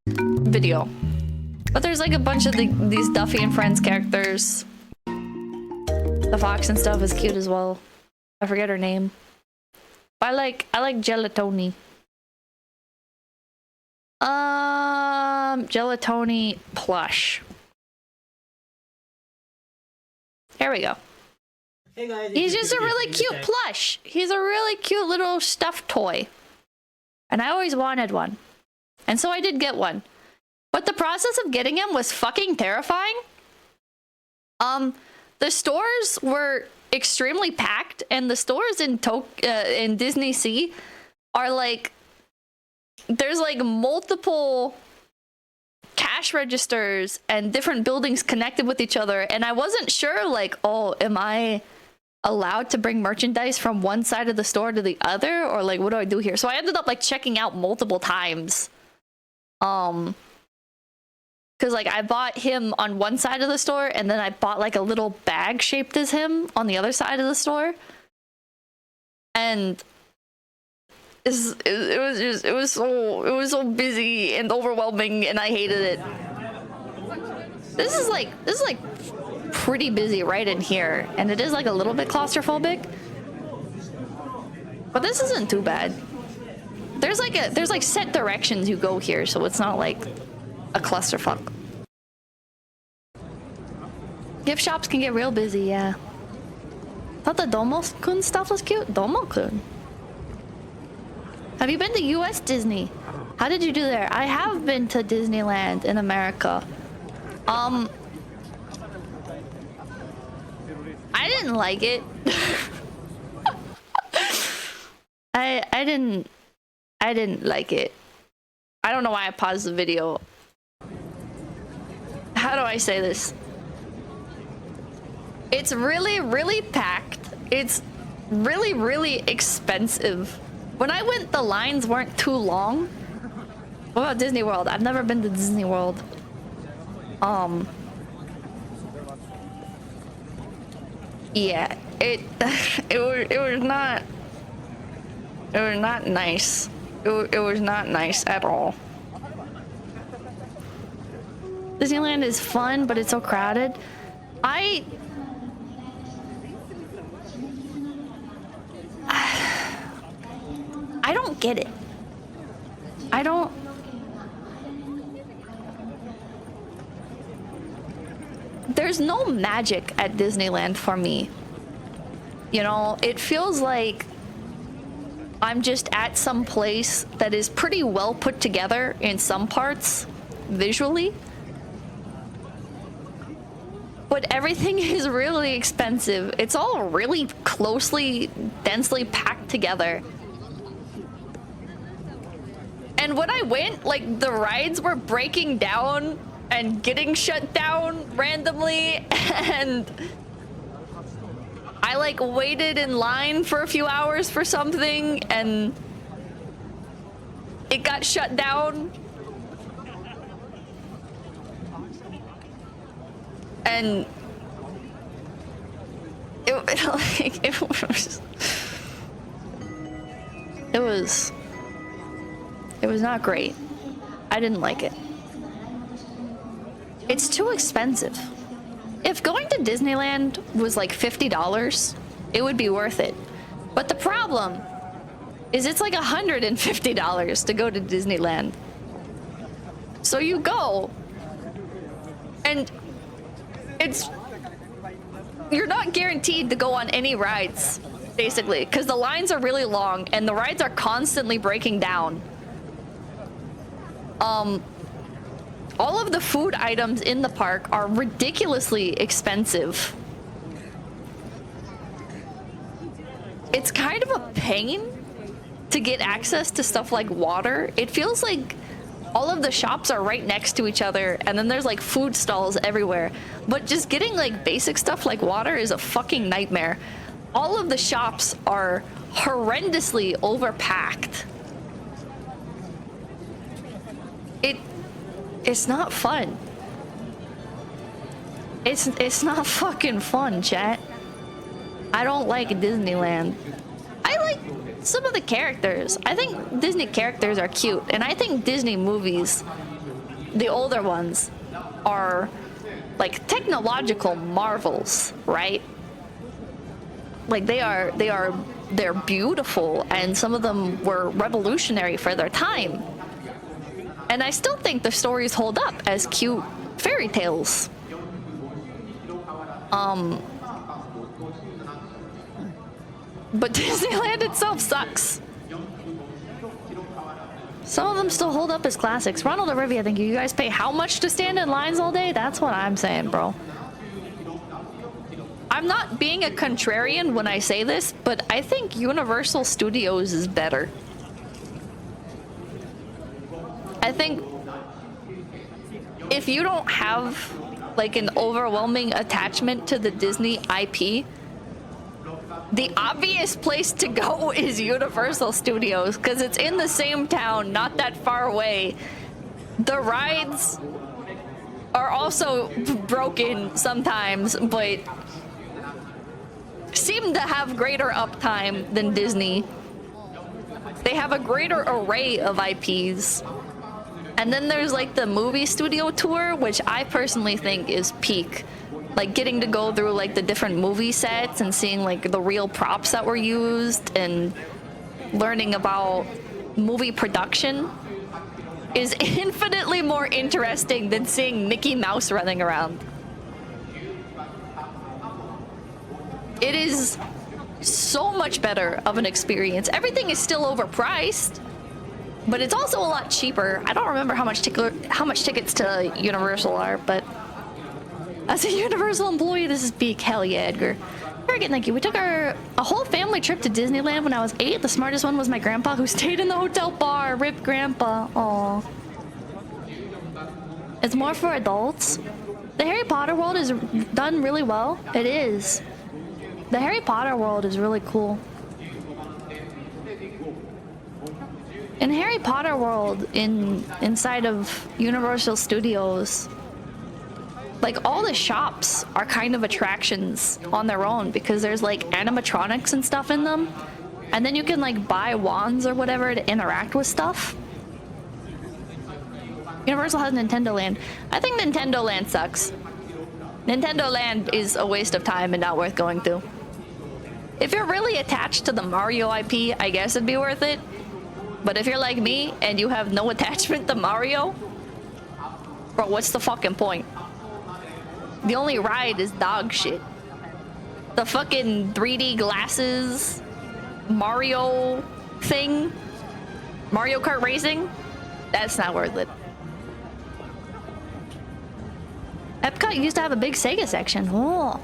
video. But there's like a bunch of these Duffy and Friends characters. The fox and stuff is cute as well. I forget her name. I like Gelatoni. Gelatoni plush. Here we go. Hey guys, he's just a really cute plush. He's a really cute little stuffed toy. And I always wanted one. And so I did get one. But the process of getting him was fucking terrifying. The stores were extremely packed, and the stores in Disney Sea are like, there's like multiple cash registers and different buildings connected with each other, and I wasn't sure, like, oh, am I allowed to bring merchandise from one side of the store to the other, or like what do I do here? So I ended up like checking out multiple times, because like I bought him on one side of the store, and then I bought like a little bag shaped as him on the other side of the store. And it was so busy and overwhelming, and I hated it. This is like pretty busy right in here, and it is like a little bit claustrophobic. But this isn't too bad. There's like set directions you go here, so it's not like a clusterfuck. Gift shops can get real busy, yeah. Thought the Domo-kun stuff was cute. Domo-kun. Have you been to US Disney? How did you do there? I have been to Disneyland in America. I didn't like it. I didn't like it. I don't know why I paused the video. How do I say this? It's really, really packed. It's really, really expensive. When I went, the lines weren't too long. What about Disney World? I've never been to Disney World. Yeah, it was not nice. It was not nice at all. Disneyland is fun, but it's so crowded. I don't get it. I don't. There's no magic at Disneyland for me. You know, it feels like I'm just at some place that is pretty well put together in some parts, visually. But everything is really expensive. It's all really closely, densely packed together. And when I went, like, the rides were breaking down and getting shut down randomly, and I, like, waited in line for a few hours for something, and it got shut down. And it was not great. I didn't like it. It's too expensive. If going to Disneyland was like $50, it would be worth it. But the problem is it's like $150 to go to Disneyland. So you go, and you're not guaranteed to go on any rides, basically, because the lines are really long and the rides are constantly breaking down. All of the food items in the park are ridiculously expensive. It's kind of a pain to get access to stuff like water. It feels like all of the shops are right next to each other, and then there's like food stalls everywhere. But just getting like basic stuff like water is a fucking nightmare. All of the shops are horrendously overpacked. It's not fun. It's not fucking fun, chat. I don't like Disneyland. I like some of the characters. I think Disney characters are cute, and I think Disney movies, the older ones, are like technological marvels, right? Like they're beautiful, and some of them were revolutionary for their time. And I still think the stories hold up as cute fairy tales. But Disneyland itself sucks. Some of them still hold up as classics. Ronald Olivia, thank you. You guys pay how much to stand in lines all day? That's what I'm saying, bro. I'm not being a contrarian when I say this, but I think Universal Studios is better. I think if you don't have like an overwhelming attachment to the Disney IP, the obvious place to go is Universal Studios, because it's in the same town, not that far away. The rides are also broken sometimes, but seem to have greater uptime than Disney. They have a greater array of IPs. And then there's like the movie studio tour, which I personally think is peak. Like getting to go through like the different movie sets and seeing like the real props that were used and learning about movie production is infinitely more interesting than seeing Mickey Mouse running around. It is so much better of an experience. Everything is still overpriced, but it's also a lot cheaper. I don't remember how much tickets to Universal are, but as a Universal employee, this is peak. Hell yeah, Edgar. Very good, thank you. We took a whole family trip to Disneyland when I was 8. The smartest one was my grandpa, who stayed in the hotel bar. Rip grandpa. Aw. It's more for adults. The Harry Potter world is done really well. It is. The Harry Potter world is really cool. In Harry Potter world, inside of Universal Studios, like all the shops are kind of attractions on their own because there's like animatronics and stuff in them, and then you can like buy wands or whatever to interact with stuff. Universal has Nintendo Land. I think Nintendo Land sucks. Nintendo Land is a waste of time and not worth going to. If you're really attached to the Mario IP, I guess it'd be worth it. But if you're like me and you have no attachment to Mario, bro, what's the fucking point? The only ride is dog shit. The fucking 3D glasses, Mario thing, Mario Kart racing, that's not worth it. Epcot used to have a big Sega section. Oh.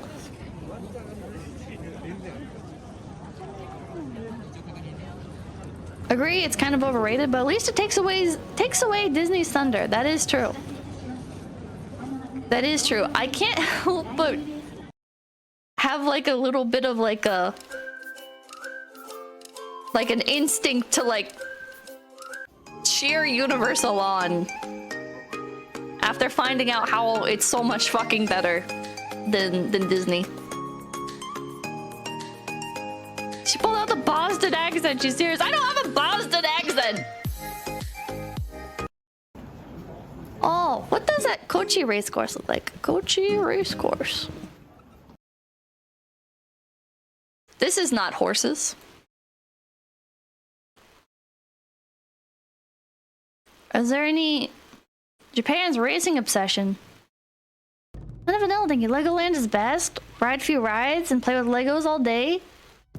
Agree, it's kind of overrated, but at least it takes away Disney's thunder. That is true. That is true. I can't help but have like a little bit of like an instinct to like cheer Universal on after finding out how it's so much fucking better than Disney. She pulled out the Boston accent. She's serious. I don't have a Boston accent. Oh, what does that Kochi racecourse look like? Kochi racecourse. This is not horses. Is there any Japan's racing obsession? I never know. Thinking Legoland is best. Ride few rides and play with Legos all day.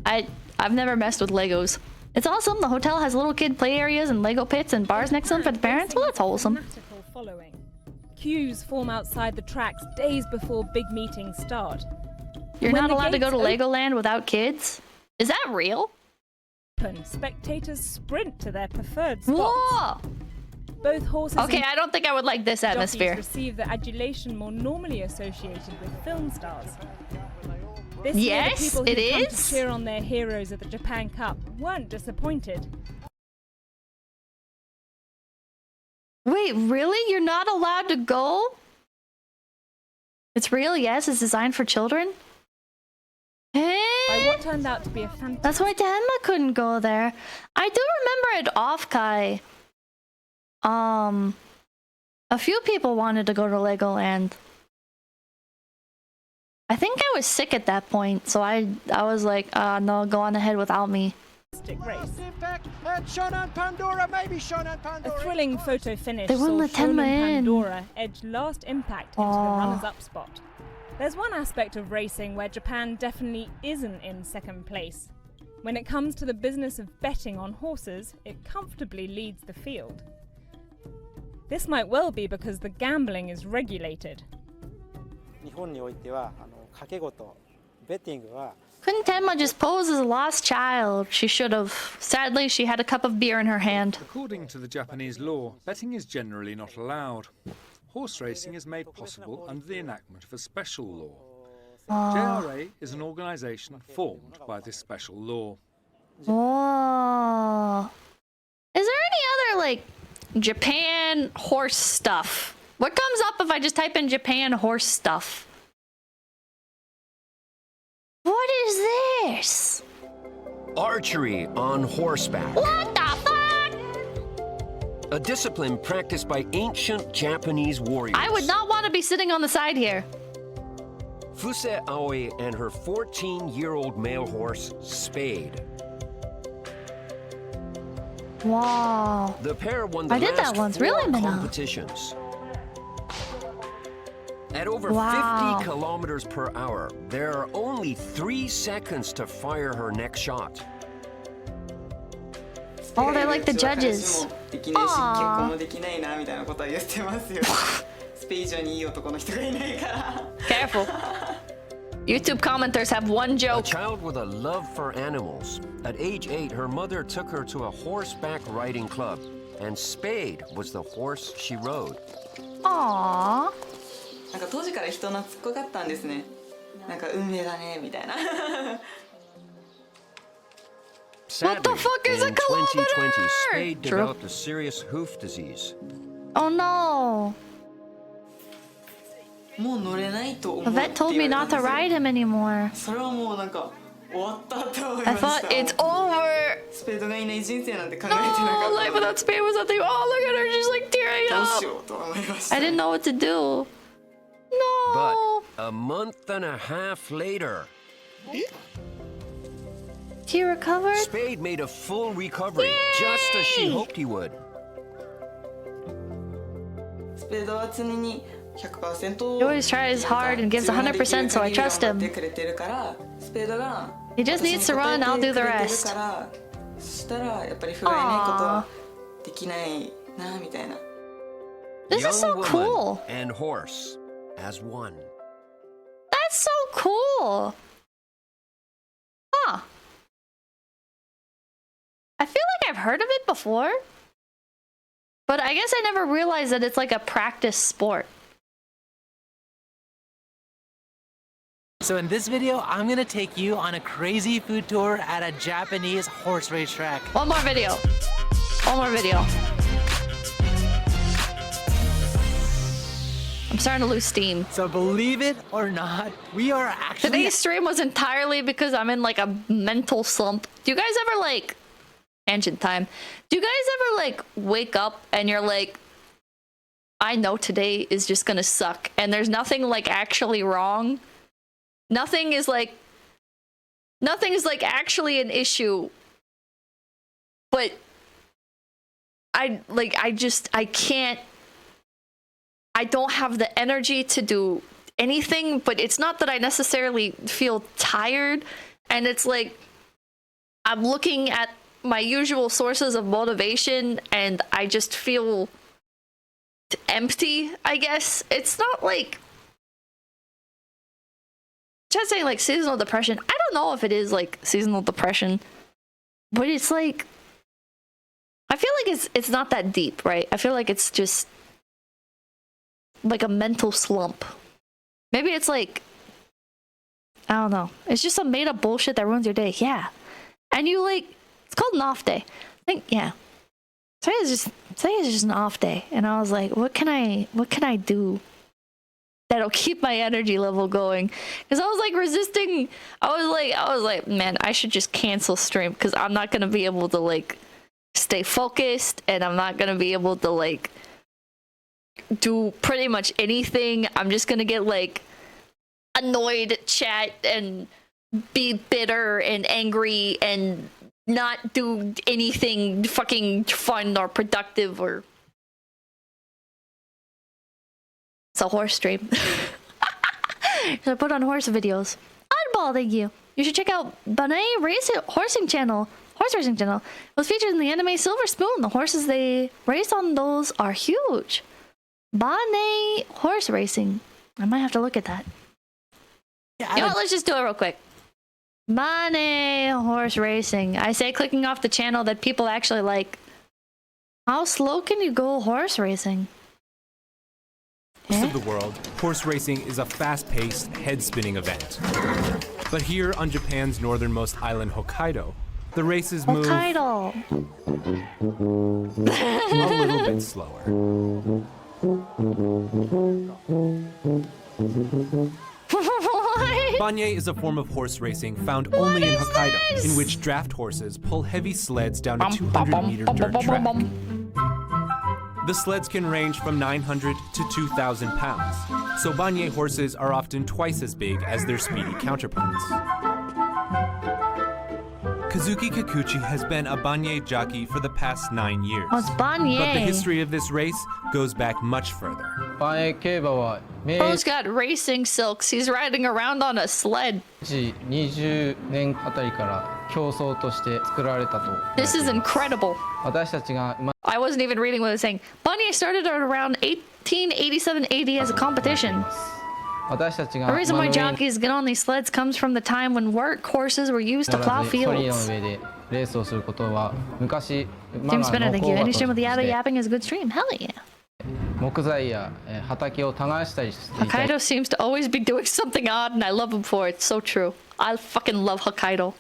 I've never messed with Legos. It's awesome. The hotel has little kid play areas and Lego pits and bars next to them for the parents. Well, that's wholesome. Following. Queues form outside the tracks days before big meetings start. You're not allowed to go to Legoland without kids? Is that real? Spectators sprint to their preferred spots. Whoa! Both horses okay, I don't think I would like this atmosphere. Receive the adulation more normally associated with film stars. This yes, year, the people who come is. to cheer on their heroes at the Japan Cup weren't disappointed. Wait, really? You're not allowed to go? It's real, yes. It's designed for children. Hey. By what turned out to be a fantastic. That's why Tenma couldn't go there. I do remember at Offkai, a few people wanted to go to Legoland. I think I was sick at that point, so I was like, no, go on ahead without me. Race. A thrilling photo finish they wouldn't let Tenma in. Pandora edge last impact into the runners-up spot. There's one aspect of racing where Japan definitely isn't in second place. When it comes to the business of betting on horses, it comfortably leads the field. This might well be because the gambling is regulated. Couldn't Tenma just pose as a lost child? She should have. Sadly, she had a cup of beer in her hand. According to the Japanese law, betting is generally not allowed. Horse racing is made possible under the enactment of a special law. JRA is an organisation formed by this special law. Oh. Is there any other, like, Japan horse stuff? What comes up if I just type in Japan horse stuff? What is this? Archery on horseback. What the fuck? A discipline practiced by ancient Japanese warriors. I would not want to be sitting on the side here. Fuse Aoi and her 14-year-old male horse, Spade. Wow. The pair won the I did that last once. 4 Really, Minna? competitions. At over Wow. 50 kilometers per hour, there are only 3 seconds to fire her next shot. Oh, they're like the judges. Aww. Careful. YouTube commenters have one A joke. child with a love for animals. At age 8, her mother took her to a horseback riding club, and Spade was the horse she rode. Aww. なんか当時から人懐っこかったんですね。なんか運命だねみたいな。Sadly, the fuck is a in 2020, Spade True. developed a serious hoof disease. Oh no. もう乗れないと思う The って vet told 言 me われた not ん to ですよ。 ride him anymore. それはもうなんか終わったって思い I ました。 thought it's over. スペードがいない人生なんて考えてなか Oh, った life without Spade was nothing. Oh, look at her, she's like tearing どう up. しようと思いました。 I didn't know what to do. But No. a month and a half later, He recovered? Spade made a full recovery, just as she hoped he would. スペードは常に 100% He always tries hard and gives 100%, so I trust him. てくれてるからスペードが He just needs to run, I'll do the rest. そしたらやっぱり不甲斐ないことはできないなみたいな。 This is so Young woman cool. and horse as one. That's so cool. Huh. I feel like I've heard of it before, but I guess I never realized that it's like a practice sport. So in this video, I'm gonna take you on a crazy food tour at a Japanese horse race track. One more video. One more video. I'm starting to lose steam. So believe it or not, we are actually... Today's stream was entirely because I'm in like a mental slump. Do you guys ever like... Tangent time. Do you guys ever like wake up and you're like, I know today is just gonna suck and there's nothing like actually wrong? Nothing is like actually an issue. But I can't, I don't have the energy to do anything, but it's not that I necessarily feel tired. And it's like, I'm looking at my usual sources of motivation and I just feel empty, I guess. It's not like, just saying like seasonal depression. I don't know if it is like seasonal depression, but it's like, I feel like it's not that deep, right? I feel like it's just like a mental slump. Maybe it's like, I don't know. It's just some made up bullshit that ruins your day. Yeah. And you like, it's called an off day. I think, yeah. Today is just an off day. And I was like, what can I do that'll keep my energy level going? Because I was like resisting. I was like, man, I should just cancel stream because I'm not gonna be able to like stay focused and I'm not gonna be able to like do pretty much anything. I'm just gonna get like annoyed at chat and be bitter and angry and not do anything fucking fun or productive or... It's a horse stream. So I put on horse videos. Oddball, thank you. You should check out Baton horse racing channel. It was featured in the anime Silver Spoon. The horses they race on those are huge. Baton horse racing. I might have to look at that. Yeah, you know what? Let's just do it real quick. Baton horse racing. I say clicking off the channel that people actually like. How slow can you go horse racing? Most of the world, horse racing is a fast-paced, head-spinning event. But here on Japan's northernmost island, Hokkaido, the races move Hokkaido. a little bit slower. Banye is a form of horse racing found only in Hokkaido, in which draft horses pull heavy sleds down a 200-meter dirt track. The sleds can range from 900 to 2,000 pounds, so Banye horses are often twice as big as their speedy counterparts. Kazuki Kikuchi has been a Banye jockey for the past 9 years. Oh, it's Banye. But the history of this race goes back much further. Bro's got racing silks. He's riding around on a sled. This is incredible. I wasn't even reading what it was saying. Banye started at around 1887 AD as a competition. The reason why jockeys get on these sleds comes from the time when work horses were used to plow fields. James Bennett, thank you. Any stream with Yabba Yapping is a good stream. Hell yeah. Hokkaido seems to always be doing something odd, and I love him for it. So true. I fucking love Hokkaido.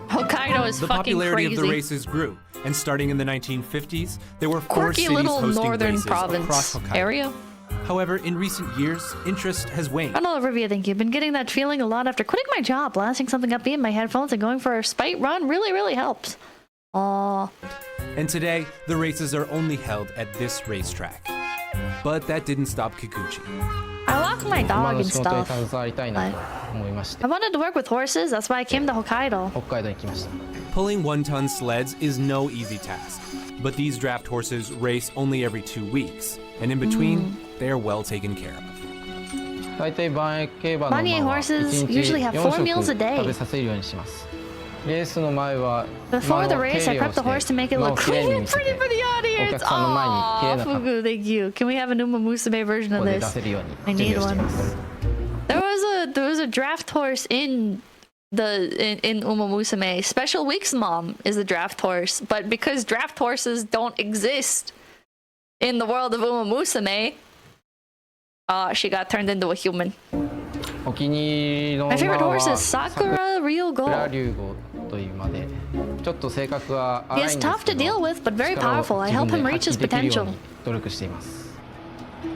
Hokkaido is the fucking popularity crazy. of the races grew, and starting in the 1950s, there were 4 Quirky cities little hosting northern races province across Hokkaido. area. However, in recent years, interest has waned. I don't know, Olivia, thank you. Been getting that feeling a lot after quitting my job. Blasting something upbeat in my headphones and going for a spite run really helps. Aww. And today, the races are only held at this racetrack. But that didn't stop Kikuchi. I walk my dog and stuff. I wanted to work with horses, that's why I came to Hokkaido. Pulling 1-ton sleds is no easy task. But these draft horses race only every 2 weeks. And in between, they are well taken care of. Banye horses usually have 4 meals a day. Before the race, I prep the horse to make it look clean and pretty for the audience. Aww, Fugu, thank you. Can we have an Uma Musume version of this? I need one. There was a draft horse in Uma Musume. Special Weeks Mom is the draft horse, but because draft horses don't exist in the world of Uma Musume, she got turned into a human. My favorite horse is Sakura Ryugo. He is tough to deal with, but very powerful. I help him reach his potential.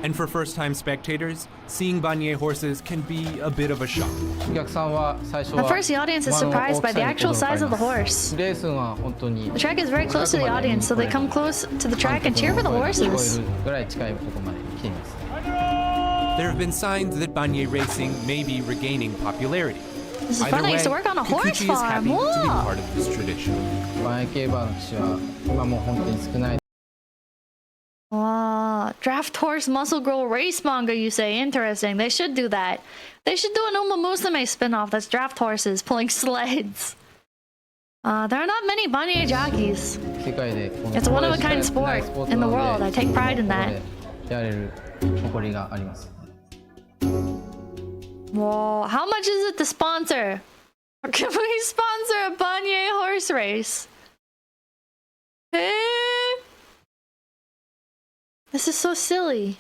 And for first-time spectators, seeing Banye horses can be a bit of a shock. At first, the audience is surprised by the actual size of the horse. The track is very close to the audience, so they come close to the track and cheer for the horses. There have been signs that Banye racing may be regaining popularity. This is fun. I used to work on a horse Kikuchi farm. is happy to be part of this tradition. Draft horse muscle grow race manga, you say? Interesting. They should do that. They should do an Uma Musume spin-off that's draft horses pulling sleds. There are not many Banye jockeys. It's a one-of-a-kind sport in the world. I take pride in that. Whoa, how much is it to sponsor? Can we sponsor a Banye horse race? This is so silly.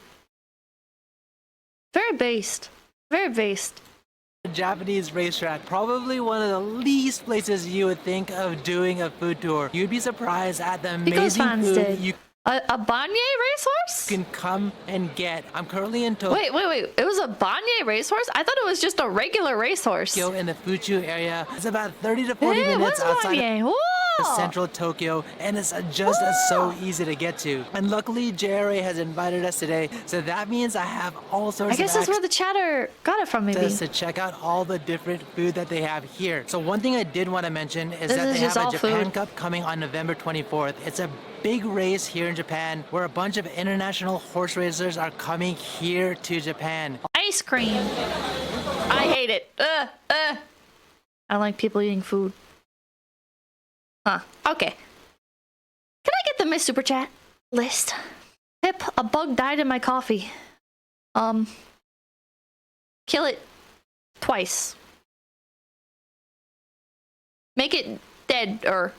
Very based. Very based. Japanese racetrack, probably one of the least places you would think of doing a food tour. You'd be surprised at the amazing food you a Banye racehorse? can come and get. I'm currently in Tokyo. Wait. It was a Banye racehorse? I thought it was just a regular racehorse. In the Fuchu area. It's about 30 to 40 minutes outside of central Tokyo, and it's just so easy to get to. And luckily, JRA has invited us today, so that means I have all sorts of I guess that's where the chatter got it from, maybe. to check out all the different food that they have here. So one thing I did want to mention is that they have a Japan Cup coming on November 24th. It's a big race here in Japan where a bunch of international horse racers are coming here to Japan. Ice cream. I hate it. I don't like people eating food. Huh. Okay. Can I get the Miss Super Chat list? Pip, a bug died in my coffee. Kill it twice. Make it dead, or...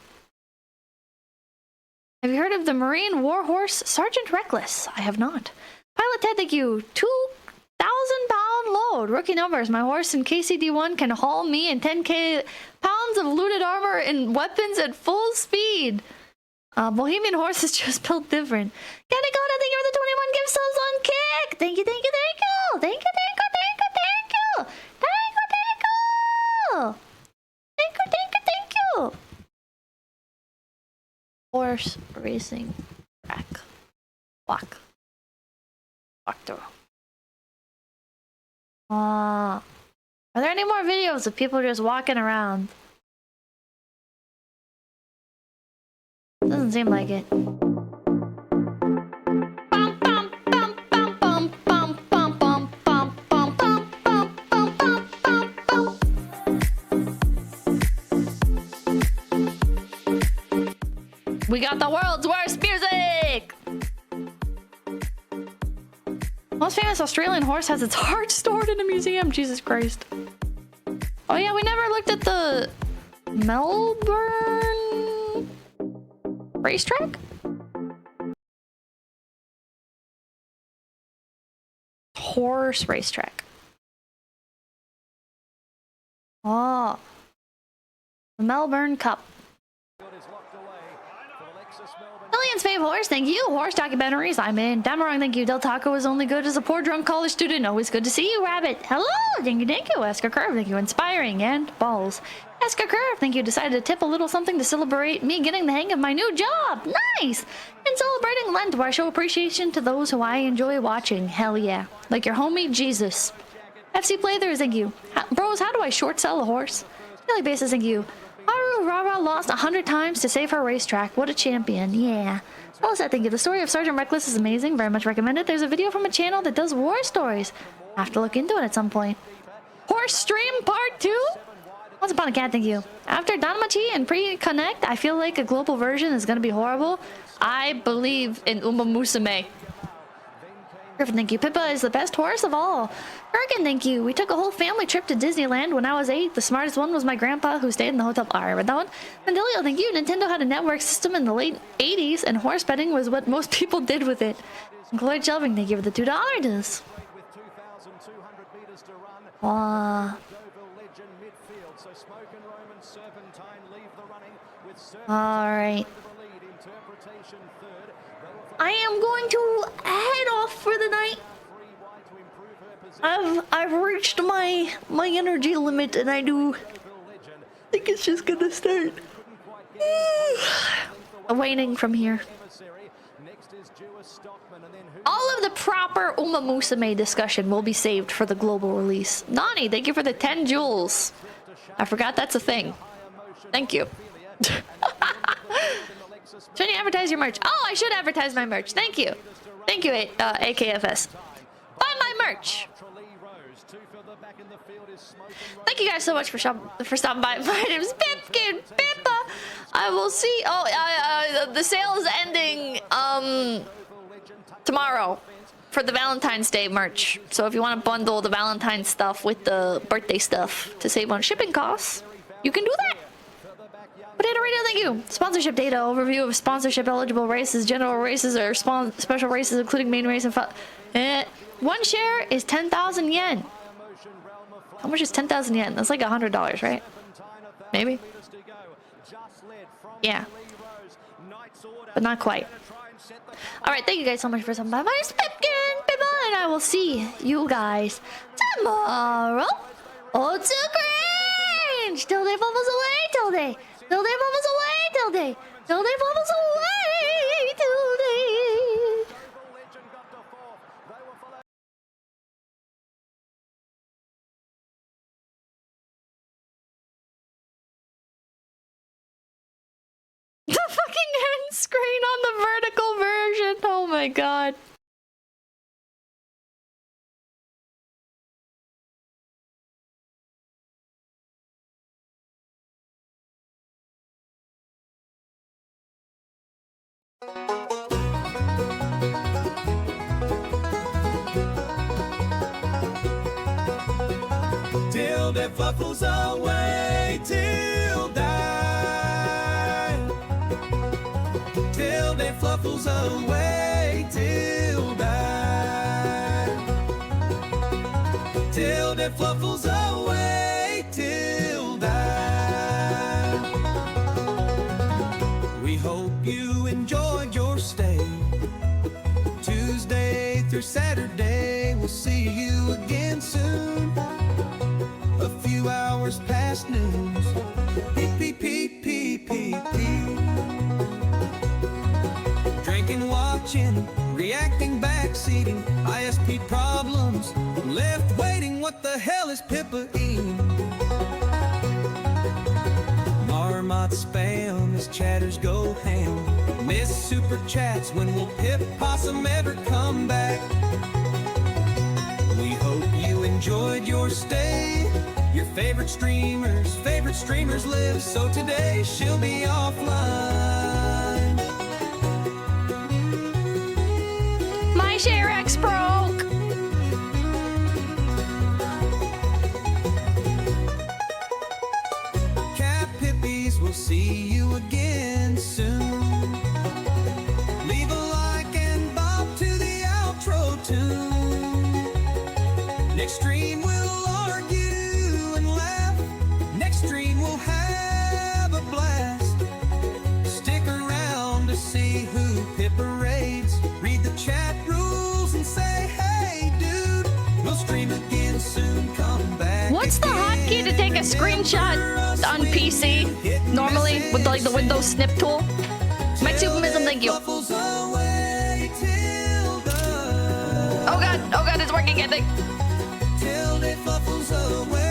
Have you heard of the Marine war horse Sergeant Reckless? I have not. Pilot Ted, thank you. 2,000-pound load. Rookie numbers. My horse in KCD1 can haul me and 10k pounds of looted armor and weapons at full speed. Bohemian horse is just built different. Candy Coda, thank you for the 21 gift subs on Kick. Thank you. Horse racing track. Walk through. Are there any more videos of people just walking around? Doesn't seem like it. We got the world's worst music! Most famous Australian horse has its heart stored in a museum. Jesus Christ. Oh yeah, we never looked at the Melbourne racetrack? Horse racetrack. Oh. The Melbourne Cup. Millions fave horse, thank you. Horse documentaries, I'm in. Damarong, thank you. Del Taco is only good as a poor drunk college student. Always good to see you, Rabbit. Hello, thank you, thank you. Esker Curve, thank you. Inspiring and balls. Esker Curve, thank you. Decided to tip a little something to celebrate me getting the hang of my new job. Nice! And celebrating Lent, where I show appreciation to those who I enjoy watching. Hell yeah. Like your homie, Jesus. FC Playthrough, thank you. Bros, how do I short sell a horse? Daily Basis, thank you. Haru Urara lost 100 times to save her racetrack. What a champion. Yeah. Also, thank you. The story of Sergeant Reckless is amazing. Very much recommended. There's a video from a channel that does war stories. I have to look into it at some point. Horse Stream Part 2? Once Upon a Cat, thank you. After Danmachi and Pre-Connect, I feel like a global version is going to be horrible. I believe in Uma Musume. Griffin, thank you. Pippa is the best horse of all. Kurgan, thank you. We took a whole family trip to Disneyland when I was 8. The smartest one was my grandpa who stayed in the hotel. I read that one. Mandilio, thank you. Nintendo had a network system in the late 80s and horse betting was what most people did with it. And Cloyd Shelving, thank you for the $2 dues. Alright. I am going to head off for the night. I've reached my energy limit and I think it's just gonna start waning from here. All of the proper Uma Musume discussion will be saved for the global release. Nani, thank you for the 10 jewels. I forgot that's a thing. Thank you. Shouldn't you advertise your merch? Oh, I should advertise my merch. Thank you. Thank you, AKFS. Buy my merch. Thank you guys so much for stopping by. My name is Pipkin Pippa. I will see. Oh, the sale is ending tomorrow for the Valentine's Day merch. So if you want to bundle the Valentine's stuff with the birthday stuff to save on shipping costs, you can do that. Potato Radio, thank you. Sponsorship data, overview of sponsorship eligible races, general races, or special races, including main race and one share is 10,000 yen. How much is 10,000 yen? That's like $100, right? Maybe? Yeah. But not quite. Alright, thank you guys so much for stopping by. My name is Pipkin Pippa, and I will see you guys tomorrow. Oh, it's so cringe! Till they bubbles away, till they bubbles away, till they bubbles away, till they. The fucking end screen on the vertical version. Oh my god. Till the fluffles away, till die. Till the fluffles away, till die. Till the fluffles away, till die. We hope you enjoyed your stay. Tuesday through Saturday, we'll see you again soon. A few hours past noon. Peep, peep, peep, peep, peep, peep. Drinking, watching, reacting back exceeding ISP problems. Left waiting, what the hell is Pippa eating? Marmot spam as chatters go ham. Miss super chats, when will Pip Possum ever come back? We hope you enjoyed your stay. Your favorite streamers live, so today she'll be offline. My Share X broke. Cat Pippies, we'll see you again soon. Leave a like and bob to the outro tune. Next stream we'll argue and laugh. Next stream we'll have a blast. Stick around to see who Pippa raids. Read the chat rules and say, hey dude, we'll stream again soon, come back. What's the hotkey to take a screenshot on PC? Normally with like the Windows snip tool. Maximalism, thank you. Oh god, it's working, I think. Till it fluffles away.